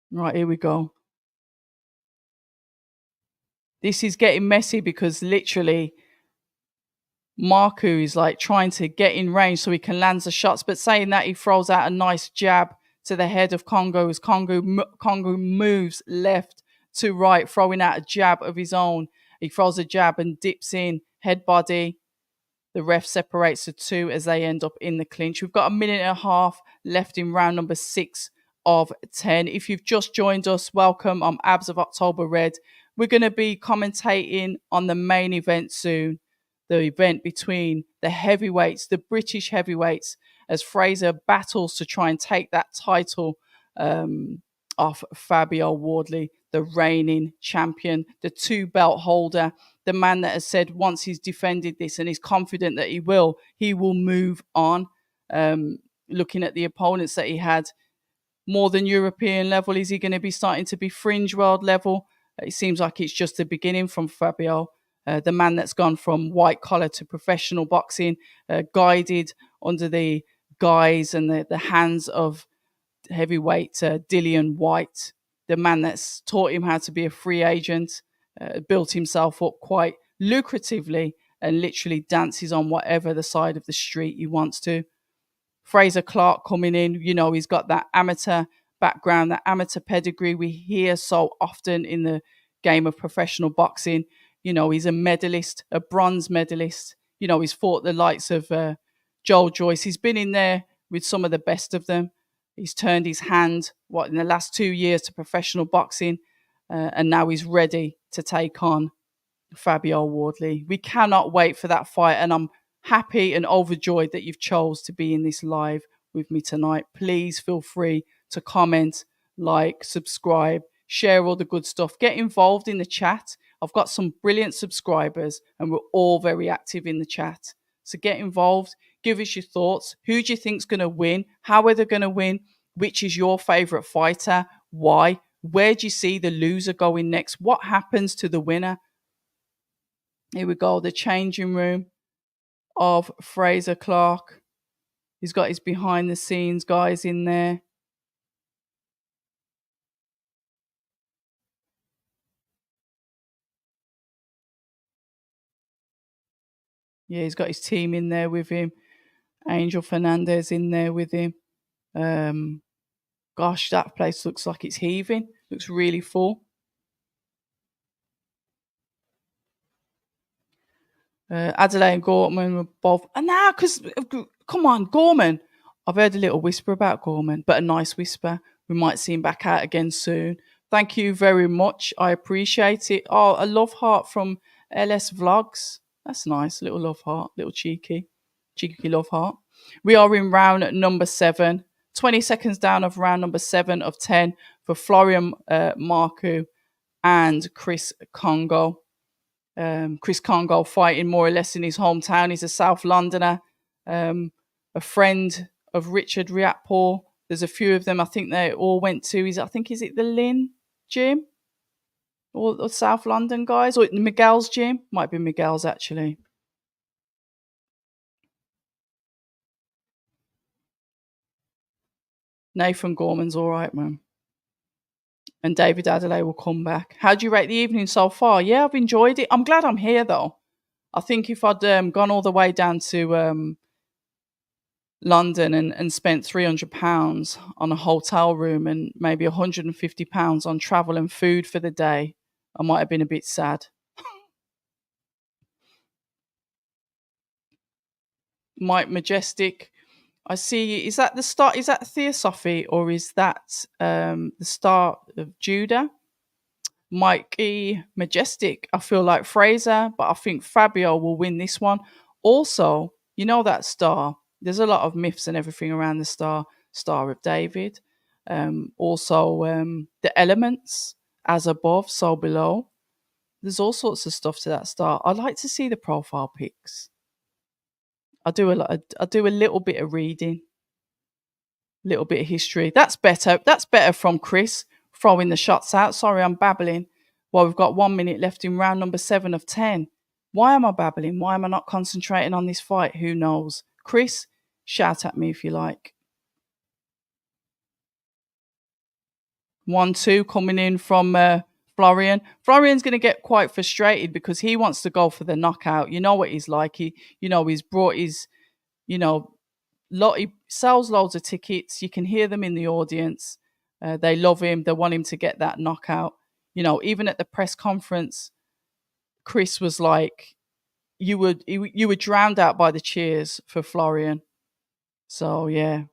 Right, here we go. This is getting messy because literally Maru is like trying to get in range so he can land the shots, but saying that, he throws out a nice jab to the head of Congo as Congo moves left to right, throwing out a jab of his own. He throws a jab and dips in, head body. The ref separates the two as they end up in the clinch. We've got a minute and a half left in round number 6 of 10. If you've just joined us, welcome. I'm Abs of October Red. We're going to be commentating on the main event soon. the event between the heavyweights, the British heavyweights, as Fraser battles to try and take that title off Fabio Wardley, the reigning champion, the 2 belt holder, the man that has said once he's defended this and is confident that he will move on. Looking at the opponents that he had, more than European level, is he going to be starting to be fringe world level? It seems like it's just the beginning from Fabio, the man that's gone from white collar to professional boxing, guided under the guise and the hands of heavyweight Dillian White, the man that's taught him how to be a free agent, built himself up quite lucratively, and literally dances on whatever the side of the street he wants to. Fraser Clarke coming in, he's got that amateur background, that amateur pedigree we hear so often in the game of professional boxing. He's a medalist, a bronze medalist. He's fought the likes of Joel Joyce. He's been in there with some of the best of them. He's turned his hand, in the last 2 years to professional boxing, and now he's ready to take on Fabio Wardley. We cannot wait for that fight, and I'm happy and overjoyed that you've chose to be in this live with me tonight. Please feel free to comment, like, subscribe, share all the good stuff. Get involved in the chat. I've got some brilliant subscribers and we're all very active in the chat. So get involved. Give us your thoughts. Who do you think's going to win? How are they going to win? Which is your favourite fighter? Why? Where do you see the loser going next? What happens to the winner? Here we go. The changing room of Fraser Clarke. He's got his behind the scenes guys in there. Yeah, he's got his team in there with him. Angel Fernandez in there with him. Gosh, that place looks like it's heaving. Looks really full. Adelaide and Gorman were both. And now, because, come on, Gorman. I've heard a little whisper about Gorman, but a nice whisper. We might see him back out again soon. Thank you very much. I appreciate it. Oh, a love heart from LS Vlogs. That's nice. A little love heart. Little cheeky love heart. We are in round number 7. 20 seconds down of round number 7 of 10 for Florian Maru and Chris Congo. Chris Congo fighting more or less in his hometown. He's a South Londoner, a friend of Richard Riatpour. There's a few of them. I think they all went to, is it the Lynn gym? Or South London guys? Or Miguel's gym? Might be Miguel's actually. Nathan Gorman's all right, man. And David Adelaide will come back. How do you rate the evening so far? Yeah, I've enjoyed it. I'm glad I'm here, though. I think if I'd gone all the way down to London and spent £300 on a hotel room and maybe £150 on travel and food for the day, I might have been a bit sad. Mike Majestic. I see. Is that the star? Is that Theosophy or is that the Star of Judah? Mikey Majestic. I feel like Fraser, but I think Fabio will win this one. Also, that star. There's a lot of myths and everything around the star. Star of David. Also, the elements, as above, so below. There's all sorts of stuff to that star. I'd like to see the profile pics. I do a little bit of reading, a little bit of history. That's better. That's better from Chris throwing the shots out. Sorry, I'm babbling. Well, we've got 1 minute left in round number 7 of 10. Why am I babbling? Why am I not concentrating on this fight? Who knows? Chris, shout at me if you like. 1-2 coming in from Florian. Florian's going to get quite frustrated because he wants to go for the knockout. You know what he's like. He's brought his, he sells loads of tickets. You can hear them in the audience. They love him. They want him to get that knockout. Even at the press conference, Chris was like, you were drowned out by the cheers for Florian. So, yeah.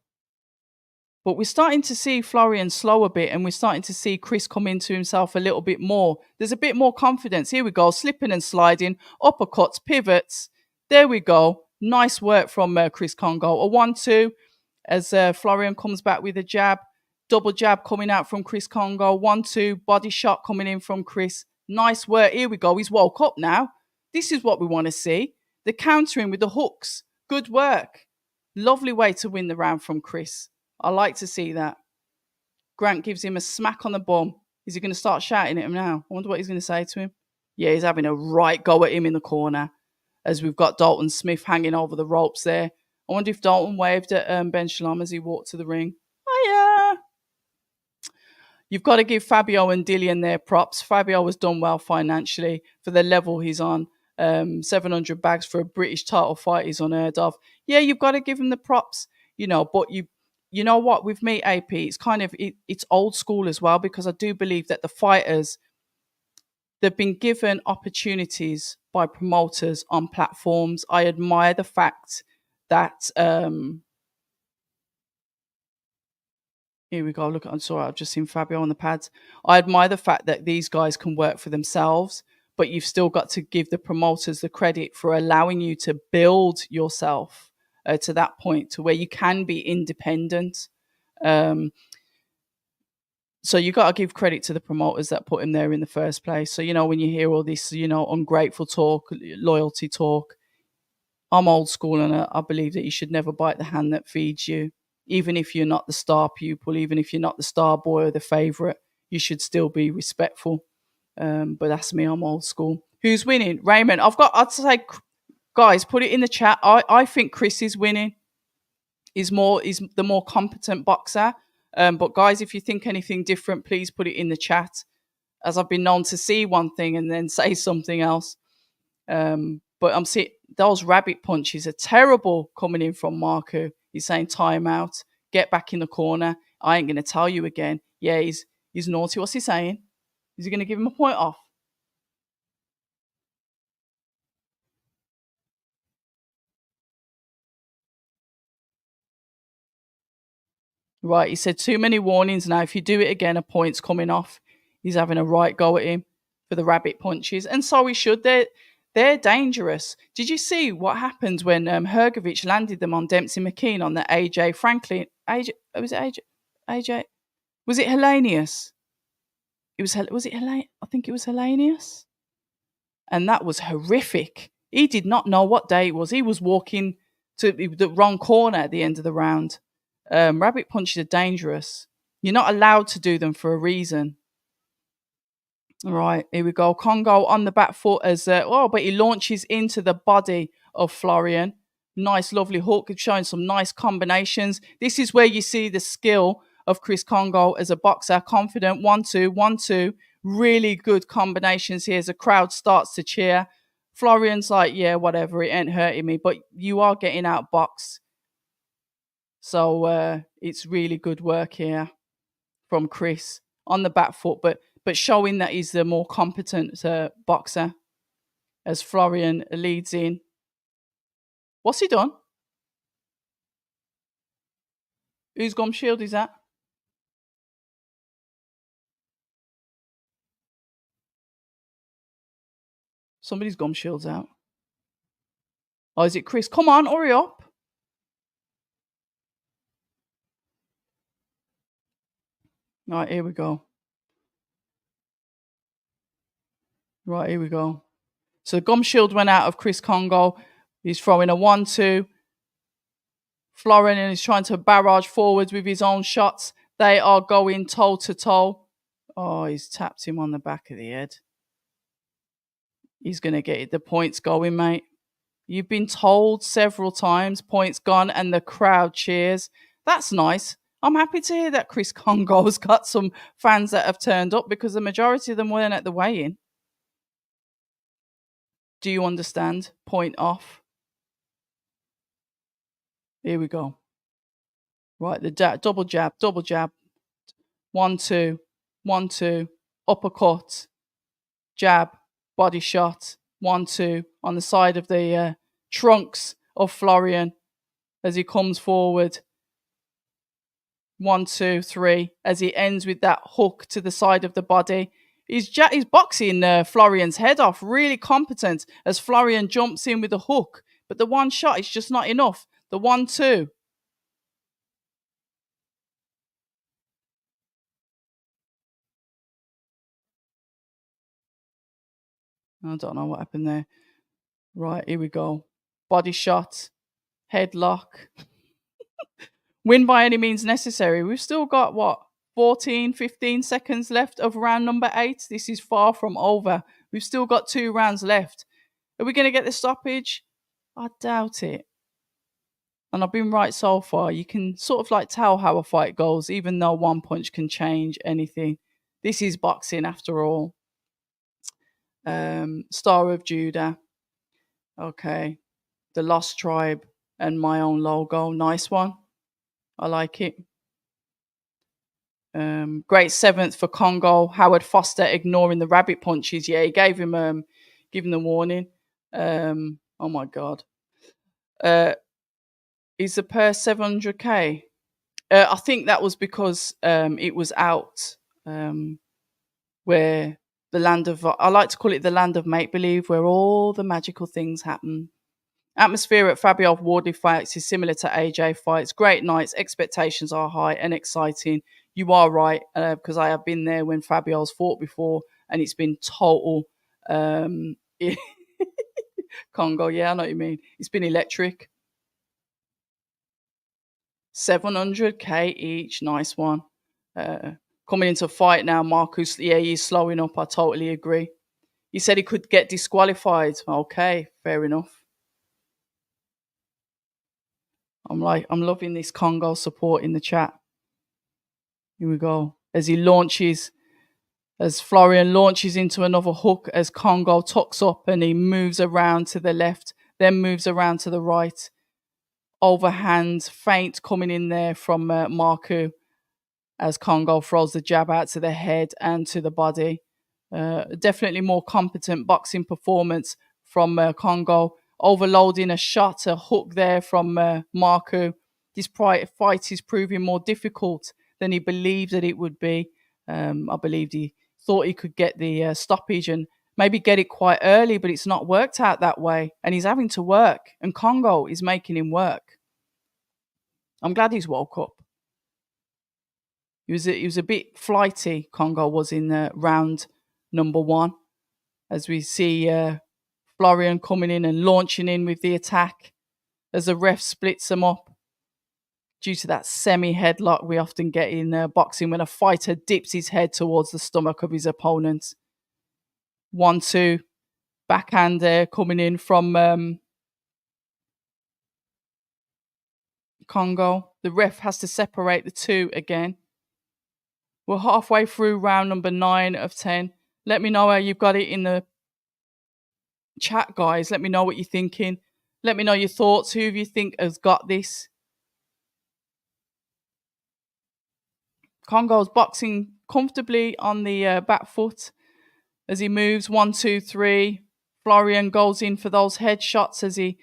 But we're starting to see Florian slow a bit and we're starting to see Chris come into himself a little bit more. There's a bit more confidence. Here we go, slipping and sliding, uppercuts, pivots. There we go. Nice work from Chris Congo. A 1-2 as Florian comes back with a jab. Double jab coming out from Chris Congo. 1-2 body shot coming in from Chris. Nice work. Here we go. He's woke up now. This is what we want to see. The countering with the hooks. Good work. Lovely way to win the round from Chris. I like to see that. Grant gives him a smack on the bum. Is he going to start shouting at him now? I wonder what he's going to say to him. Yeah, he's having a right go at him in the corner as we've got Dalton Smith hanging over the ropes there. I wonder if Dalton waved at Ben Shalom as he walked to the ring. Oh, yeah. You've got to give Fabio and Dillian their props. Fabio has done well financially for the level he's on. 700 bags for a British title fight is unheard of. Yeah, you've got to give him the props, but you know what, with me, AP, it's kind of, it's old school as well, because I do believe that the fighters, they've been given opportunities by promoters on platforms. I admire the fact that, here we go, look, I'm sorry, I've just seen Fabio on the pads. I admire the fact that these guys can work for themselves, but you've still got to give the promoters the credit for allowing you to build yourself to that point to where you can be independent. So you got to give credit to the promoters that put him there in the first place. So, when you hear all this, ungrateful talk, loyalty talk, I'm old school, and I believe that you should never bite the hand that feeds you. Even if you're not the star pupil, even if you're not the star boy or the favourite, you should still be respectful. But that's me, I'm old school. Who's winning? Raymond. I'd say, guys, put it in the chat. I think Chris is winning. Is the more competent boxer. But guys, if you think anything different, please put it in the chat, as I've been known to see one thing and then say something else. But I'm seeing those rabbit punches are terrible coming in from Maru. He's saying timeout, get back in the corner. I ain't going to tell you again. Yeah, he's naughty. What's he saying? Is he going to give him a point off? Right, he said too many warnings now. If you do it again, a point's coming off. He's having a right go at him for the rabbit punches. And so he should. They're dangerous. Did you see what happened when Hergovich landed them on Dempsey McKean on the AJ Franklin? Was it AJ? Was it Hellenius? Was it Hellenius? I think it was Hellenius. And that was horrific. He did not know what day it was. He was walking to the wrong corner at the end of the round. Rabbit punches are dangerous. You're not allowed to do them for a reason. All right, here we go. Congo on the back foot but he launches into the body of Florian. Nice, lovely hook, showing some nice combinations. This is where you see the skill of Chris Congo as a boxer. Confident, 1-2, 1-2. Really good combinations here as the crowd starts to cheer. Florian's like, yeah, whatever, it ain't hurting me, but you are getting outboxed. So it's really good work here from Chris on the back foot, but showing that he's the more competent boxer as Florian leads in. What's he done? Whose gum shield is that? Somebody's gum shield's out. Oh, is it Chris? Come on, hurry up. All right, here we go. Right, here we go. So the gum shield went out of Chris Congo. He's throwing a 1-2. Florian is trying to barrage forwards with his own shots. They are going toe to toe. Oh, he's tapped him on the back of the head. He's going to get the points going, mate. You've been told several times, points gone, and the crowd cheers. That's nice. I'm happy to hear that Chris Congo's got some fans that have turned up, because the majority of them weren't at the weigh-in. Do you understand? Point off. Here we go. Right, the double jab. 1-2, 1-2, uppercut, jab, body shot, 1-2 on the side of the trunks of Florian as he comes forward. 1-2, 3 as he ends with that hook to the side of the body. He's boxing Florian's head off, really competent as Florian jumps in with a hook But the one shot is just not enough. The 1-2. I don't know what happened there. Right, here we go. Body shot, headlock. Win by any means necessary. We've still got what? 14, 15 seconds left of round number 8. This is far from over. We've still got 2 rounds left. Are we going to get the stoppage? I doubt it. And I've been right so far. You can sort of like tell how a fight goes, even though one punch can change anything. This is boxing after all. Star of Judah. Okay. The Lost Tribe and my own logo. Nice one. I like it. Great 7th for Congo. Howard Foster ignoring the rabbit punches. Yeah, he gave him the warning. Oh my god. Is the purse 700k? I think that was because it was out where the land of, I like to call it the land of make believe, where all the magical things happen. Atmosphere at Fabio Wardley fights is similar to AJ fights. Great nights, expectations are high and exciting. You are right, because I have been there when Fabio's fought before, and it's been total Congo. Yeah, I know what you mean. It's been electric. 700k each. Nice one. Coming into fight now, Marcus. Yeah, he's slowing up. I totally agree. He said he could get disqualified. Okay, fair enough. I'm loving this Congo support in the chat. Here we go. As Florian launches into another hook, as Congo tucks up and he moves around to the left, then moves around to the right. Overhand feint coming in there from Maru, as Congo throws the jab out to the head and to the body. Definitely more competent boxing performance from Congo. Overloading a shot, a hook there from Maru. This fight is proving more difficult than he believed that it would be. I believed he thought he could get the stoppage and maybe get it quite early, but it's not worked out that way. And he's having to work, and Congo is making him work. I'm glad he's woke up. He was a bit flighty, Congo was in round number 1. As we see Florian coming in and launching in with the attack as the ref splits them up. Due to that semi-headlock we often get in boxing when a fighter dips his head towards the stomach of his opponent. 1-2. Backhand there coming in from Congo. The ref has to separate the two again. We're halfway through round number 9 of 10. Let me know how you've got it in the chat, guys. Let me know what you're thinking. Let me know your thoughts. Who do you think has got this? Congo's boxing comfortably on the back foot as he moves 1, 2, 3. Florian goes in for those headshots as he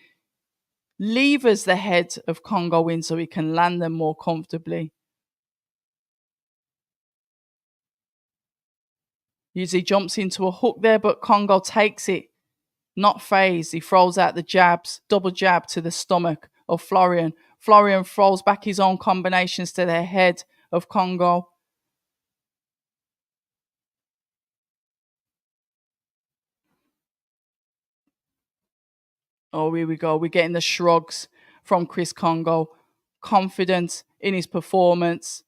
levers the head of Congo in so he can land them more comfortably. Usually jumps into a hook there, but Congo takes it. Not phased. He throws out the jabs, double jab to the stomach of Florian. Florian throws back his own combinations to the head of Congo. Oh, here we go. We're getting the shrugs from Chris Congo. Confident in his performance.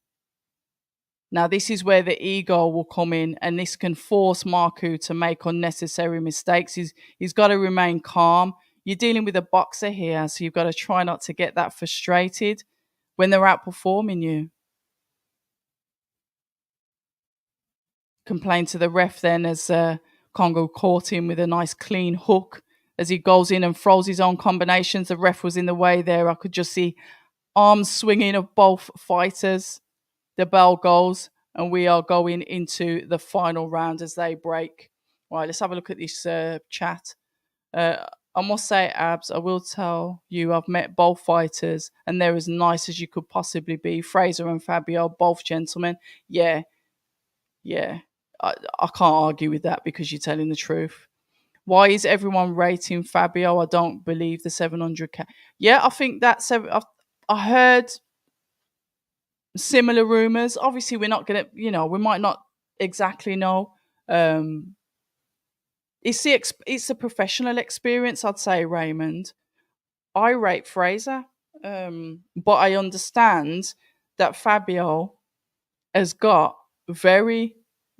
Now, this is where the ego will come in, and this can force Maru to make unnecessary mistakes. He's got to remain calm. You're dealing with a boxer here, so you've got to try not to get that frustrated when they're outperforming you. Complain to the ref then as Congo caught him with a nice clean hook. As he goes in and throws his own combinations, the ref was in the way there. I could just see arms swinging of both fighters. The bell goes, and we are going into the final round as they break. Right, let's have a look at this chat. I must say, Abs, I will tell you I've met both fighters, and they're as nice as you could possibly be. Fraser and Fabio, both gentlemen. Yeah. I can't argue with that because you're telling the truth. Why is everyone rating Fabio? I don't believe the 700k. Yeah, I think that's. I heard similar rumors. Obviously, we're not gonna. We might not exactly know. Um, it's a professional experience, I'd say, Raymond. I rate Fraser, but I understand that Fabio has got very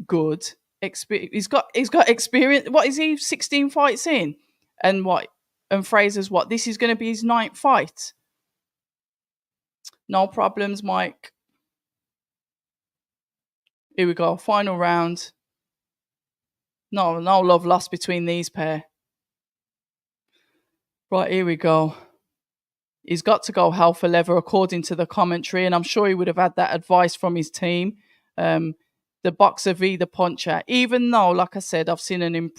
good experience. He's got experience. What is he? 16 fights in, and what? And Fraser's what? This is going to be his ninth fight. No problems, Mike. Here we go. Final round. No love lost between these pair. Right, here we go. He's got to go hell for leather according to the commentary, and I'm sure he would have had that advice from his team. The boxer v the puncher. Even though, like I said, I've seen an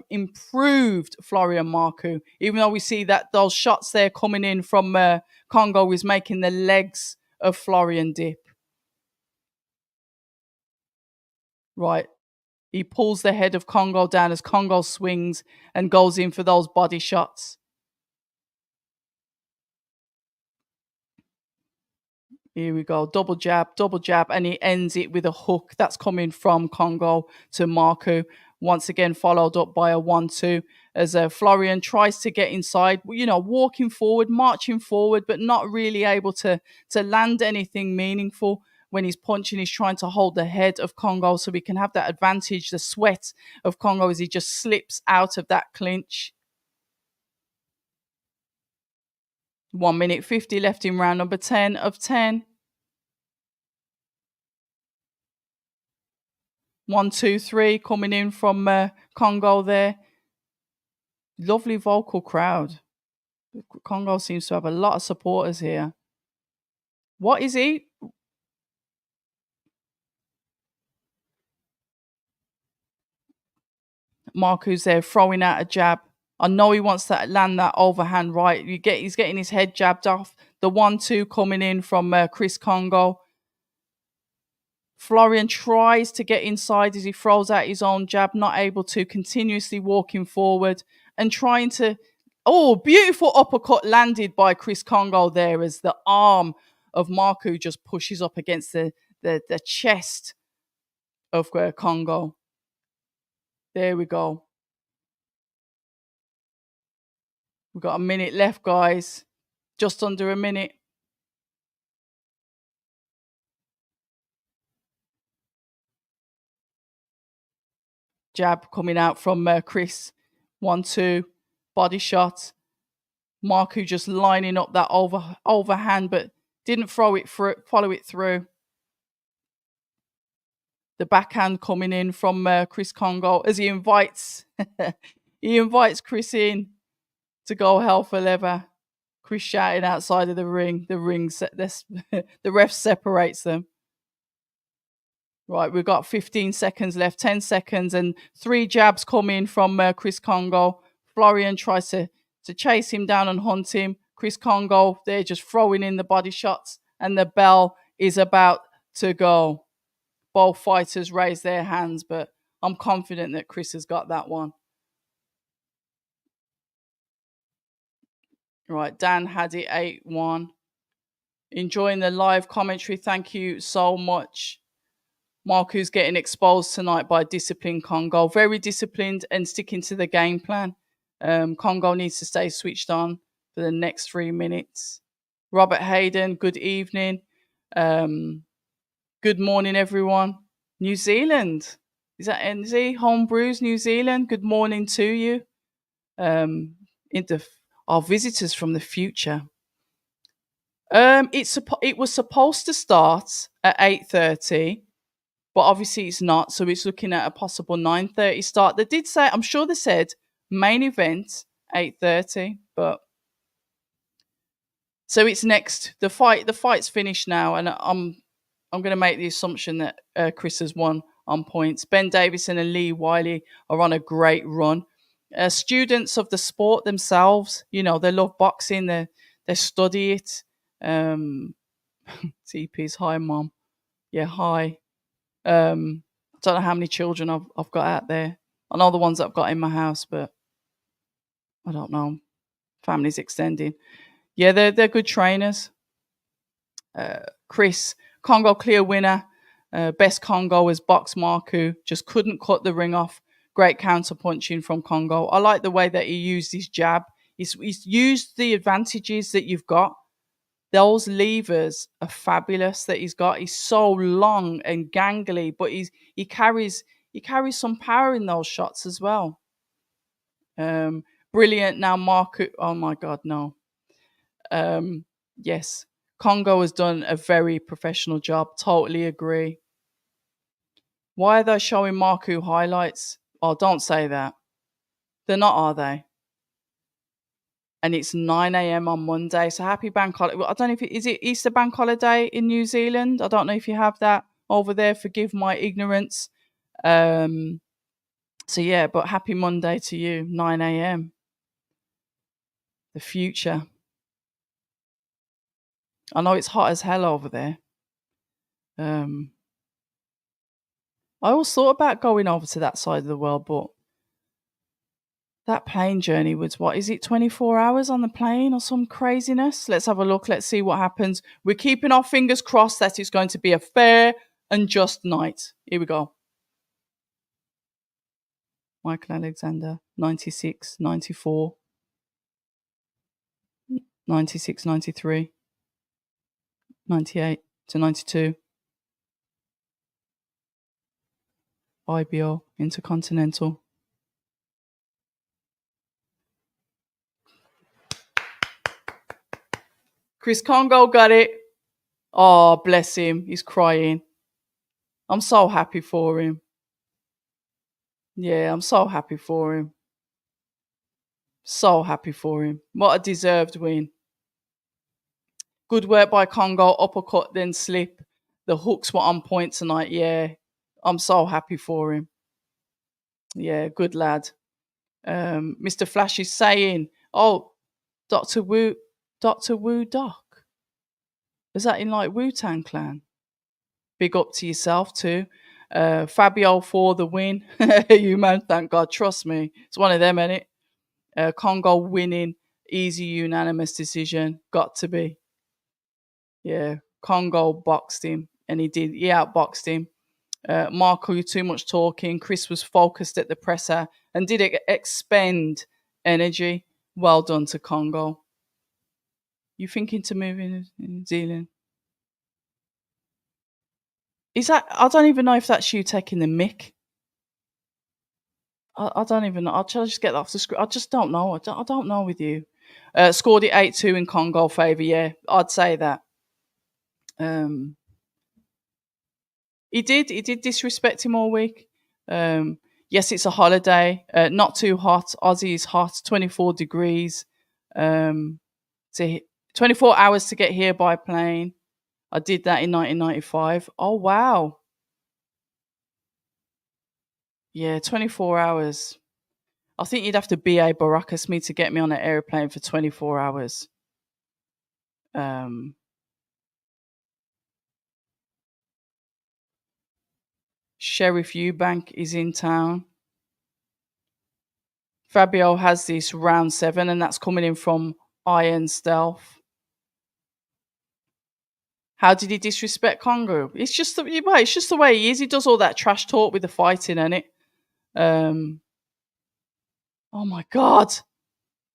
improved Florian Marku. Even though we see that those shots there coming in from Congo is making the legs of Florian dip. Right. He pulls the head of Congo down as Congo swings and goes in for those body shots. Here we go. Double jab, and he ends it with a hook that's coming from Congo to Marku. Once again, followed up by a 1-2 as Florian tries to get inside, walking forward, marching forward, but not really able to land anything meaningful. When he's punching, he's trying to hold the head of Congo so we can have that advantage, the sweat of Congo as he just slips out of that clinch. 1 minute 50 left in round number 10 of 10. 1, 2, 3 coming in from Congo there. Lovely vocal crowd. Congo seems to have a lot of supporters here. What is he? Marku's there throwing out a jab. I know he wants to land that overhand right. He's getting his head jabbed off. The 1-2 coming in from Chris Congo. Florian tries to get inside as he throws out his own jab, not able to, continuously walking forward and trying to. Oh, beautiful uppercut landed by Chris Congo there as the arm of Marku just pushes up against the chest of Congo. There we go. We've got a minute left, guys. Just under a minute. Jab coming out from Chris. 1-2. Body shot. Marku just lining up that overhand, but didn't follow it through. The backhand coming in from Chris Congo as he invites Chris in to go hell for leather. Chris shouting outside of the ring. The ref separates them. Right, we've got 15 seconds left, 10 seconds, and 3 jabs come in from Chris Congo. Florian tries to chase him down and hunt him. Chris Congo, they're just throwing in the body shots, and the bell is about to go. Both fighters raise their hands, but I'm confident that Chris has got that one. Right, Dan had it 8-1. Enjoying the live commentary. Thank you so much. Marku's getting exposed tonight by disciplined Congo. Very disciplined and sticking to the game plan. Congo needs to stay switched on for the next 3 minutes. Robert Hayden, good evening. Good morning, everyone. New Zealand. Is that NZ? Homebrews, New Zealand. Good morning to you. Our visitors from the future. It was supposed to start at 8:30. But obviously it's not, so it's looking at a possible 9:30 start. They did say, I'm sure they said main event 8:30, but so it's next. The fight's finished now, and I'm going to make the assumption that Chris has won on points. Ben Davison and Lee Wiley are on a great run. Students of the sport themselves, they love boxing. They study it. TP's hi, Mom. Yeah, hi. I don't know how many children I've got out there. I know the ones that I've got in my house, but I don't know. Family's extending. Yeah, they're good trainers. Chris, Congo clear winner. Best Congo was Box Marku. Just couldn't cut the ring off. Great counter punching from Congo. I like the way that he used his jab. He's used the advantages that you've got. Those levers are fabulous that he's got. He's so long and gangly, but he carries some power in those shots as well. Brilliant. Now Marku. Oh my God, no. Yes, Congo has done a very professional job. Totally agree. Why are they showing Marku highlights? Oh, don't say that. They're not, are they? And it's 9 a.m. on Monday. So happy bank holiday. I don't know if is it Easter bank holiday in New Zealand. I don't know if you have that over there. Forgive my ignorance. So yeah, but happy Monday to you. 9 a.m. The future. I know it's hot as hell over there. I always thought about going over to that side of the world, but that plane journey was, what is it, 24 hours on the plane or some craziness? Let's have a look. Let's see what happens. We're keeping our fingers crossed that it's going to be a fair and just night. Here we go. Michael Alexander, 96, 94, 96, 93, 98 to 92. IBO, Intercontinental. Chris Congo got it. Oh, bless him. He's crying. I'm so happy for him. Yeah, I'm so happy for him. So happy for him. What a deserved win. Good work by Congo. Uppercut, then slip. The hooks were on point tonight. Yeah, I'm so happy for him. Yeah, good lad. Mr. Flash is saying, oh, Dr. Wu Doc. Is that in like Wu-Tang Clan? Big up to yourself too. Fabio for the win. You man, thank God. Trust me. It's one of them, innit? Congo winning. Easy unanimous decision. Got to be. Yeah. Congo boxed him. And he did. He outboxed him. Marco, too much talking. Chris was focused at the presser and did expend energy. Well done to Congo. You thinking to move in New Zealand? Is that? I don't even know if that's you taking the mic. I don't even know. I'll just get that off the screen. I just don't know. I don't know with you. Scored it 8-2 in Congo favour. Yeah, I'd say that. He did disrespect him all week. Yes, it's a holiday. Not too hot. Aussie is hot. 24 degrees. 24 hours to get here by plane. I did that in 1995. Oh wow. Yeah, 24 hours. I think you'd have to BA Baracus me to get me on an airplane for 24 hours. Sheriff Eubank is in town. Fabio has this round 7, and that's coming in from Iron Stealth. How did he disrespect Congo? It's just the way he is. He does all that trash talk with the fighting, innit? Oh my God.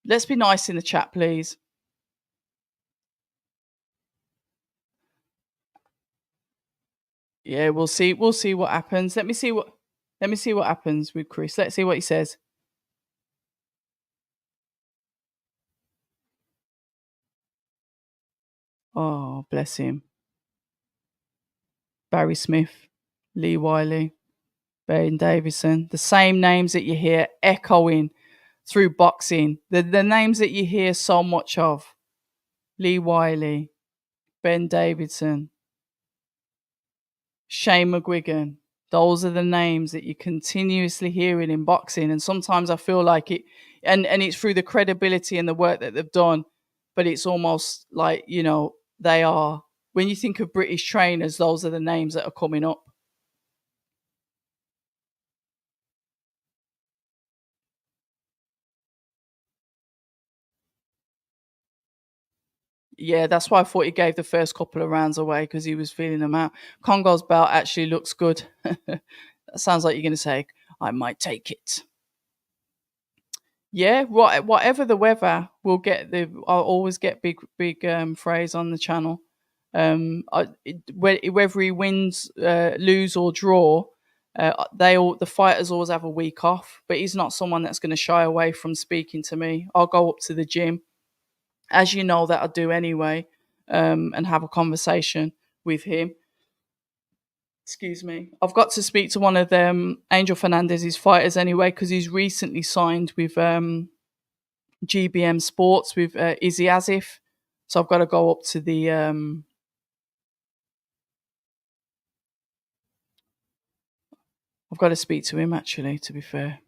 Let's be nice in the chat, please. Yeah, we'll see. We'll see what happens. Let me see what happens with Chris. Let's see what he says. Oh, bless him. Barry Smith, Lee Wiley, Ben Davison. The same names that you hear echoing through boxing. The names that you hear so much of. Lee Wiley, Ben Davidson, Shane McGuigan. Those are the names that you're continuously hearing in boxing. And sometimes I feel like it, and it's through the credibility and the work that they've done, but it's almost like, they are, when you think of British trainers, those are the names that are coming up. Yeah, that's why I thought he gave the first couple of rounds away because he was feeling them out. Congo's belt actually looks good. That sounds like you're going to say, I might take it. Yeah, whatever the weather, we'll get the. I'll always get big phrase on the channel. Whether he wins, lose or draw, the fighters always have a week off. But he's not someone that's going to shy away from speaking to me. I'll go up to the gym, as you know that I do anyway, and have a conversation with him. Excuse me. I've got to speak to one of them, Angel Fernandez's fighters anyway, because he's recently signed with GBM Sports with Izzy Asif. So I've got to go up to the. I've got to speak to him actually, to be fair.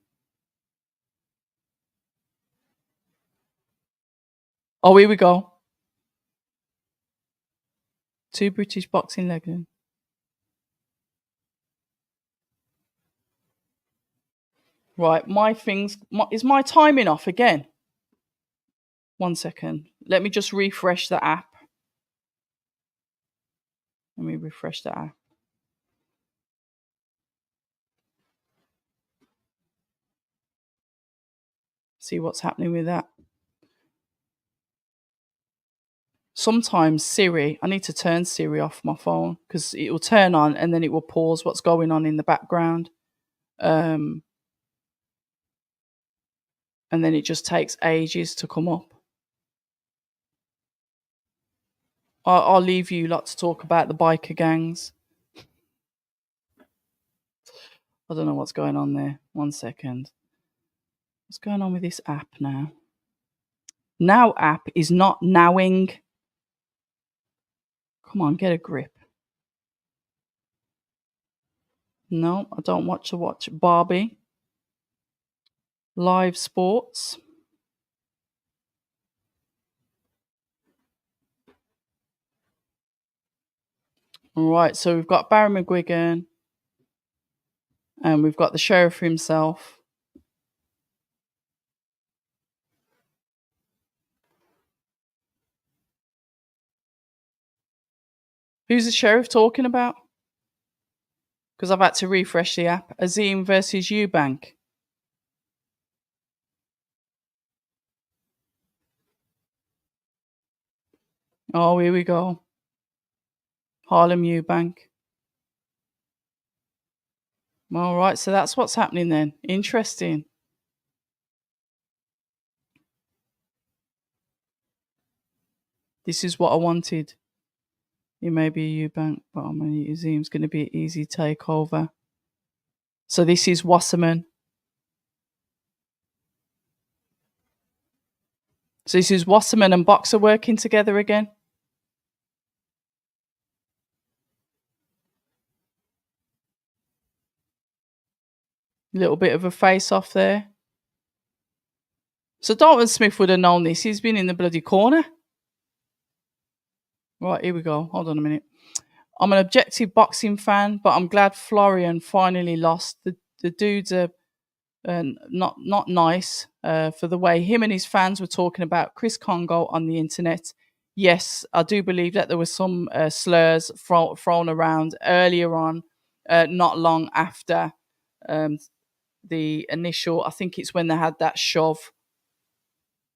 Oh, here we go. 2 British boxing legends. Right, is my timing off again? 1 second. Let me just refresh the app. Let me refresh the app. See what's happening with that. Sometimes Siri, I need to turn Siri off my phone because it will turn on and then it will pause what's going on in the background. And then it just takes ages to come up. I'll leave you lot to talk about the biker gangs. I don't know what's going on there. 1 second. What's going on with this app now? Now app is not nowing. Come on, get a grip. No, I don't watch Barbie. Live sports. All right, so we've got Barry McGuigan. And we've got the sheriff himself. Who's the sheriff talking about? Because I've had to refresh the app. Azim versus Eubank. Oh, here we go. Harlem Eubank. All right, so that's what's happening then. Interesting. This is what I wanted. It may be a Eubank, but I mean, Azim's going to be an easy takeover. So this is Wasserman. So this is Wasserman and Boxer working together again. A little bit of a face-off there. So Dalton Smith would have known this. He's been in the bloody corner. Right, here we go. Hold on a minute. I'm an objective boxing fan, but I'm glad Florian finally lost. The dudes are not nice for the way him and his fans were talking about Chris Congo on the internet. Yes, I do believe that there were some slurs thrown around earlier on, not long after the initial. I think it's when they had that shove,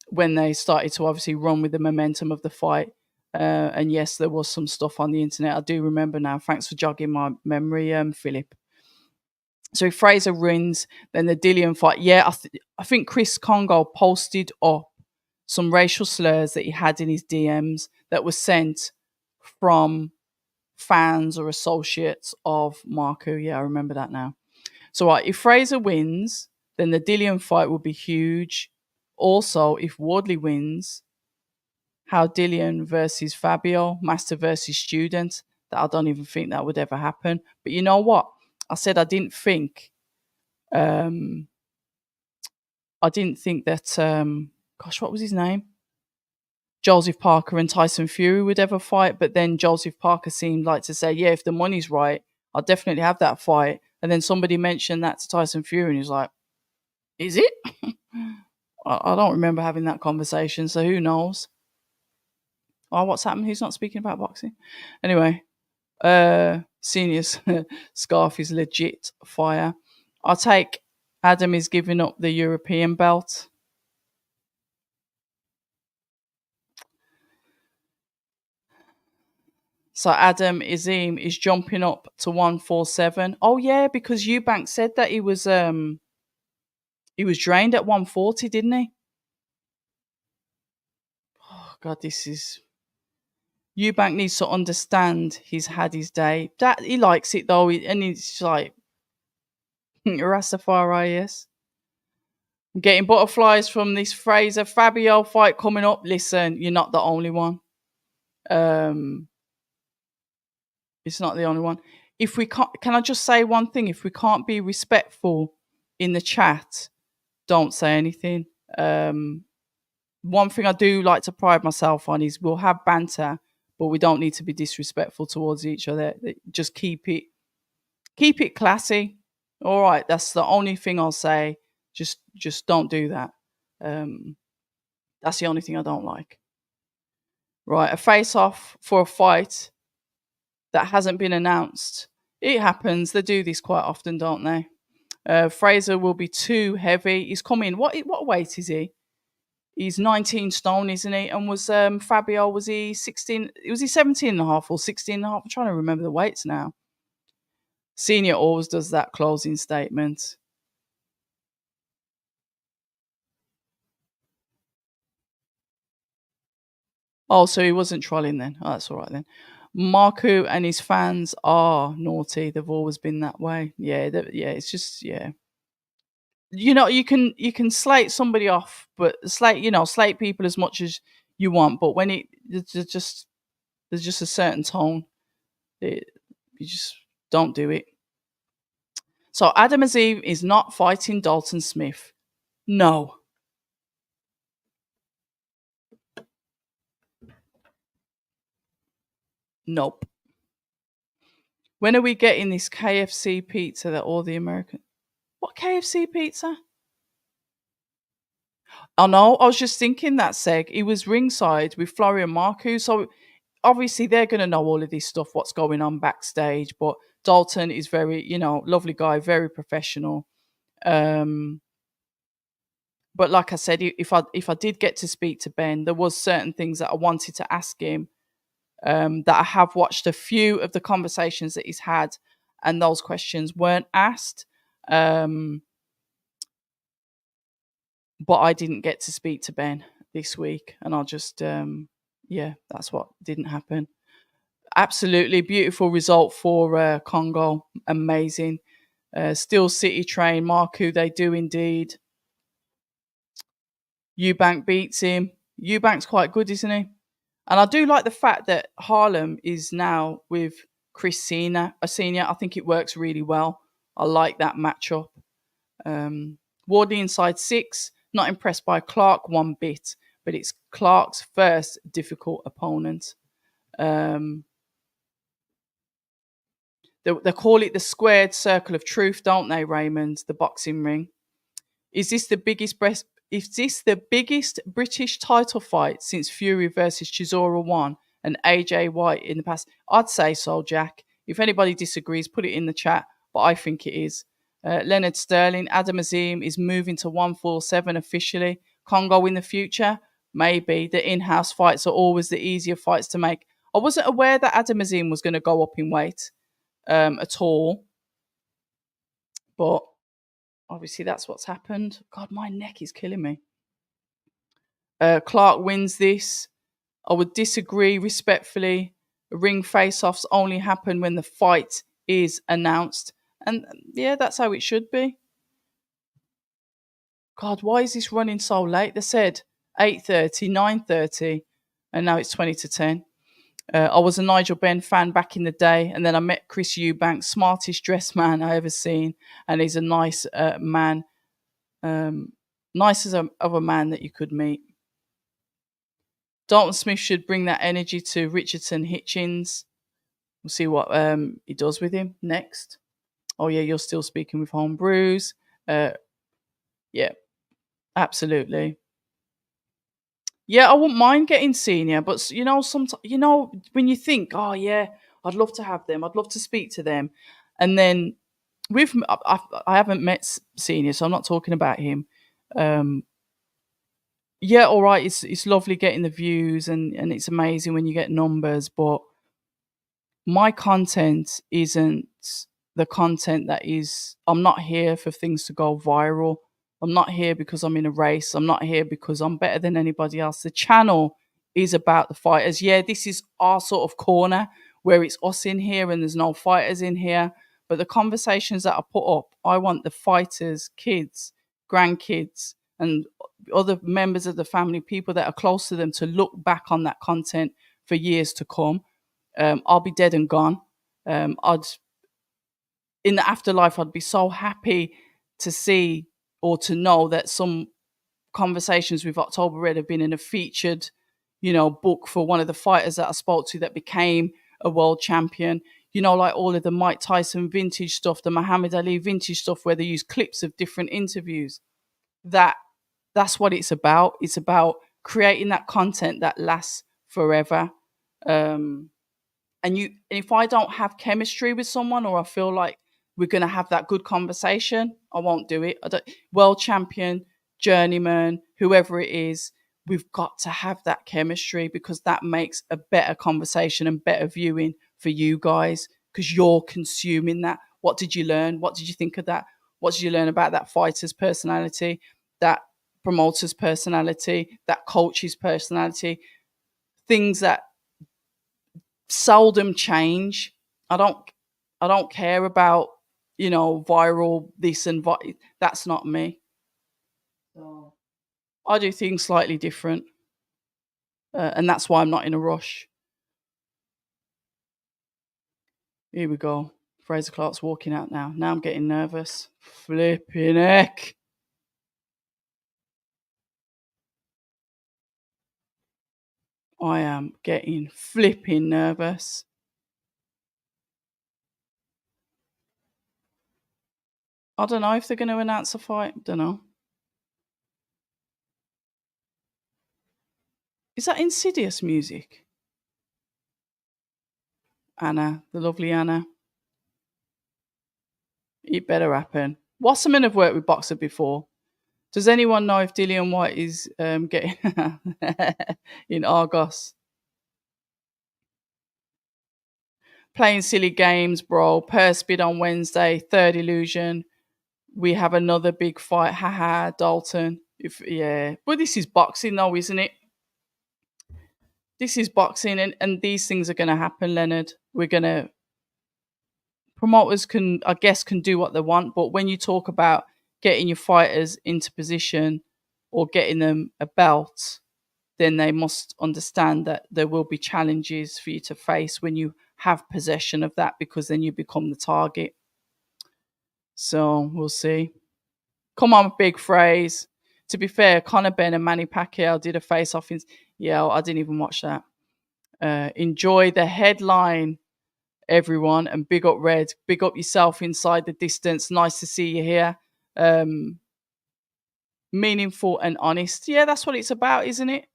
when they started to obviously run with the momentum of the fight. And yes, there was some stuff on the internet. I do remember now. Thanks for jogging my memory, Philip. So if Fraser wins, then the Dillian fight. Yeah, I think Chris Congo posted up some racial slurs that he had in his DMs that were sent from fans or associates of Marco. Yeah, I remember that now. So if Fraser wins, then the Dillian fight will be huge. Also, if Wardley wins, how Dillian versus Fabio, master versus student, that I don't even think that would ever happen. But you know what? I said I didn't think that gosh, what was his name? Joseph Parker and Tyson Fury would ever fight, but then Joseph Parker seemed like to say, yeah, if the money's right, I'll definitely have that fight. And then somebody mentioned that to Tyson Fury and he's like, is it? I don't remember having that conversation, so who knows? Oh, what's happened? Who's not speaking about boxing? Anyway, seniors scarf is legit fire. I'll take Adam is giving up the European belt. So Adam Azim is jumping up to 147. Oh yeah, because Eubank said that he was drained at 140, didn't he? Oh god, this is Eubank needs to understand he's had his day. That he likes it though, and he's like Rastafari, yes. I'm getting butterflies from this Fraser Fabio fight coming up. Listen, you're not the only one. Um, it's not the only one. If we can't, can I just say one thing? If we can't be respectful in the chat, don't say anything. One thing I do like to pride myself on is we'll have banter, but we don't need to be disrespectful towards each other. Just keep it classy. All right, that's the only thing I'll say. Just don't do that. That's the only thing I don't like. Right, a face off for a fight that hasn't been announced. It happens. They do this quite often, don't they? Fraser will be too heavy. He's coming. What weight is he? He's 19 stone, isn't he? And was Fabio, was he 16? Was he 17 and a half or 16 and a half? I'm trying to remember the weights now. Senior always does that closing statement. Oh, so he wasn't trolling then. Oh, that's all right then. Maru and his fans are naughty. They've always been that way. Yeah, yeah. It's just yeah. You can slate somebody off, but slate people as much as you want. But when there's just a certain tone. You just don't do it. So Adam Azeem is not fighting Dalton Smith. No. Nope. When are we getting this KFC pizza that all the American... What KFC pizza? I know. I was just thinking that, Seg. He was ringside with Florian Marku. So obviously they're going to know all of this stuff, what's going on backstage. But Dalton is very, lovely guy, very professional. But like I said, if I did get to speak to Ben, there was certain things that I wanted to ask him. That I have watched a few of the conversations that he's had, and those questions weren't asked. But I didn't get to speak to Ben this week, and I'll just, that's what didn't happen. Absolutely beautiful result for Congo. Amazing. Steel City train, Marku, they do indeed. Eubank beats him. Eubank's quite good, isn't he? And I do like the fact that Harlem is now with Chris Senior. I think it works really well. I like that matchup. Wardley inside 6. Not impressed by Clarke one bit, but it's Clarke's first difficult opponent. They call it the squared circle of truth, don't they, Raymond? The boxing ring. Is this the biggest British title fight since Fury versus Chisora 1 and AJ White in the past? I'd say so, Jack. If anybody disagrees, put it in the chat, but I think it is. Leonard Sterling, Adam Azeem is moving to 147 officially. Congo in the future? Maybe. The in-house fights are always the easier fights to make. I wasn't aware that Adam Azeem was going to go up in weight at all. But obviously that's what's happened. God, my neck is killing me. Clarke wins this. I would disagree respectfully. Ring face-offs only happen when the fight is announced. And yeah, that's how it should be. God, why is this running so late? They said 8:30, 9:30, and now it's 20 to 10. I was a Nigel Benn fan back in the day, and then I met Chris Eubank, smartest dressed man I ever seen, and he's a nice man, nice as of a man that you could meet. Dalton Smith should bring that energy to Richardson Hitchens. We'll see what he does with him next. Oh yeah, you're still speaking with Homebrews. Yeah, absolutely. Yeah, I wouldn't mind getting senior, but sometimes when you think, oh yeah, I'd love to have them, I'd love to speak to them, and then I haven't met senior, so I'm not talking about him. Um, yeah, all right, it's lovely getting the views, and it's amazing when you get numbers, but my content isn't the content that is. I'm not here for things to go viral. I'm not here because I'm in a race. I'm not here because I'm better than anybody else. The channel is about the fighters. Yeah, this is our sort of corner where it's us in here and there's no fighters in here. But the conversations that I put up, I want the fighters, kids, grandkids, and other members of the family, people that are close to them, to look back on that content for years to come. I'll be dead and gone. I'd In the afterlife, I'd be so happy to see or to know that some conversations with October Red have been in a featured, book for one of the fighters that I spoke to that became a world champion. Like all of the Mike Tyson vintage stuff, the Muhammad Ali vintage stuff, where they use clips of different interviews. That's what it's about. It's about creating that content that lasts forever. Um, and if I don't have chemistry with someone, or I feel like we're going to have that good conversation, I won't do it. I don't World champion, journeyman, whoever it is, we've got to have that chemistry, because that makes a better conversation and better viewing for you guys, because you're consuming that. What did you learn? What did you think of that? What did you learn about that fighter's personality, that promoter's personality, that coach's personality? Things that seldom change. I don't care about, viral this and that's not me. So I do things slightly different, and that's why I'm not in a rush. Here we go. Fraser Clarke's walking out now. Now I'm getting nervous. Flipping heck. I am getting flipping nervous. I don't know if they're going to announce a fight. Don't know. Is that Insidious music? Anna, the lovely Anna. It better happen. Wasserman have worked with Boxer before. Does anyone know if Dillian White is getting in Argos? Playing silly games, bro. Purse bid on Wednesday. Third illusion. We have another big fight. Haha, Dalton. Yeah. But this is boxing though, isn't it? This is boxing, and these things are going to happen, Leonard. We're going to Promoters can do what they want, but when you talk about getting your fighters into position or getting them a belt, then they must understand that there will be challenges for you to face when you have possession of that, because then you become the target. So we'll see. Come on, big phrase. To be fair, Conor Benn and Manny Pacquiao did a face-off. Yeah, I didn't even watch that. Enjoy the headline, everyone, and big up Red. Big up yourself inside the distance. Nice to see you here. Meaningful and honest. Yeah, that's what it's about, isn't it?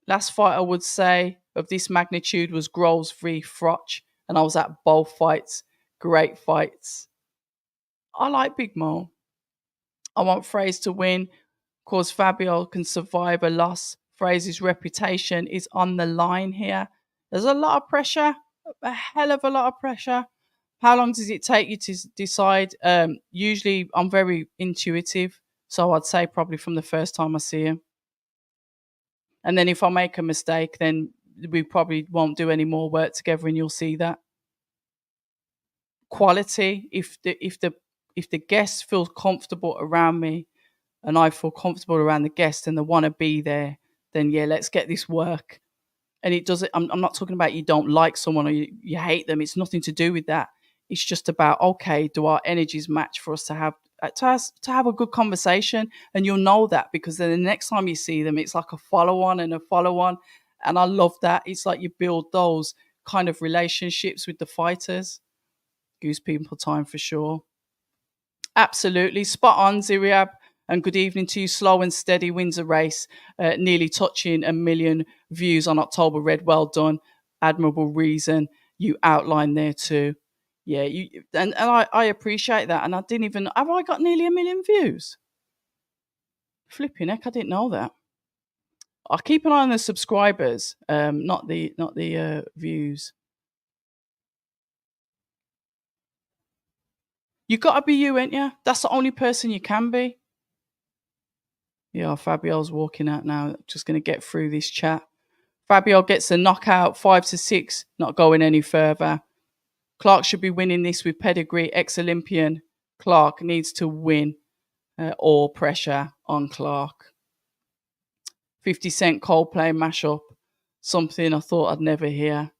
Last fight I would say of this magnitude was Groves v Froch, and I was at both fights. Great fights. I like Big Mo. I want Fraze to win, cause Fabio can survive a loss. Fraze's reputation is on the line here. There's a lot of pressure, a hell of a lot of pressure. How long does it take you to decide? Usually I'm very intuitive, so I'd say probably from the first time I see him. And then if I make a mistake, then we probably won't do any more work together, and you'll see that. Quality, if the guests feel comfortable around me and I feel comfortable around the guest and they want to be there, then yeah, let's get this work. And it doesn't, I'm not talking about you don't like someone or you hate them. It's nothing to do with that. It's just about, okay, do our energies match for us to have a good conversation? And you'll know that, because then the next time you see them, it's like a follow on and a follow on. And I love that. It's like you build those kind of relationships with the fighters. Goose people time for sure. Absolutely. Spot on, Ziriab. And good evening to you. Slow and Steady wins a race, nearly touching 1 million views on October Red. Well done. Admirable reason you outlined there too. Yeah, and I appreciate that. And I didn't even, have I got nearly 1 million views? Flipping heck, I didn't know that. I'll keep an eye on the subscribers, not the views. You gotta be you, ain't you? That's the only person you can be. Yeah, Fabio's walking out now. Just gonna get through this chat. Fabio gets a knockout, 5-6, not going any further. Clarke should be winning this with pedigree. Ex-Olympian Clarke needs to win. All pressure on Clarke. 50 Cent Coldplay mashup. Something I thought I'd never hear.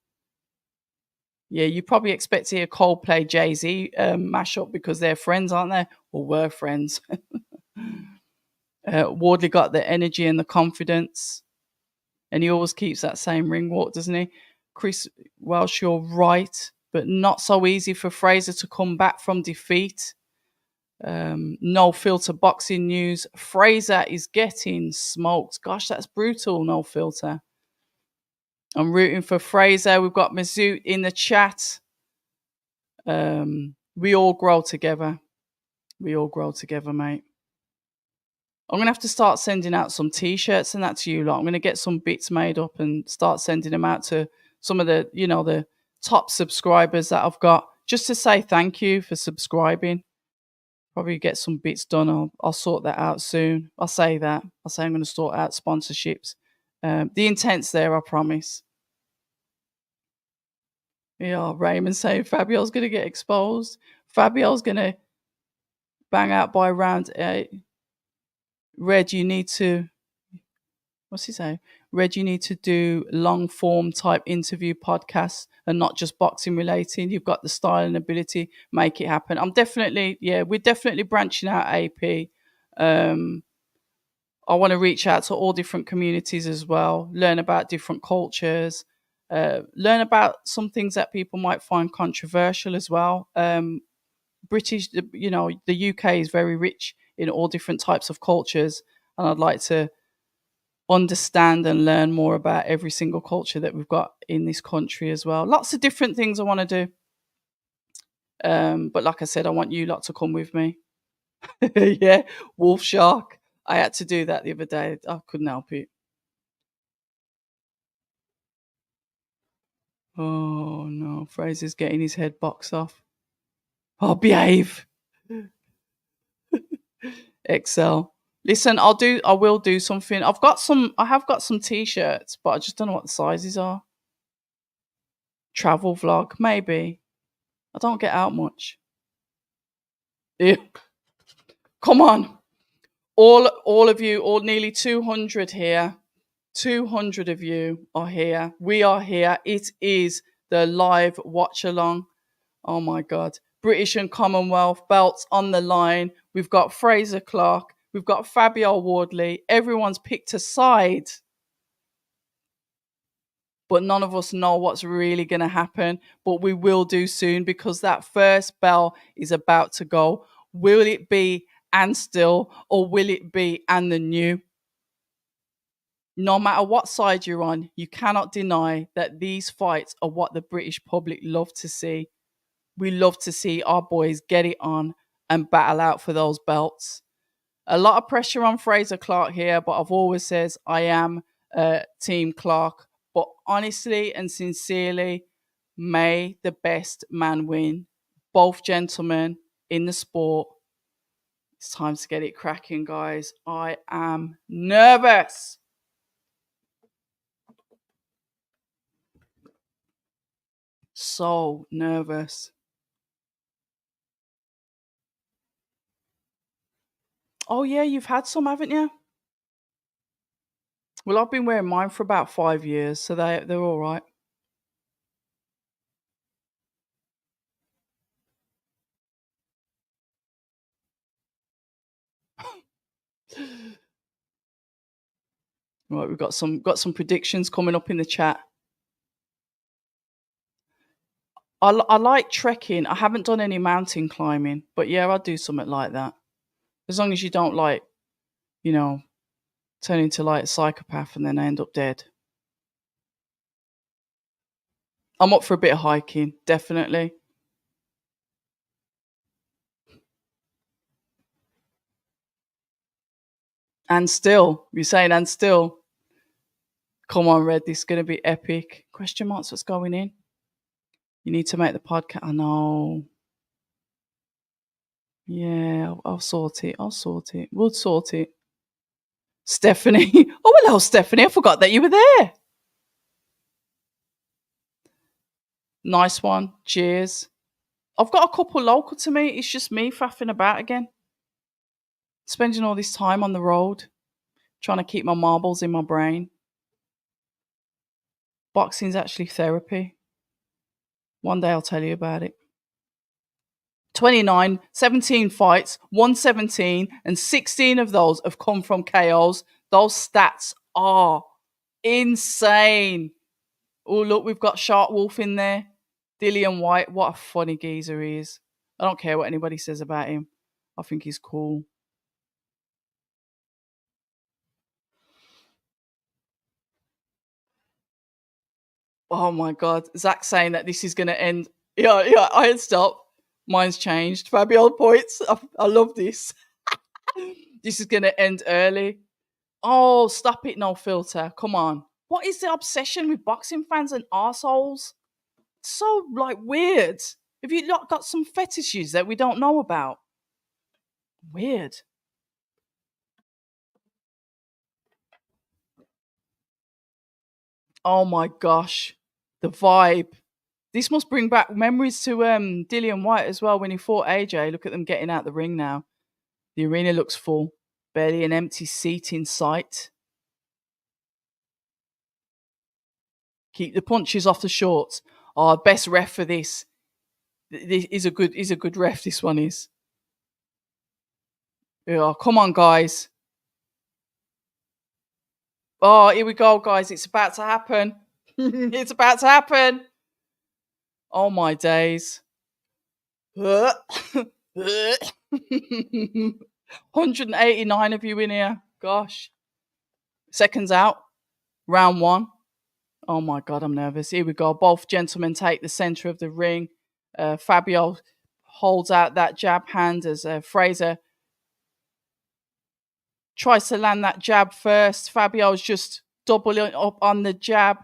Yeah, you probably expect to hear Coldplay Jay-Z mashup because they're friends, aren't they? Or were friends. Wardley got the energy and the confidence. And he always keeps that same ring walk, doesn't he? Chris Welsh, you're right. But not so easy for Fraser to come back from defeat. No filter boxing news. Fraser is getting smoked. Gosh, that's brutal. No filter. I'm rooting for Fraser. We've got Mazout in the chat. We all grow together. We all grow together, mate. I'm going to have to start sending out some T-shirts and that to you lot. I'm going to get some bits made up and start sending them out to some of the, the top subscribers that I've got, just to say thank you for subscribing. Probably get some bits done. I'll sort that out soon. I'll say I'm going to sort out sponsorships. The intent's there, I promise. Yeah, Raymond saying Fabio's going to get exposed. Fabio's going to bang out by round 8. Red, you need to... What's he say? Red, you need to do long form type interview podcasts and not just boxing related. You've got the style and ability, make it happen. We're definitely branching out AP. I want to reach out to all different communities as well, learn about different cultures, learn about some things that people might find controversial as well. British, the UK is very rich in all different types of cultures, and I'd like to understand and learn more about every single culture that we've got in this country as well. Lots of different things I want to do. But like I said, I want you lot to come with me. Yeah, Wolf Shark. I had to do that the other day. I couldn't help it. Oh no, Fraser's getting his head boxed off. Oh, behave. Excel. Listen, I will do something. I have got some T-shirts, but I just don't know what the sizes are. Travel vlog, maybe. I don't get out much. Yeah. Come on. All of you, all nearly 200 here. 200 of you are here. We are here. It is the live watch along. Oh my God. British and Commonwealth belts on the line. We've got Fraser Clarke. We've got Fabio Wardley. Everyone's picked a side. But none of us know what's really going to happen. But we will do soon, because that first bell is about to go. Will it be and still, or will it be and the new? No matter what side you're on, you cannot deny that these fights are what the British public love to see. We love to see our boys get it on and battle out for those belts. A lot of pressure on Fraser Clarke here, but I've always said I am Team Clarke. But honestly and sincerely, may the best man win. Both gentlemen in the sport. It's time to get it cracking, guys. I am nervous. So nervous. Oh yeah, you've had some, haven't you? Well, I've been wearing mine for about 5 years, so they're all right. Right, we've got some predictions coming up in the chat. I like trekking. I haven't done any mountain climbing, but yeah, I'll do something like that. As long as you don't like you know, turn into like a psychopath and then I end up dead. I'm up for a bit of hiking, definitely. And still, you're saying and still. Come on, Red, this is going to be epic. Question marks, what's going in? You need to make the podcast. I know. Yeah, I'll sort it. I'll sort it. We'll sort it. Stephanie. Oh, hello, Stephanie. I forgot that you were there. Nice one. Cheers. I've got a couple local to me. It's just me faffing about again. Spending all this time on the road, trying to keep my marbles in my brain. Boxing's actually therapy. One day I'll tell you about it. 29, 17 fights, 117, and 16 of those have come from KOs. Those stats are insane. Oh, look, we've got Shark Wolf in there. Dillian White, what a funny geezer he is. I don't care what anybody says about him. I think he's cool. Oh my God. Zach saying that this is going to end. Yeah, I had stopped. Mine's changed. Fabio points. I love this. This is going to end early. Oh, stop it, no filter. Come on. What is the obsession with boxing fans and arseholes? So, like, weird. Have you not got some fetishes that we don't know about? Weird. Oh my gosh. The vibe. This must bring back memories to Dillian White as well when he fought AJ. Look at them getting out the ring now. The arena looks full. Barely an empty seat in sight. Keep the punches off the shorts. Oh, best ref for this. This is a good ref, this one is. Yeah, come on, guys. Oh, here we go, guys. It's about to happen. It's about to happen. Oh, my days. 189 of you in here. Gosh. Seconds out. Round one. Oh, my God, I'm nervous. Here we go. Both gentlemen take the center of the ring. Fabio holds out that jab hand as Fraser tries to land that jab first. Fabio's just doubling up on the jab.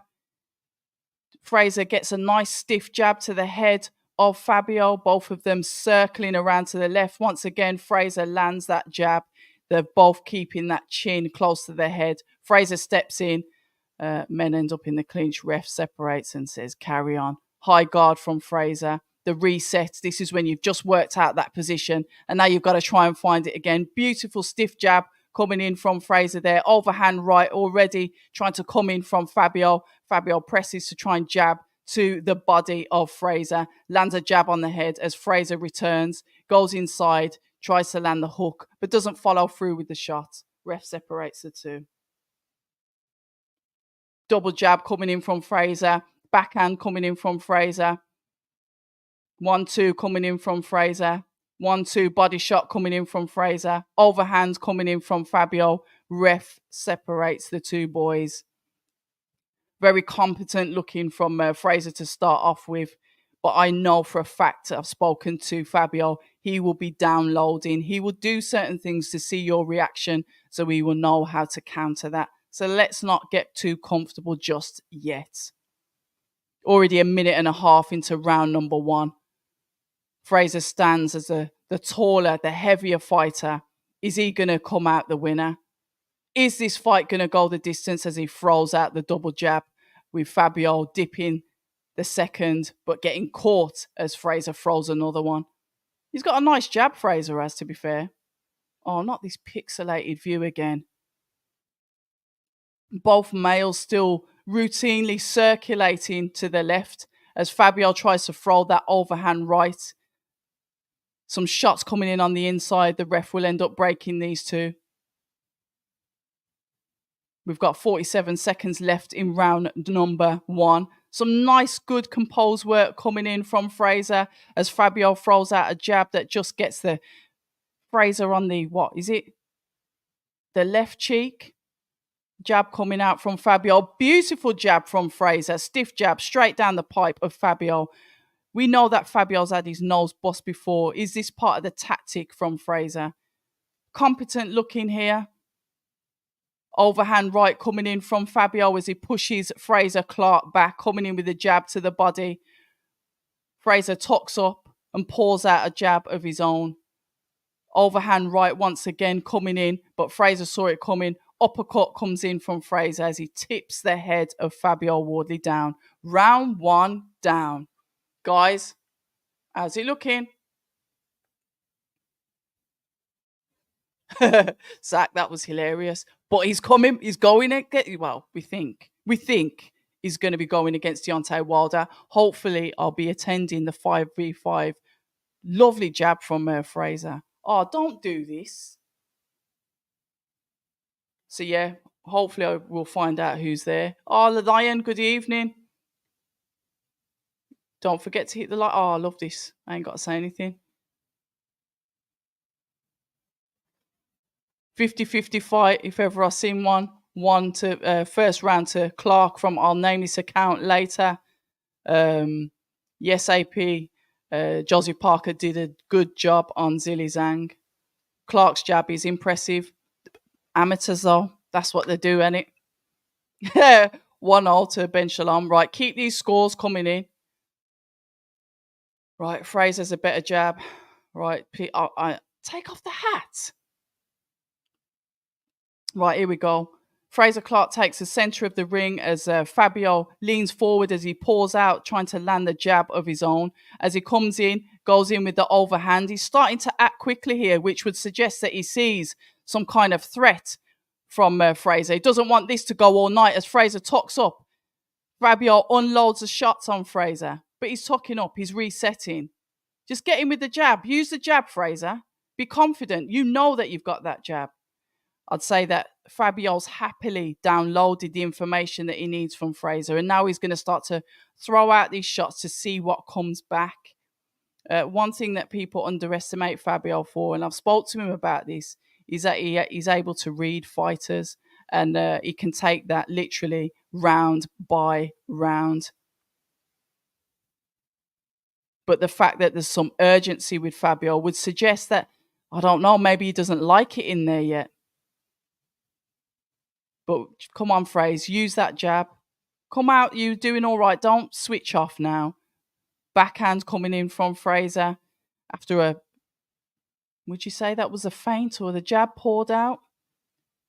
Fraser gets a nice stiff jab to the head of Fabio, both of them circling around to the left. Once again, Fraser lands that jab. They're both keeping that chin close to their head. Fraser steps in. Men end up in the clinch. Ref separates and says, carry on. High guard from Fraser. The reset. This is when you've just worked out that position and now you've got to try and find it again. Beautiful stiff jab coming in from Fraser there. Overhand right already trying to come in from Fabio. Fabio presses to try and jab to the body of Fraser. Lands a jab on the head as Fraser returns. Goes inside. Tries to land the hook but doesn't follow through with the shot. Ref separates the two. Double jab coming in from Fraser. Backhand coming in from Fraser. 1-2 coming in from Fraser. 1-2 body shot coming in from Fraser. Overhand coming in from Fabio. Ref separates the two boys. Very competent looking from Fraser to start off with. But I know for a fact I've spoken to Fabio. He will be downloading. He will do certain things to see your reaction so we will know how to counter that. So let's not get too comfortable just yet. Already a minute and a half into round number one. Fraser stands as the taller, the heavier fighter. Is he going to come out the winner? Is this fight going to go the distance as he throws out the double jab with Fabio dipping the second but getting caught as Fraser throws another one? He's got a nice jab, Fraser has, to be fair. Oh, not this pixelated view again. Both males still routinely circulating to the left as Fabio tries to throw that overhand right. Some shots coming in on the inside. The ref will end up breaking these two. We've got 47 seconds left in round number one. Some nice, good composed work coming in from Fraser as Fabio throws out a jab that just gets the Fraser on the, what is it? the left cheek. Jab coming out from Fabio. Beautiful jab from Fraser. Stiff jab straight down the pipe of Fabio. We know that Fabio's had his nose bust before. Is this part of the tactic from Fraser? Competent looking here. Overhand right coming in from Fabio as he pushes Fraser Clarke back, coming in with a jab to the body. Fraser tucks up and pours out a jab of his own. Overhand right once again coming in, but Fraser saw it coming. Uppercut comes in from Fraser as he tips the head of Fabio Wardley down. Round 1 down. Guys, how's it looking? Zach, that was hilarious. But he's coming, he's going against, well, we think he's going to be going against Deontay Wilder. Hopefully, I'll be attending the 5v5. Lovely jab from Fraser. Oh, don't do this. So, yeah, hopefully we'll find out who's there. Oh, the Lion, good evening. Don't forget to hit the like. Oh, I love this. I ain't got to say anything. 50-50 fight, if ever I've seen one. First round to Clarke from, I'll name this account later. Yes, AP. Josie Parker did a good job on Zilly Zhang. Clarke's jab is impressive. Amateurs, though, that's what they do, ain't it? 1-0 to Ben Shalom. Right, keep these scores coming in. Right, Fraser's a better jab. Right, I take off the hat. Right, here we go. Fraser Clarke takes the center of the ring as Fabio leans forward as he pours out, trying to land the jab of his own. As he comes in, goes in with the overhand. He's starting to act quickly here, which would suggest that he sees some kind of threat from Fraser. He doesn't want this to go all night as Fraser tucks up. Fabio unloads the shots on Fraser, but he's tucking up. He's resetting. Just get in with the jab. Use the jab, Fraser. Be confident. You know that you've got that jab. I'd say that Fabio's happily downloaded the information that he needs from Fraser, and now he's going to start to throw out these shots to see what comes back. One thing that people underestimate Fabio for, and I've spoke to him about this, is that he's able to read fighters, and he can take that literally round by round. But the fact that there's some urgency with Fabio would suggest that, I don't know, maybe he doesn't like it in there yet. But come on, Fraser, use that jab. Come out, you doing all right. Don't switch off now. Backhand coming in from Fraser after would you say that was a feint or the jab poured out?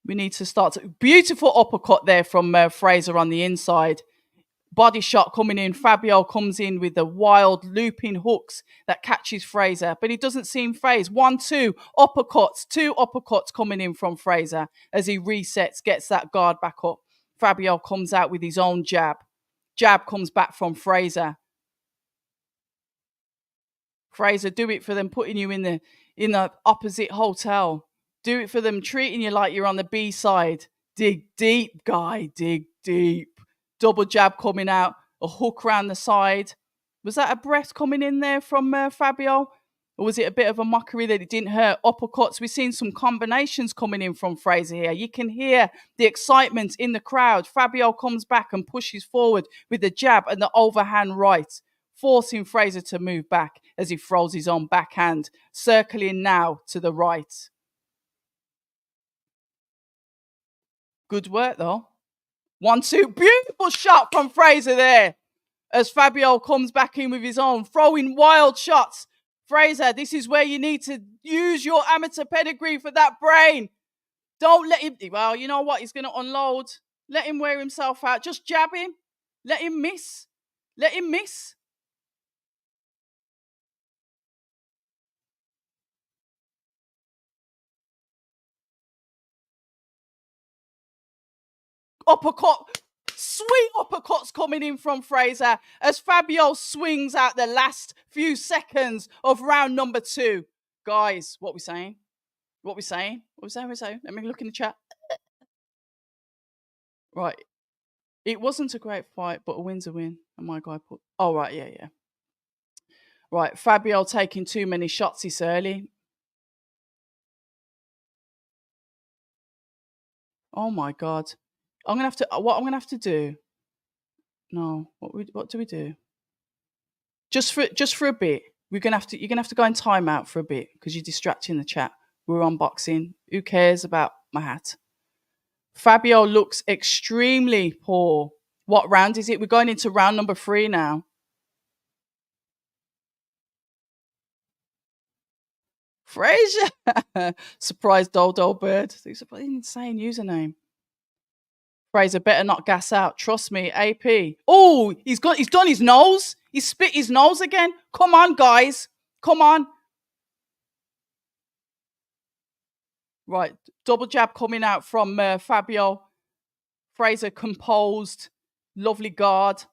We need to start beautiful uppercut there from Fraser on the inside. Body shot coming in. Fabio comes in with the wild looping hooks that catches Fraser, but he doesn't seem phased. 1-2 uppercuts, 2 uppercuts coming in from Fraser as he resets, gets that guard back up. Fabio comes out with his own jab. Jab comes back from Fraser. Fraser, do it for them, putting you in the opposite hotel. Do it for them, treating you like you're on the B side. Dig deep, guy, dig deep. Double jab coming out, a hook round the side. Was that a breath coming in there from Fabio? Or was it a bit of a mockery that it didn't hurt? Uppercuts. We've seen some combinations coming in from Fraser here. You can hear the excitement in the crowd. Fabio comes back and pushes forward with the jab and the overhand right, forcing Fraser to move back as he throws his own backhand, circling now to the right. Good work, though. 1-2. Beautiful shot from Fraser there as Fabio comes back in with his own, throwing wild shots. Fraser, this is where you need to use your amateur pedigree for that brain. Don't let him, well, you know what? He's going to unload. Let him wear himself out. Just jab him. Let him miss. Let him miss. Uppercut. Sweet uppercuts coming in from Fraser as Fabio swings out the last few seconds of round number 2. Guys, what we saying? What we saying? Let me look in the chat. Right. It wasn't a great fight, but a win's a win. And my guy put... Oh, right, yeah. Right, Fabio taking too many shots this early. Oh my God. I'm gonna have to. What I'm gonna have to do? No. What do we do? Just for a bit. We're gonna have to. You're gonna have to go in timeout for a bit because you're distracting the chat. We're unboxing. Who cares about my hat? Fabio looks extremely poor. What round is it? We're going into round number 3 now. Fraser. Surprise Dodo Bird. It's an insane username. Fraser better not gas out. Trust me, AP. Oh, he's done his nose. He spit his nose again. Come on, guys. Come on. Right. Double jab coming out from Fabio. Fraser composed. Lovely guard.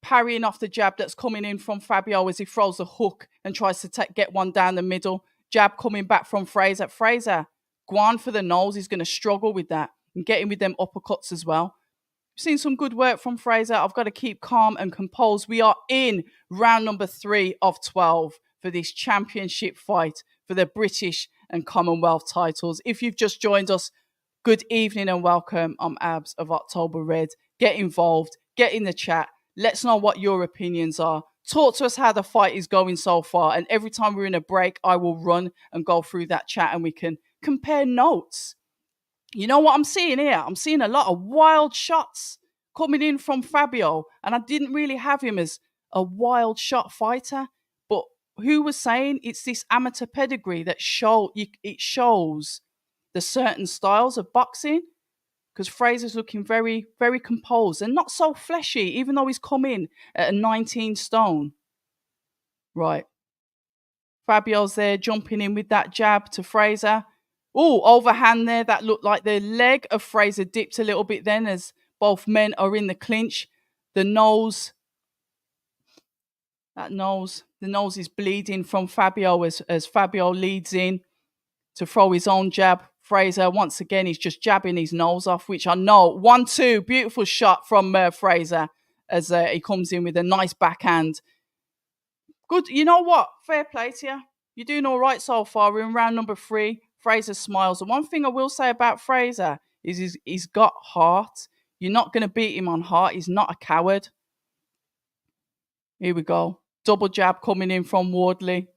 Parrying off the jab that's coming in from Fabio as he throws a hook and tries to get one down the middle. Jab coming back from Fraser. Fraser, go on for the nose. He's going to struggle with that and getting with them uppercuts as well. Seen some good work from Fraser. I've got to keep calm and composed. We are in round number 3 of 12 for this championship fight for the British and Commonwealth titles. If you've just joined us, good evening and welcome. I'm Abs of October Red. Get involved, get in the chat. Let's know what your opinions are. Talk to us how the fight is going so far. And every time we're in a break, I will run and go through that chat and we can compare notes. You know what I'm seeing here? I'm seeing a lot of wild shots coming in from Fabio. And I didn't really have him as a wild shot fighter. But who was saying it's this amateur pedigree that it shows the certain styles of boxing? Because Fraser's looking very, very composed and not so fleshy, even though he's come in at a 19 stone. Right. Fabio's there jumping in with that jab to Fraser. Oh, overhand there. That looked like the leg of Fraser dipped a little bit then as both men are in the clinch. The nose is bleeding from Fabio as Fabio leads in to throw his own jab. Fraser, once again, he's just jabbing his nose off, which I know. 1-2, beautiful shot from Fraser as he comes in with a nice backhand. Good. You know what? Fair play to you. You're doing all right so far. We're in round number 3. Fraser smiles. And one thing I will say about Fraser is he's got heart. You're not going to beat him on heart. He's not a coward. Here we go. Double jab coming in from Wardley.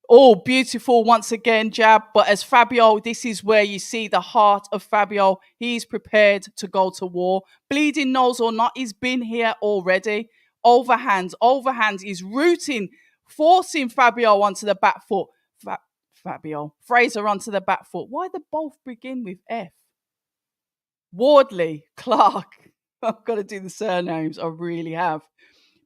Oh, beautiful once again jab. But as Fabio, this is where you see the heart of Fabio. He's prepared to go to war. Bleeding nose or not, he's been here already. Overhand. He's rooting, forcing Fabio onto the back foot. Fraser onto the back foot. Why they both begin with F? Wardley, Clarke. I've got to do the surnames. I really have.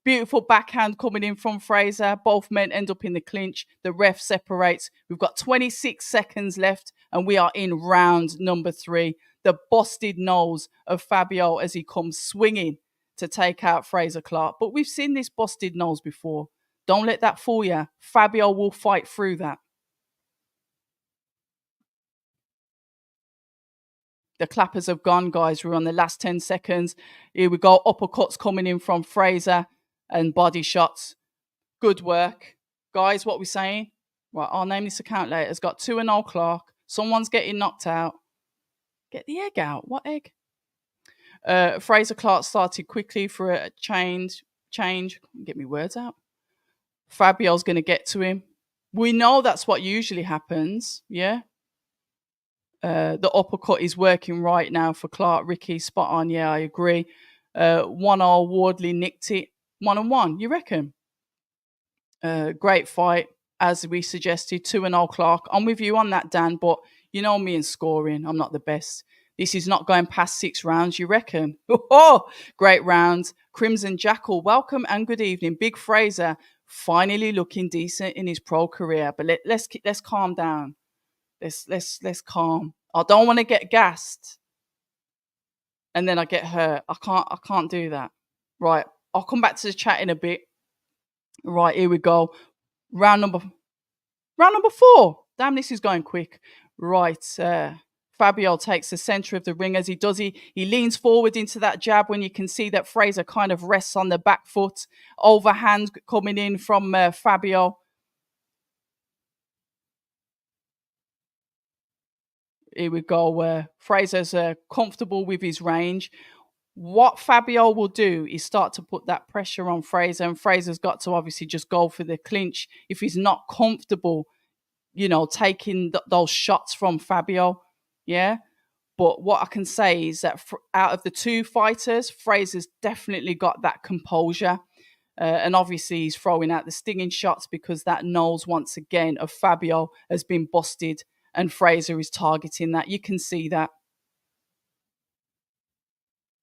Beautiful backhand coming in from Fraser. Both men end up in the clinch. The ref separates. We've got 26 seconds left and we are in round number 3. The busted nose of Fabio as he comes swinging to take out Fraser Clarke. But we've seen this busted nose before. Don't let that fool you. Fabio will fight through that. The clappers have gone, guys. We're on the last 10 seconds. Here we go. Uppercuts coming in from Fraser and body shots. Good work. Guys, what we're saying? Right, I'll name this account later. It's got 2-0 Clarke. Someone's getting knocked out. Get the egg out. What egg? Fraser Clarke started quickly for a change. Get me words out. Fabio's going to get to him. We know that's what usually happens. Yeah. The uppercut is working right now for Clarke. Ricky, spot on. Yeah, I agree. 1-0 Wardley nicked it. 1-1, you reckon? Great fight, as we suggested. 2-0 Clarke. I'm with you on that, Dan, but you know me in scoring. I'm not the best. This is not going past 6 rounds, you reckon? Oh, great rounds. Crimson Jackal, welcome and good evening. Big Fraser, finally looking decent in his pro career. But let's calm down. Let's calm. I don't want to get gassed and then I get hurt. I can't do that. Right. I'll come back to the chat in a bit. Right, here we go. Round number 4. Damn, this is going quick. Right. Fabio takes the center of the ring as he does. He leans forward into that jab when you can see that Fraser kind of rests on the back foot. Overhand coming in from Fabio. Here we go. Fraser's comfortable with his range. What Fabio will do is start to put that pressure on Fraser, and Fraser's got to obviously just go for the clinch if he's not comfortable, taking those shots from Fabio. Yeah. But what I can say is that out of the two fighters, Fraser's definitely got that composure. And obviously, he's throwing out the stinging shots because that nose, once again, of Fabio has been busted, and Fraser is targeting that. You can see that.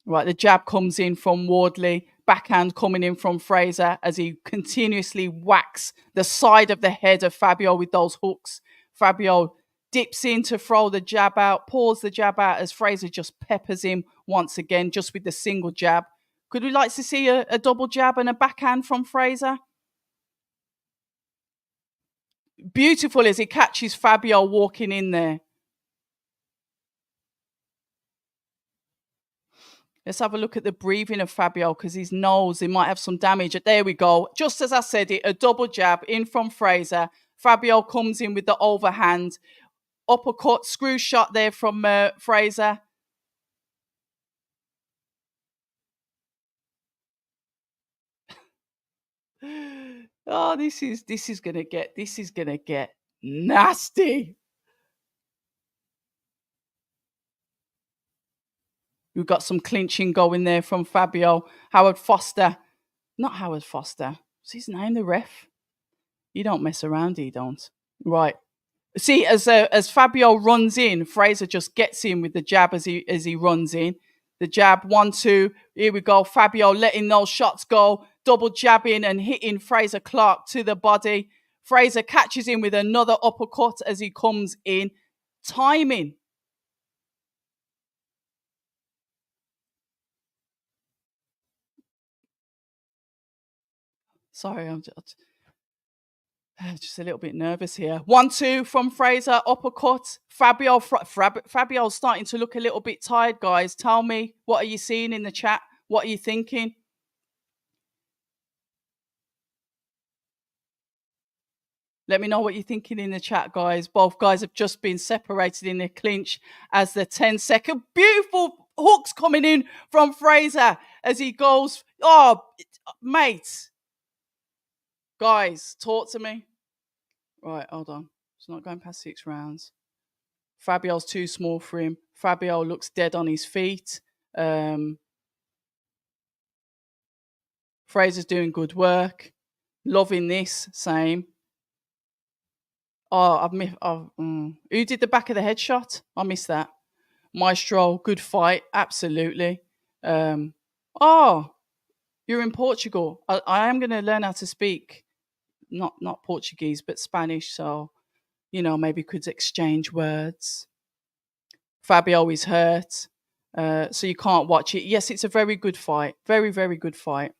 Right, the jab comes in from Wardley, backhand coming in from Fraser as he continuously whacks the side of the head of Fabio with those hooks. Fabio dips in to throw the jab out, pulls the jab out as Fraser just peppers him once again, just with the single jab. Could we like to see a double jab and a backhand from Fraser? Beautiful as he catches Fabio walking in there. Let's have a look at the breathing of Fabio because his nose, he might have some damage. There we go. Just as I said it, a double jab in from Fraser. Fabio comes in with the overhand. Uppercut, screw shot there from Fraser. Oh, this is gonna get nasty. We've got some clinching going there from Fabio. Howard Foster. Not Howard Foster. What's his name, the ref? He don't mess around, he don't. Right. See, as Fabio runs in, Fraser just gets in with the jab as he runs in. The jab, 1-2. Here we go. Fabio letting those shots go. Double jabbing and hitting Fraser Clarke to the body. Fraser catches him with another uppercut as he comes in. Timing. Sorry, I'm just a little bit nervous here. 1-2 from Fraser, uppercut. Fabio's starting to look a little bit tired, guys. Tell me, what are you seeing in the chat? What are you thinking? Let me know what you're thinking in the chat, guys. Both guys have just been separated in the clinch as the 10-second. Beautiful hooks coming in from Fraser as he goes. Oh, mate. Guys, talk to me. Right, hold on. It's not going past 6 rounds. Fabio's too small for him. Fabio looks dead on his feet. Fraser's doing good work. Loving this. Same. Oh, who did the back of the head shot? I missed that. Maestro, good fight. Absolutely. Oh, you're in Portugal. I am going to learn how to speak not Portuguese, but Spanish. So, maybe could exchange words. Fabio is hurt. So you can't watch it. Yes, it's a very good fight. Very, very good fight.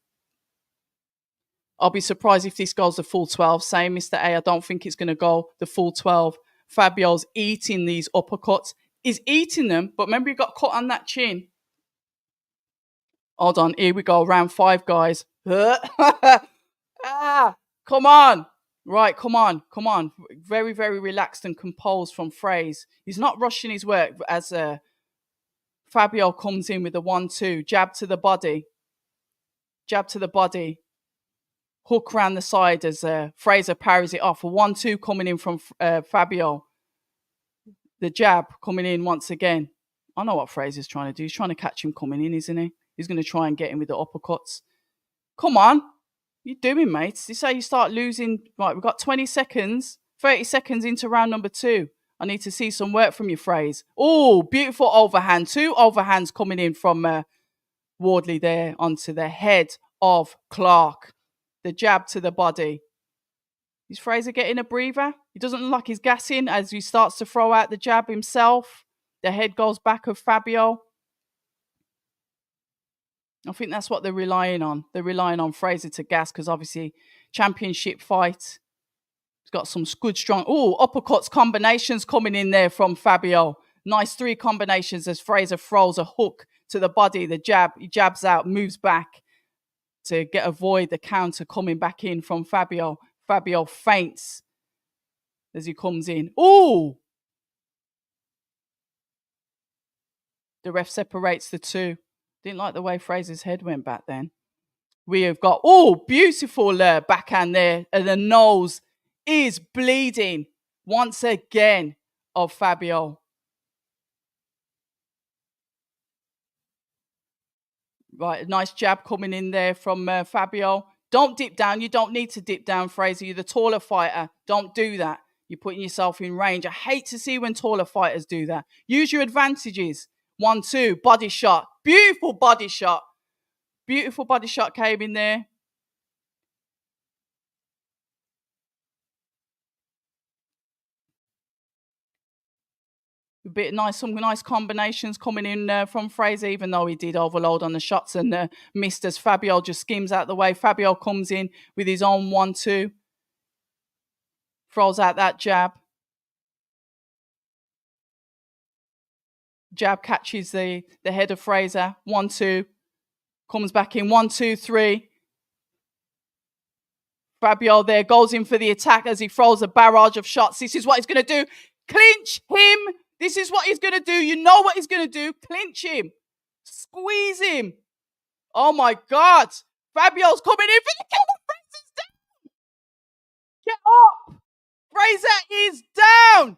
I'll be surprised if this goes the full 12. Same, Mr. A. I don't think it's going to go the full 12. Fabio's eating these uppercuts. He's eating them, but remember he got cut on that chin. Hold on, here we go. Round 5, guys. Ah, come on. Right, come on. Very, very relaxed and composed from Fraser. He's not rushing his work as Fabio comes in with the 1-2. Jab to the body. Hook around the side as Fraser parries it off. A 1-2 coming in from Fabio. The jab coming in once again. I know what Fraser's trying to do. He's trying to catch him coming in, isn't he? He's going to try and get him with the uppercuts. Come on. You doing, mates? This is how you start losing. Right, we've got 20 seconds, 30 seconds into round number 2. I need to see some work from you, Fraser. Oh, beautiful overhand. 2 overhands coming in from Wardley there onto the head of Clarke. The jab to the body. Is Fraser getting a breather? He doesn't look like he's gassing as he starts to throw out the jab himself. The head goes back of Fabio. I think that's what they're relying on. They're relying on Fraser to gas because obviously championship fight. He's got some good strong. Oh, uppercuts combinations coming in there from Fabio. Nice 3 combinations as Fraser throws a hook to the body. The jab, he jabs out, moves back to avoid the counter coming back in from Fabio. Fabio faints as he comes in. Oh! The ref separates the two. Didn't like the way Fraser's head went back then. We have got, oh, beautiful backhand there. And the nose is bleeding once again of Fabio. Right, nice jab coming in there from Fabio. Don't dip down. You don't need to dip down, Fraser. You're the taller fighter. Don't do that. You're putting yourself in range. I hate to see when taller fighters do that. Use your advantages. 1-2, body shot. Beautiful body shot. Beautiful body shot came in there. Some nice combinations coming in from Fraser, even though he did overload on the shots and missed as Fabio just skims out the way. Fabio comes in with his own 1-2. Throws out that jab. Jab catches the head of Fraser. 1-2. Comes back in. 1-2-3. Fabio there goes in for the attack as he throws a barrage of shots. This is what he's going to do. Clinch him. This is what he's going to do. You know what he's going to do. Clinch him. Squeeze him. Oh, my God. Fabio's coming in for the kill. Fraser's down. Get up. Fraser is down.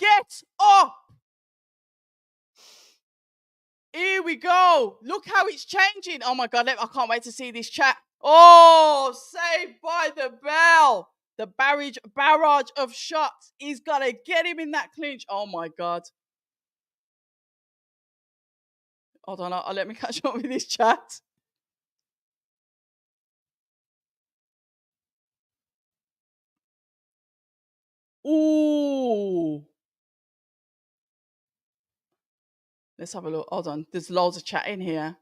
Get up. Here we go. Look how it's changing. Oh, my God. I can't wait to see this chat. Oh, saved by the bell. The barrage of shots. He's got to get him in that clinch. Oh, my God. Hold on. Let me catch up with this chat. Ooh. Let's have a look. Hold on. There's loads of chat in here.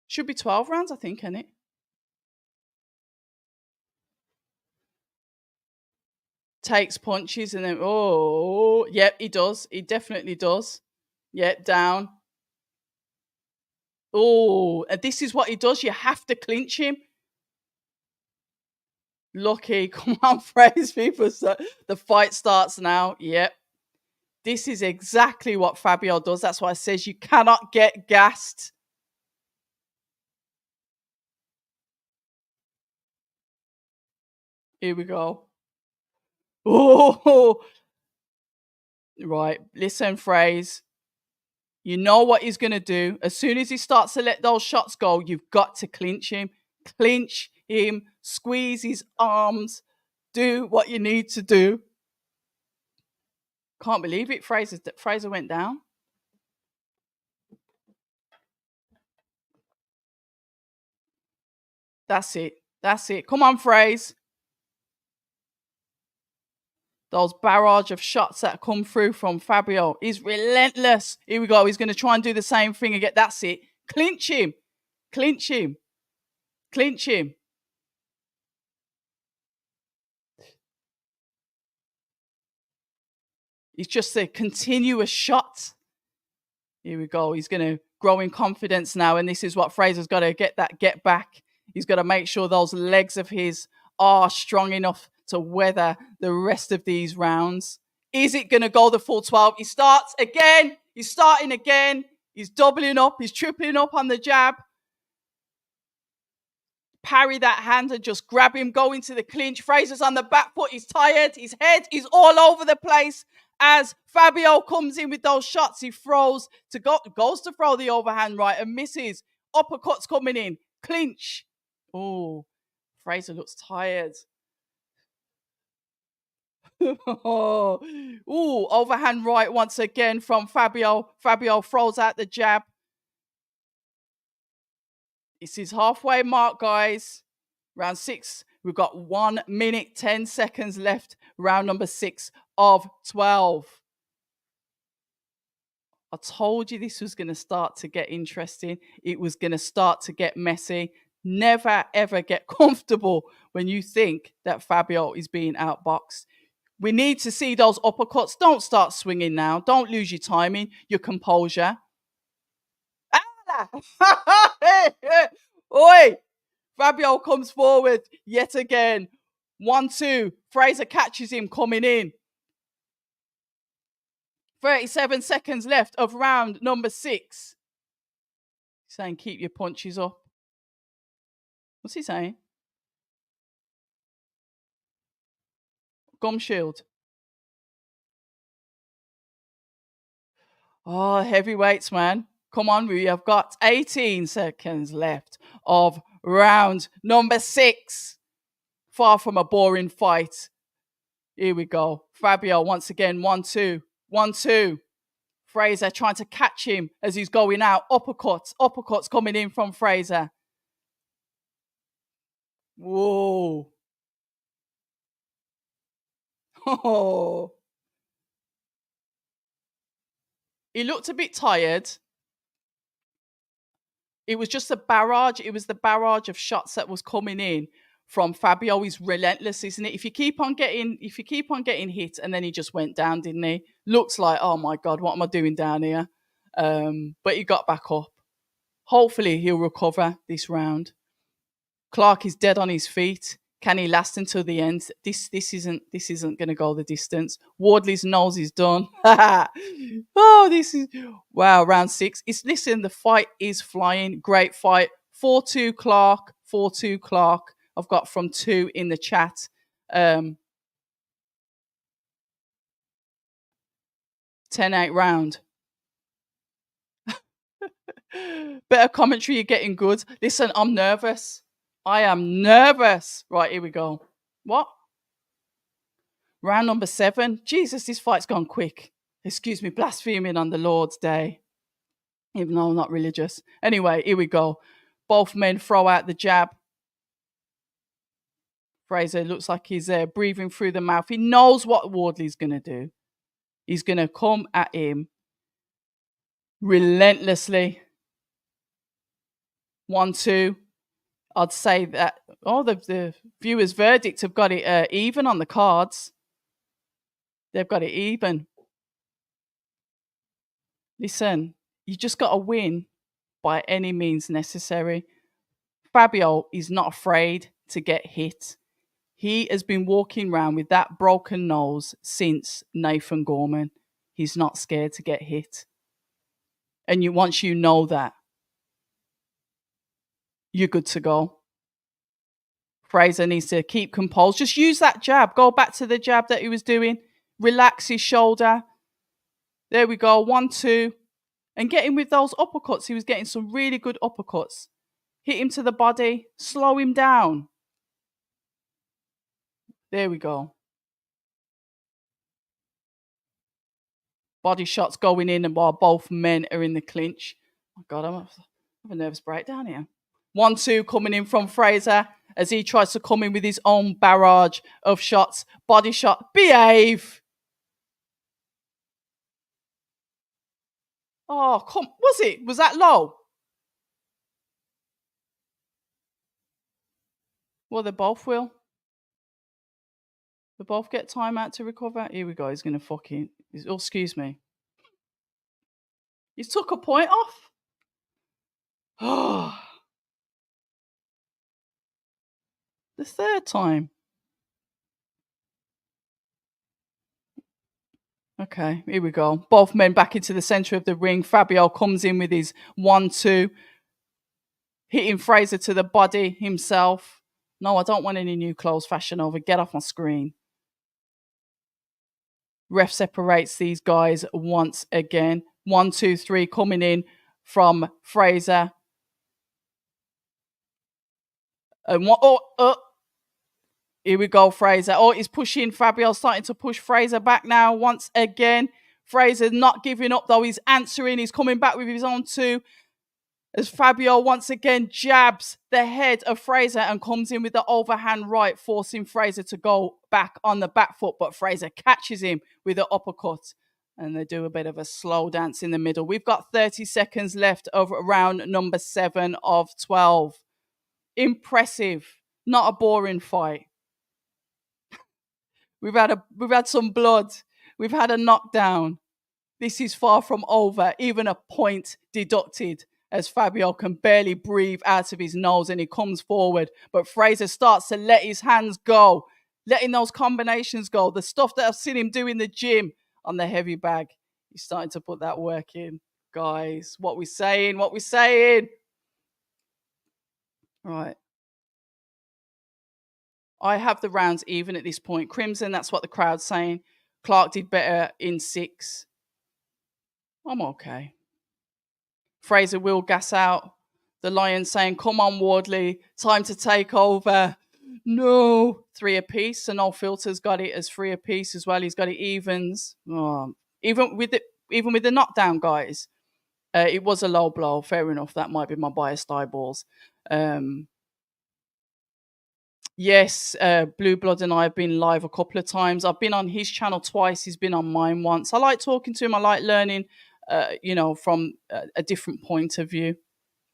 Should be 12 rounds, I think, isn't it? Takes punches and then, oh, yep, he does. He definitely does. Yep, down. Oh, and this is what he does. You have to clinch him. Lucky. Come on, praise people. The fight starts now. Yep. This is exactly what Fabio does. That's why it says you cannot get gassed. Here we go. Oh, right. Listen, Fraser. You know what he's going to do. As soon as he starts to let those shots go, you've got to clinch him. Clinch him. Squeeze his arms. Do what you need to do. Can't believe it. Fraser went down. That's it. That's it. Come on, Fraser. Those barrage of shots that come through from Fabio is relentless. Here we go. He's going to try and do the same thing again. That's it. Clinch him. Clinch him. Clinch him. It's just a continuous shot. Here we go. He's going to grow in confidence now. And this is what Fraser's got to get back. He's got to make sure those legs of his are strong enough to weather the rest of these rounds. Is it going to go the full 12? He starts again. He's starting again. He's doubling up. He's tripling up on the jab. Parry that hand and just grab him. Go into the clinch. Fraser's on the back foot. He's tired. His head is all over the place. As Fabio comes in with those shots, he goes to throw the overhand right and misses. Uppercuts coming in. Clinch. Oh, Fraser looks tired. Ooh, overhand right once again from Fabio. Fabio throws out the jab. This is halfway mark, guys. Round 6. We've got 1 minute, 10 seconds left. Round number 6 of 12. I told you this was going to start to get interesting. It was going to start to get messy. Never, ever get comfortable when you think that Fabio is being outboxed. We need to see those uppercuts. Don't start swinging now. Don't lose your timing, your composure. Oi! Fabio comes forward yet again. 1-2. Fraser catches him coming in. 37 seconds left of round number 6. He's saying keep your punches up. What's he saying? Gum shield. Oh, heavyweights, man. Come on, we have got 18 seconds left of round number 6. Far from a boring fight. Here we go. Fabio once again, 1-2. 1-2. Fraser trying to catch him as he's going out. Uppercuts coming in from Fraser. Whoa. Oh. He looked a bit tired. It was just a barrage. It was the barrage of shots that was coming in from Fabio. He's relentless, isn't it? If you keep on getting hit, and then he just went down, didn't he? Looks like, oh my God, what am I doing down here? But he got back up. Hopefully he'll recover this round. Clarke is dead on his feet. Can he last until the end? This isn't going to go the distance. Wardley's nose is done. Oh, this is wow. Round 6. Listen, the fight is flying. Great fight. 4-2 Clarke. 4-2 Clarke. I've got from 2 in the chat. 10-8 round. Better commentary. You're getting good. Listen, I'm nervous. I am nervous. Right, here we go. What? Round number 7. Jesus, this fight's gone quick. Excuse me, blaspheming on the Lord's Day. Even though I'm not religious. Anyway, here we go. Both men throw out the jab. Fraser looks like he's breathing through the mouth. He knows what Wardley's going to do. He's going to come at him relentlessly. 1-2. I'd say that the viewers' verdict have got it even on the cards. They've got it even. Listen, you just got to win by any means necessary. Fabio is not afraid to get hit. He has been walking around with that broken nose since Nathan Gorman. He's not scared to get hit. And once you know that, you're good to go. Fraser needs to keep composed. Just use that jab. Go back to the jab that he was doing. Relax his shoulder. There we go. 1-2. And get him with those uppercuts. He was getting some really good uppercuts. Hit him to the body. Slow him down. There we go. Body shots going in and while both men are in the clinch. Oh God, I have a nervous breakdown here. 1-2 coming in from Fraser as he tries to come in with his own barrage of shots. Body shot. Behave. Oh, come. Was that low? Well, they both will. They both get time out to recover. Here we go. He's going to fucking... Oh, excuse me. He's took a point off. Oh. The third time. Okay, here we go. Both men back into the centre of the ring. Fabio comes in with his 1-2. Hitting Fraser to the body himself. No, I don't want any new clothes. Fashion Over. Get off my screen. Ref separates these guys once again. 1-2-3 coming in from Fraser. And here we go, Fraser. Oh, he's pushing. Fabio starting to push Fraser back now once again. Fraser not giving up, though. He's answering. He's coming back with his own 2. As Fabio once again jabs the head of Fraser and comes in with the overhand right, forcing Fraser to go back on the back foot. But Fraser catches him with the uppercut. And they do a bit of a slow dance in the middle. We've got 30 seconds left of round number 7 of 12. Impressive. Not a boring fight. We've had some blood. We've had a knockdown. This is far from over. Even a point deducted as Fabio can barely breathe out of his nose and he comes forward. But Fraser starts to let his hands go, letting those combinations go. The stuff that I've seen him do in the gym on the heavy bag. He's starting to put that work in. Guys, what we saying? What we saying? Right. I have the rounds even at this point. Crimson, that's what the crowd's saying. Clarke did better in 6. I'm okay. Fraser will gas out. The Lions saying, come on, Wardley, time to take over. No. 3 apiece. So no filter's got it as 3 apiece as well. He's got it evens. Oh. Even with the knockdown, guys, it was a low blow. Fair enough. That might be my biased eyeballs. Yes, Blue Blood and I have been live a couple of times. I've been on his channel twice. He's been on mine once. I like talking to him. I like learning, from a different point of view.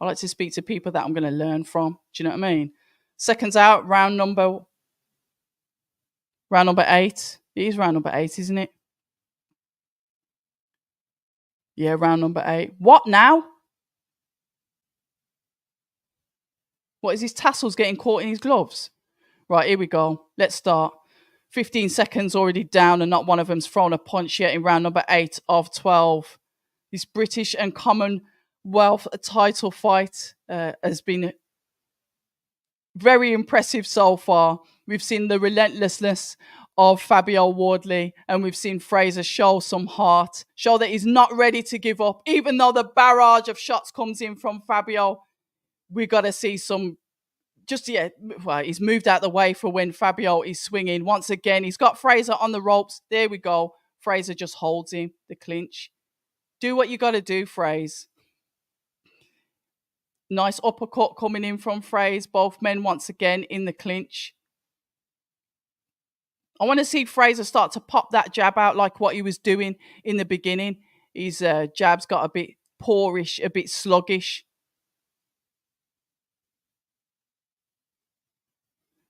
I like to speak to people that I'm going to learn from. Do you know what I mean? Seconds out, round number 8. It is round number 8, isn't it? Yeah, round number 8. What now? What is his tassels getting caught in his gloves? Right, here we go. Let's start. 15 seconds already down and not one of them's thrown a punch yet in round number 8 of 12. This British and Commonwealth title fight has been very impressive so far. We've seen the relentlessness of Fabio Wardley, and we've seen Fraser show some heart, show that he's not ready to give up. Even though the barrage of shots comes in from Fabio, we got to see some. He's moved out the way for when Fabio is swinging. Once again, he's got Fraser on the ropes. There we go. Fraser just holds him, the clinch. Do what you got to do, Fraser. Nice uppercut coming in from Fraser. Both men once again in the clinch. I want to see Fraser start to pop that jab out like what he was doing in the beginning. His jab's got a bit poorish, a bit sluggish.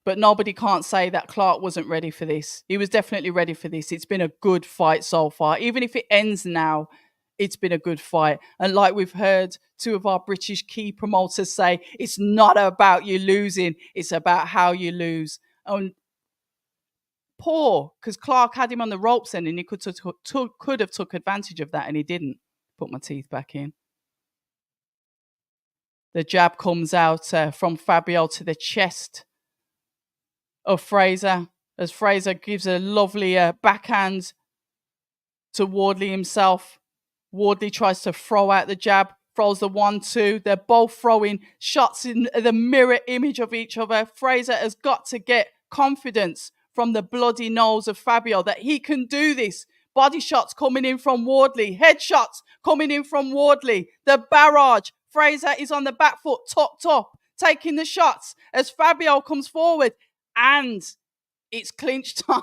But nobody can't say that Clarke wasn't ready for this. He was definitely ready for this. It's been a good fight so far. Even if it ends now, it's been a good fight. And like we've heard 2 of our British key promoters say, it's not about you losing. It's about how you lose. And poor, because Clarke had him on the ropes then, and he could have took advantage of that, and he didn't. Put my teeth back in. The jab comes out from Fabio to the chest of Fraser, as Fraser gives a lovely backhand to Wardley himself. Wardley tries to throw out the jab, throws the 1-2. They're both throwing shots in the mirror image of each other. Fraser has got to get confidence from the bloody nose of Fabio that he can do this. Body shots coming in from Wardley. Headshots coming in from Wardley. The barrage. Fraser is on the back foot, tucked up, taking the shots as Fabio comes forward. And it's clinch time.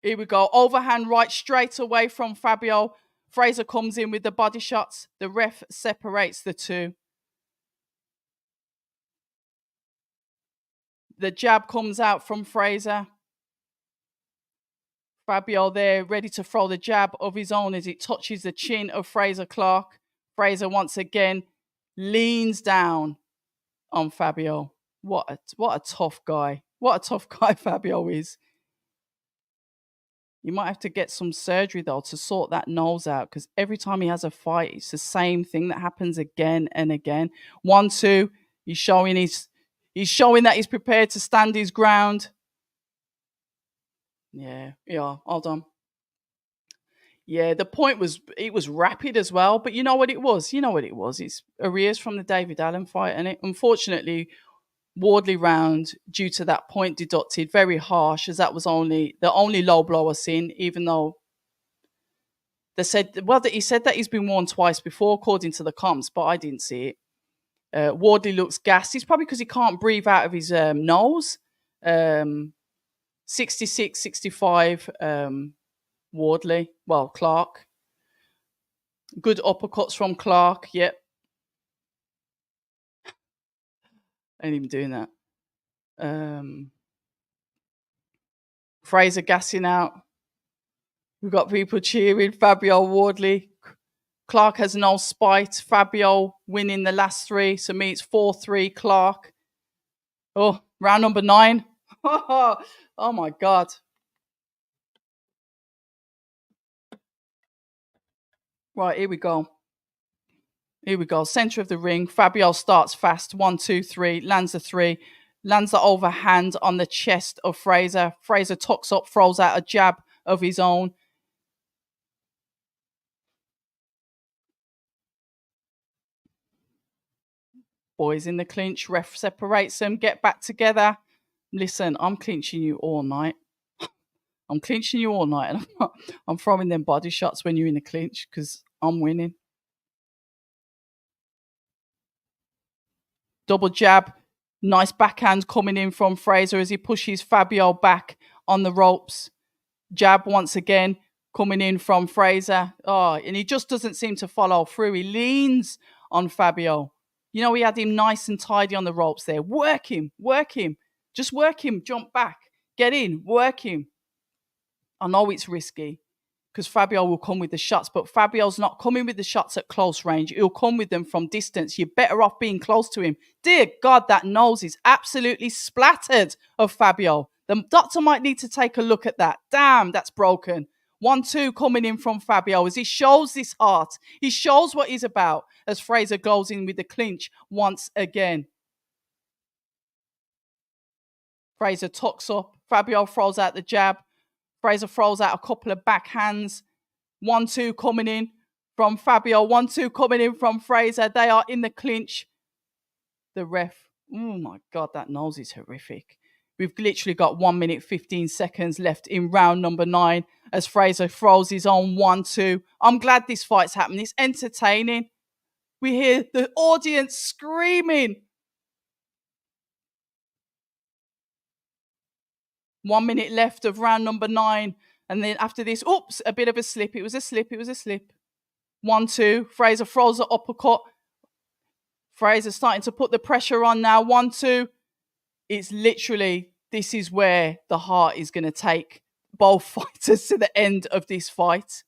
Here we go. Overhand right straight away from Fabio. Fraser comes in with the body shots. The ref separates the 2. The jab comes out from Fraser. Fabio there ready to throw the jab of his own as it touches the chin of Fraser Clarke. Fraser once again leans down on Fabio. What a tough guy. What a tough guy Fabio is. You might have to get some surgery though to sort that nose out, because every time he has a fight, it's the same thing that happens again and again. 1-2. He's showing that he's prepared to stand his ground. Yeah, hold on. Yeah, the point was, it was rapid as well, but you know what it was? It's arrears from the David Allen fight, and unfortunately, Wardley round, due to that point deducted, very harsh, as that was the only low blow I've seen, even though he said that he's been warned twice before, according to the comps, but I didn't see it. Wardley looks gassed. It's probably because he can't breathe out of his nose. 66, 65, Wardley. Well, Clarke. Good uppercuts from Clarke. Yep. Ain't even doing that. Fraser gassing out. We've got people cheering. Fabio Wardley. Clarke has no spite. Fabio winning the last 3. So me, it's 4-3 Clarke. Oh, Round number 9. Oh my God. Right, here we go. Here we go. Center of the ring. Fabio starts fast. 1, 2, 3. Lands a 3. Lands the overhand on the chest of Fraser. Fraser tucks up, throws out a jab of his own. Boys in the clinch. Ref separates them. Get back together. Listen, I'm clinching you all night. I'm clinching you all night. And I'm throwing them body shots when you're in the clinch because I'm winning. Double jab. Nice backhand coming in from Fraser as he pushes Fabio back on the ropes. Jab once again coming in from Fraser. Oh, and he just doesn't seem to follow through. He leans on Fabio. You know, he had him nice and tidy on the ropes there. Work him. Just work him. Jump back. Get in. Work him. I know it's risky because Fabio will come with the shots, but Fabio's not coming with the shots at close range. He'll come with them from distance. You're better off being close to him. Dear God, that nose is absolutely splattered of Fabio. The doctor might need to take a look at that. Damn, that's broken. 1, 2 coming in from Fabio as he shows this heart. He shows what he's about as Fraser goes in with the clinch once again. Fraser tucks up. Fabio throws out the jab. Fraser throws out a couple of backhands. 1, 2 coming in from Fabio. 1, 2 coming in from Fraser. They are in the clinch. The ref. Oh my God, that nose is horrific. We've literally got 1 minute, 15 seconds left in round number 9 as Fraser throws his own 1, 2. I'm glad this fight's happening. It's entertaining. We hear the audience screaming. 1 minute left of round number 9. And then after this, oops, a bit of a slip. It was a slip. 1, 2. Fraser throws the uppercut. Fraser starting to put the pressure on now. 1, 2. It's literally, this is where the heart is going to take both fighters to the end of this fight.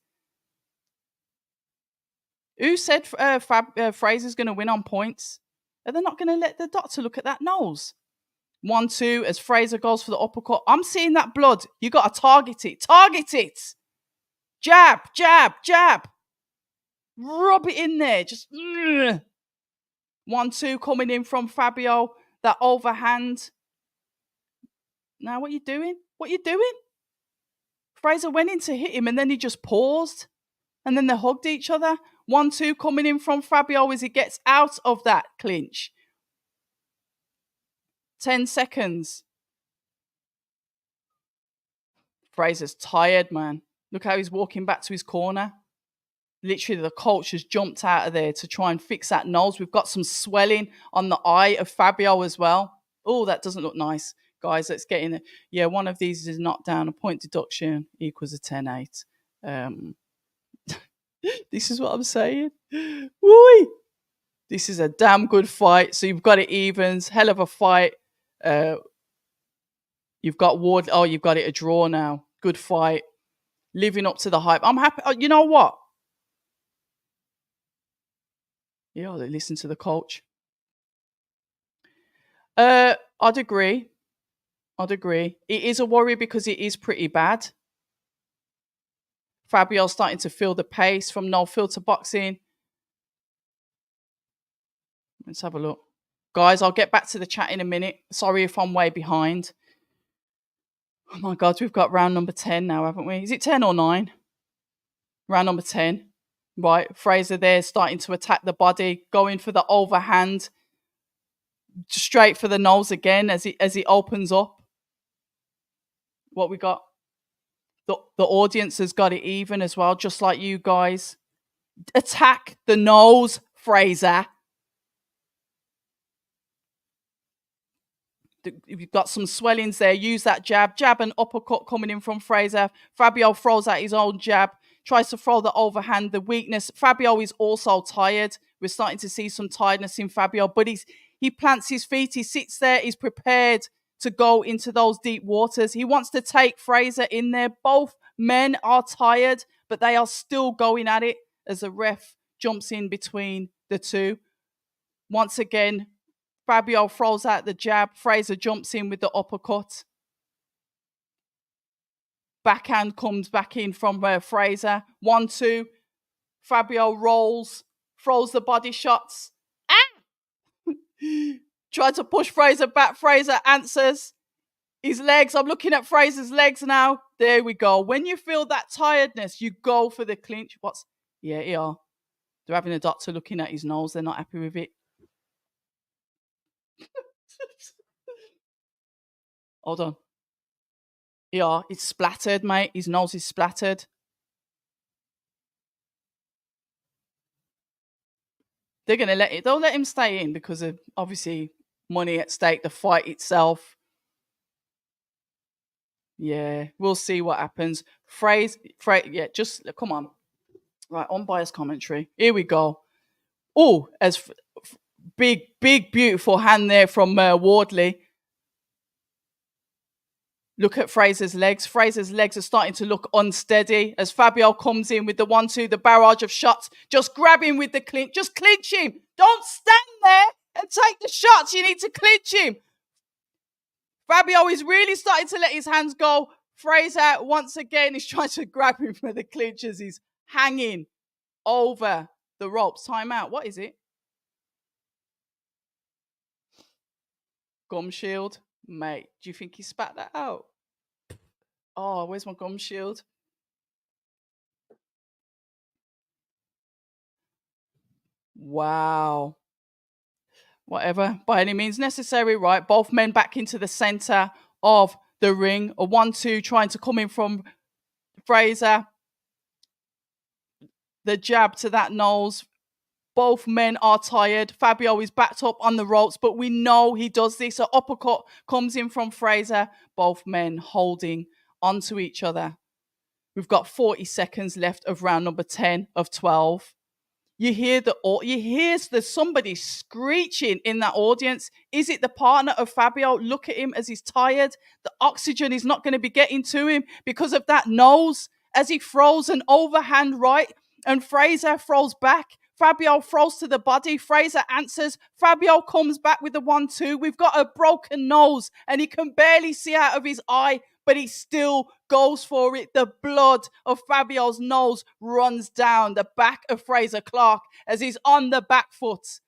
Who said Fraser's going to win on points? Are they not going to let the doctor look at that nose? 1, 2, as Fraser goes for the uppercut. I'm seeing that blood. You got to target it. Target it. Jab, jab, jab. Rub it in there. Just 1, 2 coming in from Fabio. That overhand. Now, what are you doing? Fraser went in to hit him and then he just paused. And then they hugged each other. 1, 2 coming in from Fabio as he gets out of that clinch. 10 seconds. Fraser's tired, man. Look how he's walking back to his corner. Literally, the coach has jumped out of there to try and fix that nose. We've got some swelling on the eye of Fabio as well. Oh, that doesn't look nice. Guys, let's get in it. Yeah, one of these is knocked down. A point deduction equals a 10-8. This is what I'm saying. Woo! This is a damn good fight. So you've got it evens. Hell of a fight. You've got Wardley. Oh, you've got it a draw now. Good fight. Living up to the hype. I'm happy. You know what? Yeah, listen to the coach. I'd agree. It is a worry because it is pretty bad. Fabio's starting to feel the pace from no filter boxing. Let's have a look. Guys, I'll get back to the chat in a minute. Sorry if I'm way behind. Oh my God, we've got round number 10 now, haven't we? Is it 10 or 9? Round number 10. Right, Fraser there starting to attack the body, going for the overhand. Straight for the nose again as he opens up. What we got? The audience has got it even as well, just like you guys. Attack the nose, Fraser. You've got some swellings there. Use that jab. Jab and uppercut coming in from Fraser. Fabio throws out his own jab. Tries to throw the overhand. The weakness. Fabio is also tired. We're starting to see some tiredness in Fabio. But he plants his feet. He sits there. He's prepared to go into those deep waters. He wants to take Fraser in there. Both men are tired, but they are still going at it as the ref jumps in between the two. Once again, Fabio throws out the jab. Fraser jumps in with the uppercut. Backhand comes back in from Fraser. 1-2. Fabio rolls, throws the body shots. Tried to push Fraser back. Fraser answers. His legs. I'm looking at Fraser's legs now. There we go. When you feel that tiredness, you go for the clinch. Yeah. They're having a doctor looking at his nose. They're not happy with it. Hold on. Yeah, it's splattered, mate. His nose is splattered. They'll let him stay in because of obviously money at stake, the fight itself. Yeah, we'll see what happens. Yeah, just come on. Right, unbiased commentary. Here we go. Oh, big, beautiful hand there from Wardley. Look at Fraser's legs. Fraser's legs are starting to look unsteady as Fabio comes in with the 1-2, the barrage of shots. Just grab him with the clinch. Just clinch him. Don't stand there and take the shots. You need to clinch him. Fabio is really starting to let his hands go. Fraser, once again, is trying to grab him for the clinch as he's hanging over the ropes. Time out. What is it? Gum shield. Mate, do you think he spat that out? Oh, where's my gum shield? Wow. Whatever, by any means necessary, right? Both men back into the center of the ring. A 1-2 trying to come in from Fraser. The jab to that nose. Both men are tired. Fabio is backed up on the ropes, but we know he does this. An uppercut comes in from Fraser. Both men holding onto each other. We've got 40 seconds left of round number 10 of 12. You hear there's somebody screeching in that audience. Is it the partner of Fabio? Look at him as he's tired. The oxygen is not going to be getting to him because of that nose as he throws an overhand right and Fraser throws back. Fabio throws to the body. Fraser answers. Fabio comes back with the 1-2. We've got a broken nose and he can barely see out of his eye, but he still goes for it. The blood of Fabio's nose runs down the back of Fraser Clarke as he's on the back foot.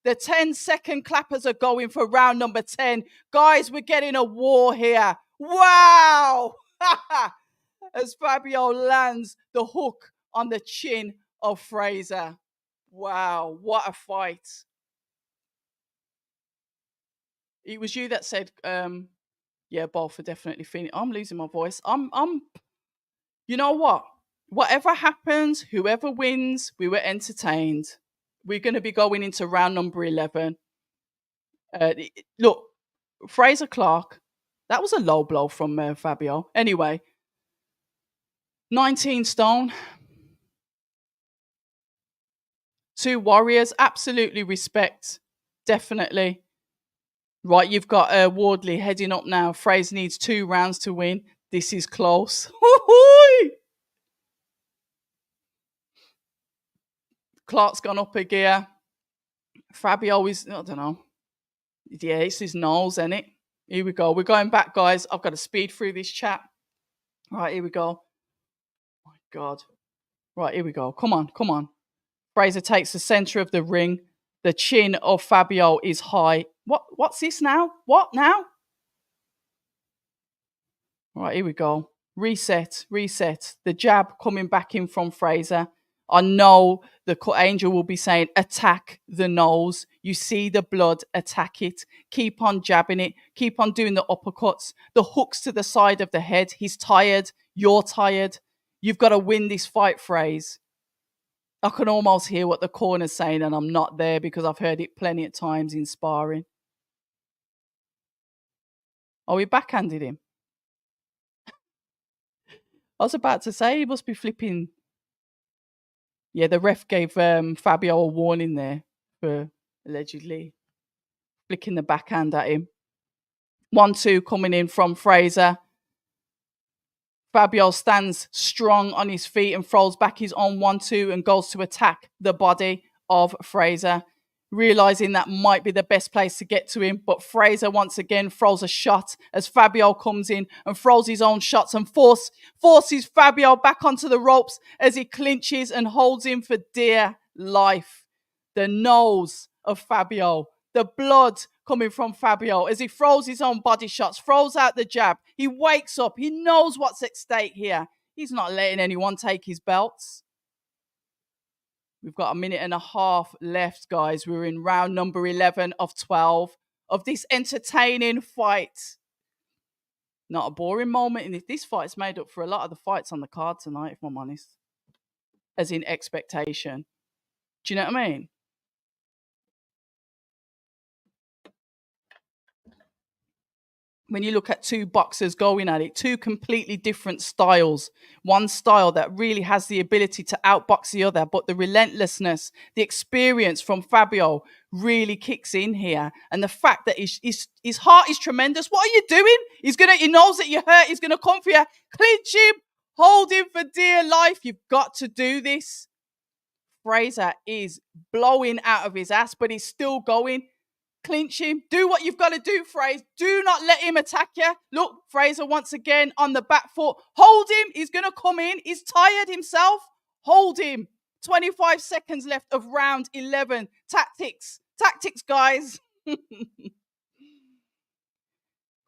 The 10-second clappers are going for round number 10. Guys, we're getting a war here. Wow! As Fabio lands the hook on the chin of Fraser. Wow, what a fight. It was you that said, yeah, both are definitely finished. I'm losing my voice. You know what? Whatever happens, whoever wins, we were entertained. We're going to be going into round number 11. Look, Fraser Clarke, that was a low blow from Fabio. Anyway, 19 stone. 2 warriors, absolutely respect. Definitely. Right, you've got Wardley heading up now. Fraser needs 2 rounds to win. This is close. Clarke's gone up a gear. Fabio is, I don't know. Yeah, it's his nose, isn't it? Here we go. We're going back, guys. I've got to speed through this chat. Right, here we go. Oh my God. Right, here we go. Come on. Fraser takes the center of the ring. The chin of Fabio is high. What's this now? What now? Right, here we go. Reset. The jab coming back in from Fraser. I know the angel will be saying, attack the nose. You see the blood, attack it. Keep on jabbing it. Keep on doing the uppercuts. The hooks to the side of the head. He's tired. You're tired. You've got to win this fight, Fraser. I can almost hear what the corner's saying, and I'm not there because I've heard it plenty of times in sparring. Oh, we backhanded him. I was about to say he must be flipping. Yeah, the ref gave Fabio a warning there for allegedly flicking the backhand at him. 1-2 coming in from Fraser. Fabio stands strong on his feet and throws back his own 1-2 and goes to attack the body of Fraser. realizing that might be the best place to get to him. But Fraser once again throws a shot as Fabio comes in and throws his own shots and forces Fabio back onto the ropes as he clinches and holds him for dear life. The nose of Fabio, the blood coming from Fabio as he throws his own body shots, throws out the jab. He wakes up. He knows what's at stake here. He's not letting anyone take his belts. We've got a minute and a half left, guys. We're in round number 11 of 12 of this entertaining fight. Not a boring moment. And this fight's made up for a lot of the fights on the card tonight, if I'm honest. As in expectation. Do you know what I mean? When you look at two boxers going at it, two completely different styles. One style that really has the ability to outbox the other, but the relentlessness, the experience from Fabio really kicks in here. And the fact that his heart is tremendous. What are you doing? He knows that you're hurt. He's going to come for you. Clinch him. Hold him for dear life. You've got to do this. Fraser is blowing out of his ass, but he's still going. Clinch him. Do what you've got to do, Fraser. Do not let him attack you. Look, Fraser once again on the back foot. Hold him. He's going to come in. He's tired himself. Hold him. 25 seconds left of round 11. Tactics. Tactics, guys.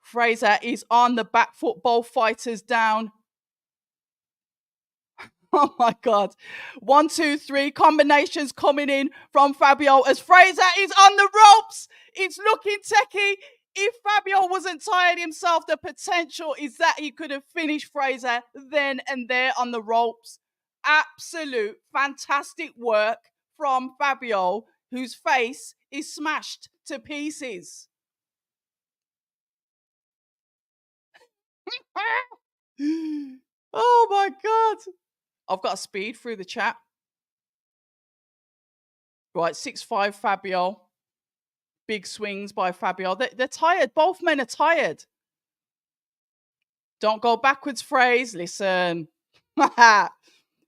Fraser is on the back foot. Both fighters down. Oh my God. 1, 2, 3 combinations coming in from Fabio as Fraser is on the ropes. It's looking techie. If Fabio wasn't tired himself, the potential is that he could have finished Fraser then and there on the ropes. Absolute fantastic work from Fabio, whose face is smashed to pieces. Oh my God. I've got a speed through the chat. Right, 6-5 Fabio. Big swings by Fabio. They're tired. Both men are tired. Don't go backwards, phrase. Listen.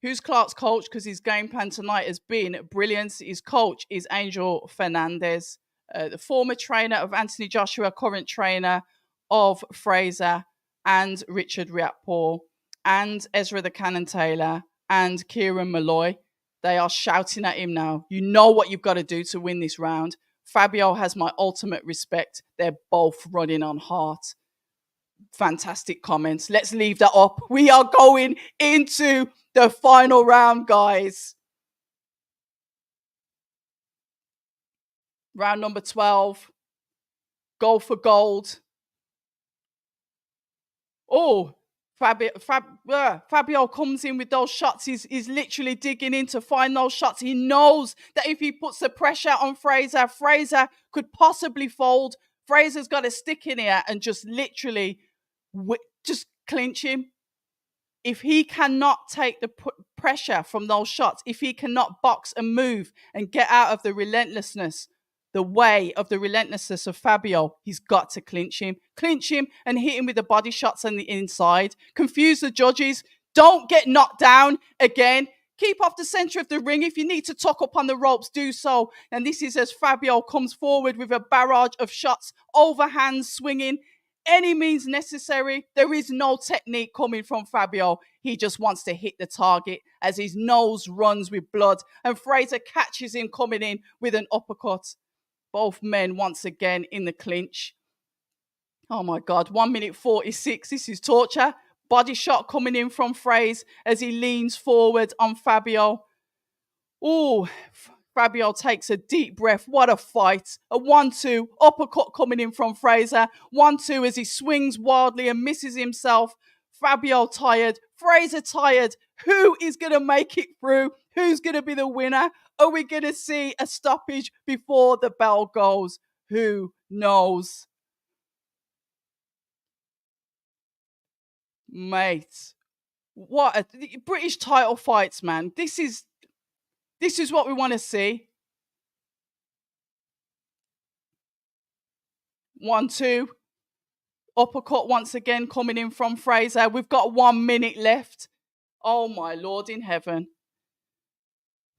Who's Clarke's coach? Because his game plan tonight has been brilliance. His coach is Angel Fernandez, the former trainer of Anthony Joshua, current trainer of Fraser and Richard Riatpour, and Ezra the Cannon Taylor and Kieran Malloy. They are shouting at him now. You know what you've got to do to win this round. Fabio has my ultimate respect. They're both running on heart. Fantastic comments. Let's leave that up. We are going into the final round, guys. Round number 12. Go for gold. Oh, Fabio comes in with those shots. He's literally digging in to find those shots. He knows that if he puts the pressure on Fraser, Fraser could possibly fold. Fraser's got to stick in here and just literally just clinch him. If he cannot take the pressure from those shots, if he cannot box and move and get out of the relentlessness, the way of the relentlessness of Fabio, he's got to clinch him and hit him with the body shots on the inside. Confuse the judges. Don't get knocked down again. Keep off the center of the ring. If you need to tuck up on the ropes, do so. And this is as Fabio comes forward with a barrage of shots, overhand swinging, any means necessary. There is no technique coming from Fabio. He just wants to hit the target as his nose runs with blood. And Fraser catches him coming in with an uppercut. Both men once again in the clinch. Oh my God, 1 minute 46. This is torture. Body shot coming in from Fraser as he leans forward on Fabio. Oh, Fabio takes a deep breath. What a fight. A 1-2. Uppercut coming in from Fraser. 1-2 as he swings wildly and misses himself. Fabio tired. Fraser tired. Who is going to make it through? Who's going to be the winner? Are we going to see a stoppage before the bell goes? Who knows? Mate, what a British title fights, man. This is what we want to see. 1-2. Uppercut once again coming in from Fraser. We've got 1 minute left. Oh my Lord in heaven.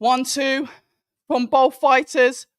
1-2 from both fighters.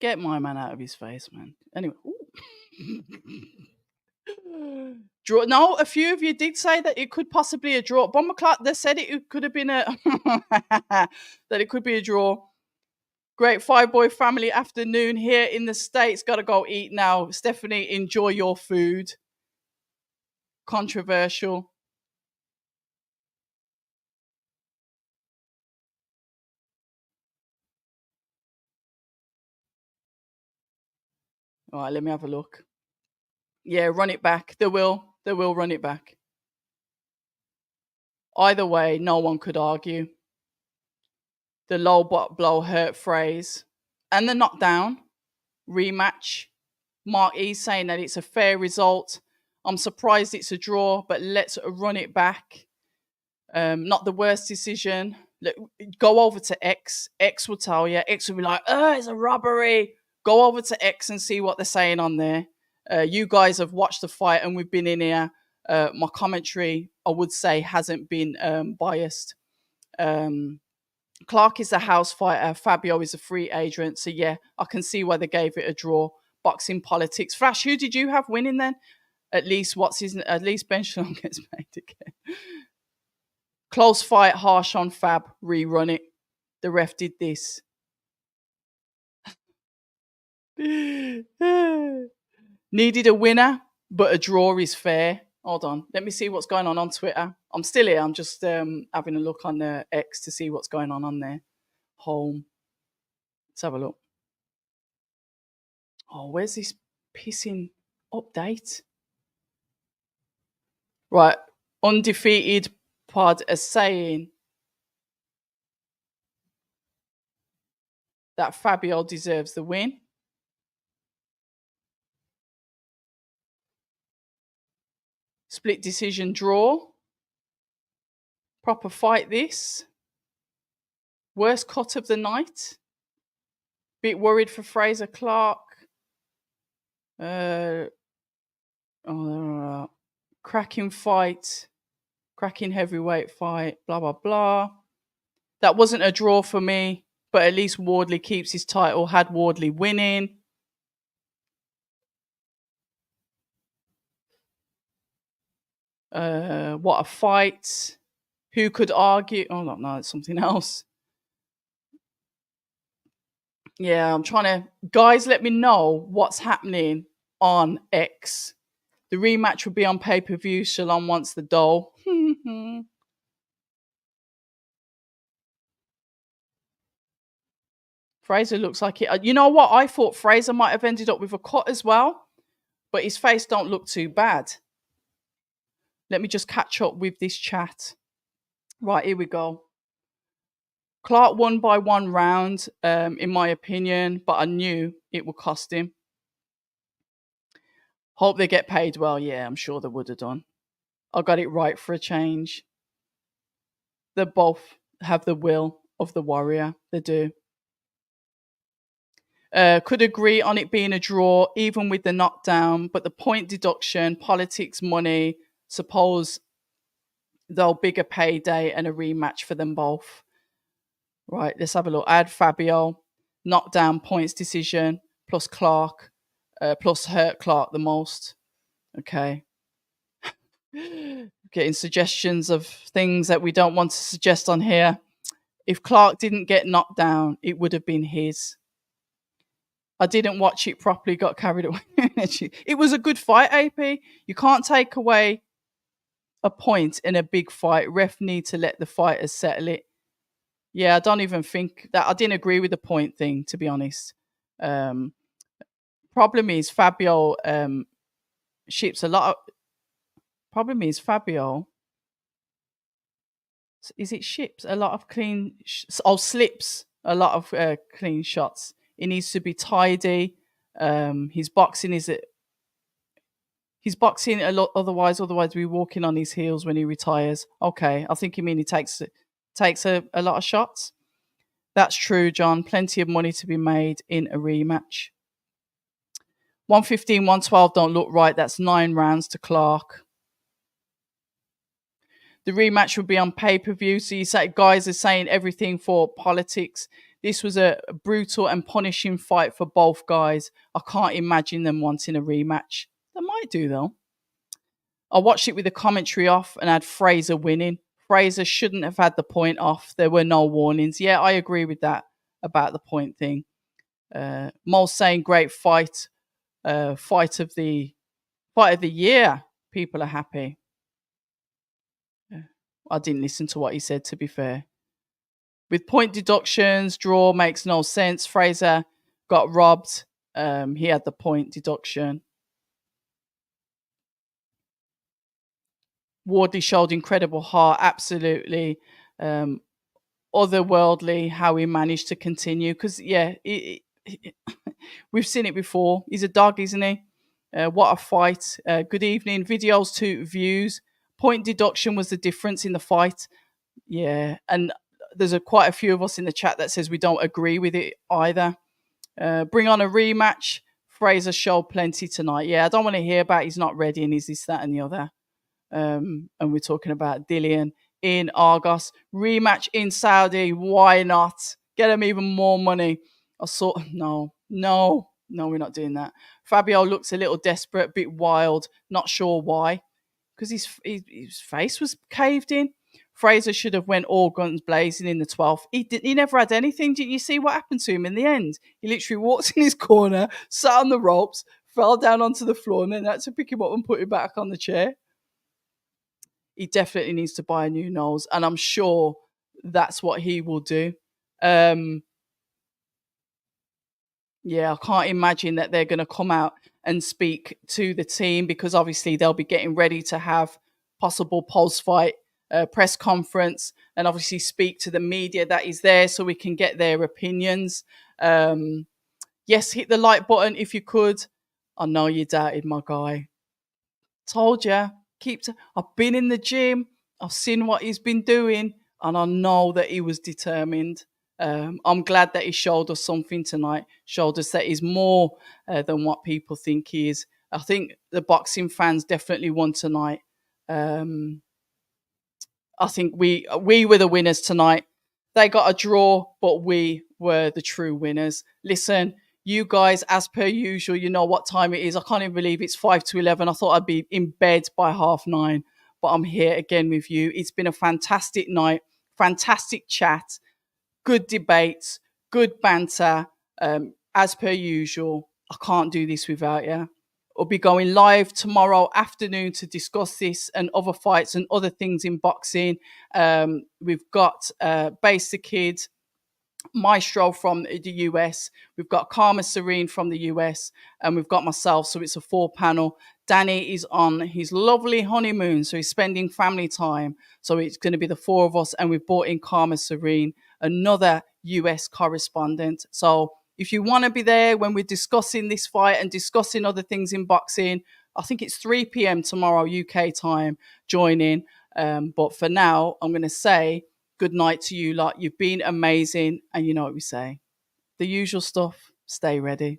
Get my man out of his face, man. Anyway. Draw. No, a few of you did say that it could possibly a draw. Bomber Clarke, they said it could have been a that it could be a draw. Great five boy family afternoon here in the States. Gotta go eat now. Stephanie, enjoy your food. Controversial. All right, let me have a look. Yeah, run it back. They will run it back. Either way, no one could argue. The low blow hurt phrase. And the knockdown. Rematch. Mark E saying that it's a fair result. I'm surprised it's a draw, but let's run it back. Not the worst decision. Go over to X. X will tell you. X will be like, it's a robbery. Go over to X and see what they're saying on there. You guys have watched the fight and we've been in here. My commentary, I would say, hasn't been biased. Clarke is a house fighter. Fabio is a free agent. So, yeah, I can see why they gave it a draw. Boxing politics. Flash, who did you have winning then? At least Ben Shalom gets paid again. Close fight, harsh on Fab. Rerun it. The ref did this. Needed a winner, but a draw is fair. Hold on. Let me see what's going on Twitter. I'm still here. I'm just having a look on the X to see what's going on there. Home. Let's have a look. Oh, where's this pissing update? Right. Undefeated pod is saying that Fabio deserves the win. Split decision draw. Proper fight this. Worst cut of the night. Bit worried for Fraser Clarke. Cracking fight. Cracking heavyweight fight. Blah, blah, blah. That wasn't a draw for me, but at least Wardley keeps his title. Had Wardley winning. What a fight. Who could argue? Oh, no, it's something else. Yeah, I'm trying to... Guys, let me know what's happening on X. The rematch will be on pay-per-view. Shalom wants the dough. Fraser looks like it. You know what? I thought Fraser might have ended up with a cut as well, but his face don't look too bad. Let me just catch up with this chat. Right, here we go. Clarke won by 1 round, in my opinion, but I knew it would cost him. Hope they get paid well. Yeah, I'm sure they would have done. I got it right for a change. They both have the will of the warrior. They do. Could agree on it being a draw, even with the knockdown, but the point deduction, politics, money, suppose they'll bigger payday and a rematch for them both. Right, let's have a look. Add Fabio, knockdown, points decision, plus Clarke, plus hurt Clarke the most. Okay. Getting suggestions of things that we don't want to suggest on here. If Clarke didn't get knocked down, it would have been his. I didn't watch it properly, got carried away. It was a good fight, AP. You can't take away a point in a big fight. Ref need to let the fighters settle it. Yeah, I don't even think that... I didn't agree with the point thing, to be honest. Problem is Fabio ships a lot of... Problem is Fabio... Is it ships a lot of clean... slips a lot of clean shots. It needs to be tidy. His boxing is... He's boxing a lot, otherwise we're walking on his heels when he retires. Okay, I think you mean he takes a lot of shots. That's true, John. Plenty of money to be made in a rematch. 115, 112 don't look right. That's 9 rounds to Clarke. The rematch would be on pay-per-view. So you say guys are saying everything for politics. This was a brutal and punishing fight for both guys. I can't imagine them wanting a rematch. They might do though. I watched it with the commentary off and had Fraser winning. Fraser shouldn't have had the point off. There were no warnings. Yeah, I agree with that about the point thing. Mole saying great fight, fight of the year. People are happy. I didn't listen to what he said, to be fair. With point deductions, draw makes no sense. Fraser got robbed. He had the point deduction. Wardley showed incredible heart, absolutely. Otherworldly how he managed to continue. Because, yeah, we've seen it before. He's a dog, isn't he? What a fight. Good evening. Videos to views. Point deduction was the difference in the fight. Yeah, and there's quite a few of us in the chat that says we don't agree with it either. Bring on a rematch. Fraser showed plenty tonight. Yeah, I don't want to hear about he's not ready and he's this, that, and the other. And we're talking about Dillian in Argos. Rematch in Saudi. Why not? Get him even more money. No, we're not doing that. Fabio looks a little desperate, a bit wild. Not sure why. Because his face was caved in. Fraser should have went all guns blazing in the 12th. He never had anything. Did you see what happened to him in the end? He literally walked in his corner, sat on the ropes, fell down onto the floor, and then had to pick him up and put him back on the chair. He definitely needs to buy a new nose, and I'm sure that's what he will do. Yeah, I can't imagine that they're going to come out and speak to the team because obviously they'll be getting ready to have possible post-fight press conference and obviously speak to the media that is there so we can get their opinions. Yes, hit the like button if you could. I know you doubted my guy. Told you. I've been in the gym. I've seen what he's been doing and I know that he was determined. I'm glad that he showed us something tonight, showed us that he's more than what people think he is. I think the boxing fans definitely won tonight. I think we were the winners tonight. They got a draw, but we were the true winners. Listen, you guys, as per usual, you know what time it is. I can't even believe it's 5 to 11. I thought I'd be in bed by 9:30, but I'm here again with you. It's been a fantastic night, fantastic chat. Good debates, good banter, as per usual. I can't do this without you. We'll be going live tomorrow afternoon to discuss this and other fights and other things in boxing. We've got Base the Kid, Maestro from the US. We've got Karma Serene from the US. And we've got myself. So it's a 4-panel. Danny is on his lovely honeymoon. So he's spending family time. So it's going to be the 4 of us. And we've brought in Karma Serene, another US correspondent. So if you want to be there when we're discussing this fight and discussing other things in boxing, I think it's 3 p.m. tomorrow, UK time, join in. But for now, I'm going to say good night to you lot. You've been amazing. And you know what we say. The usual stuff. Stay ready.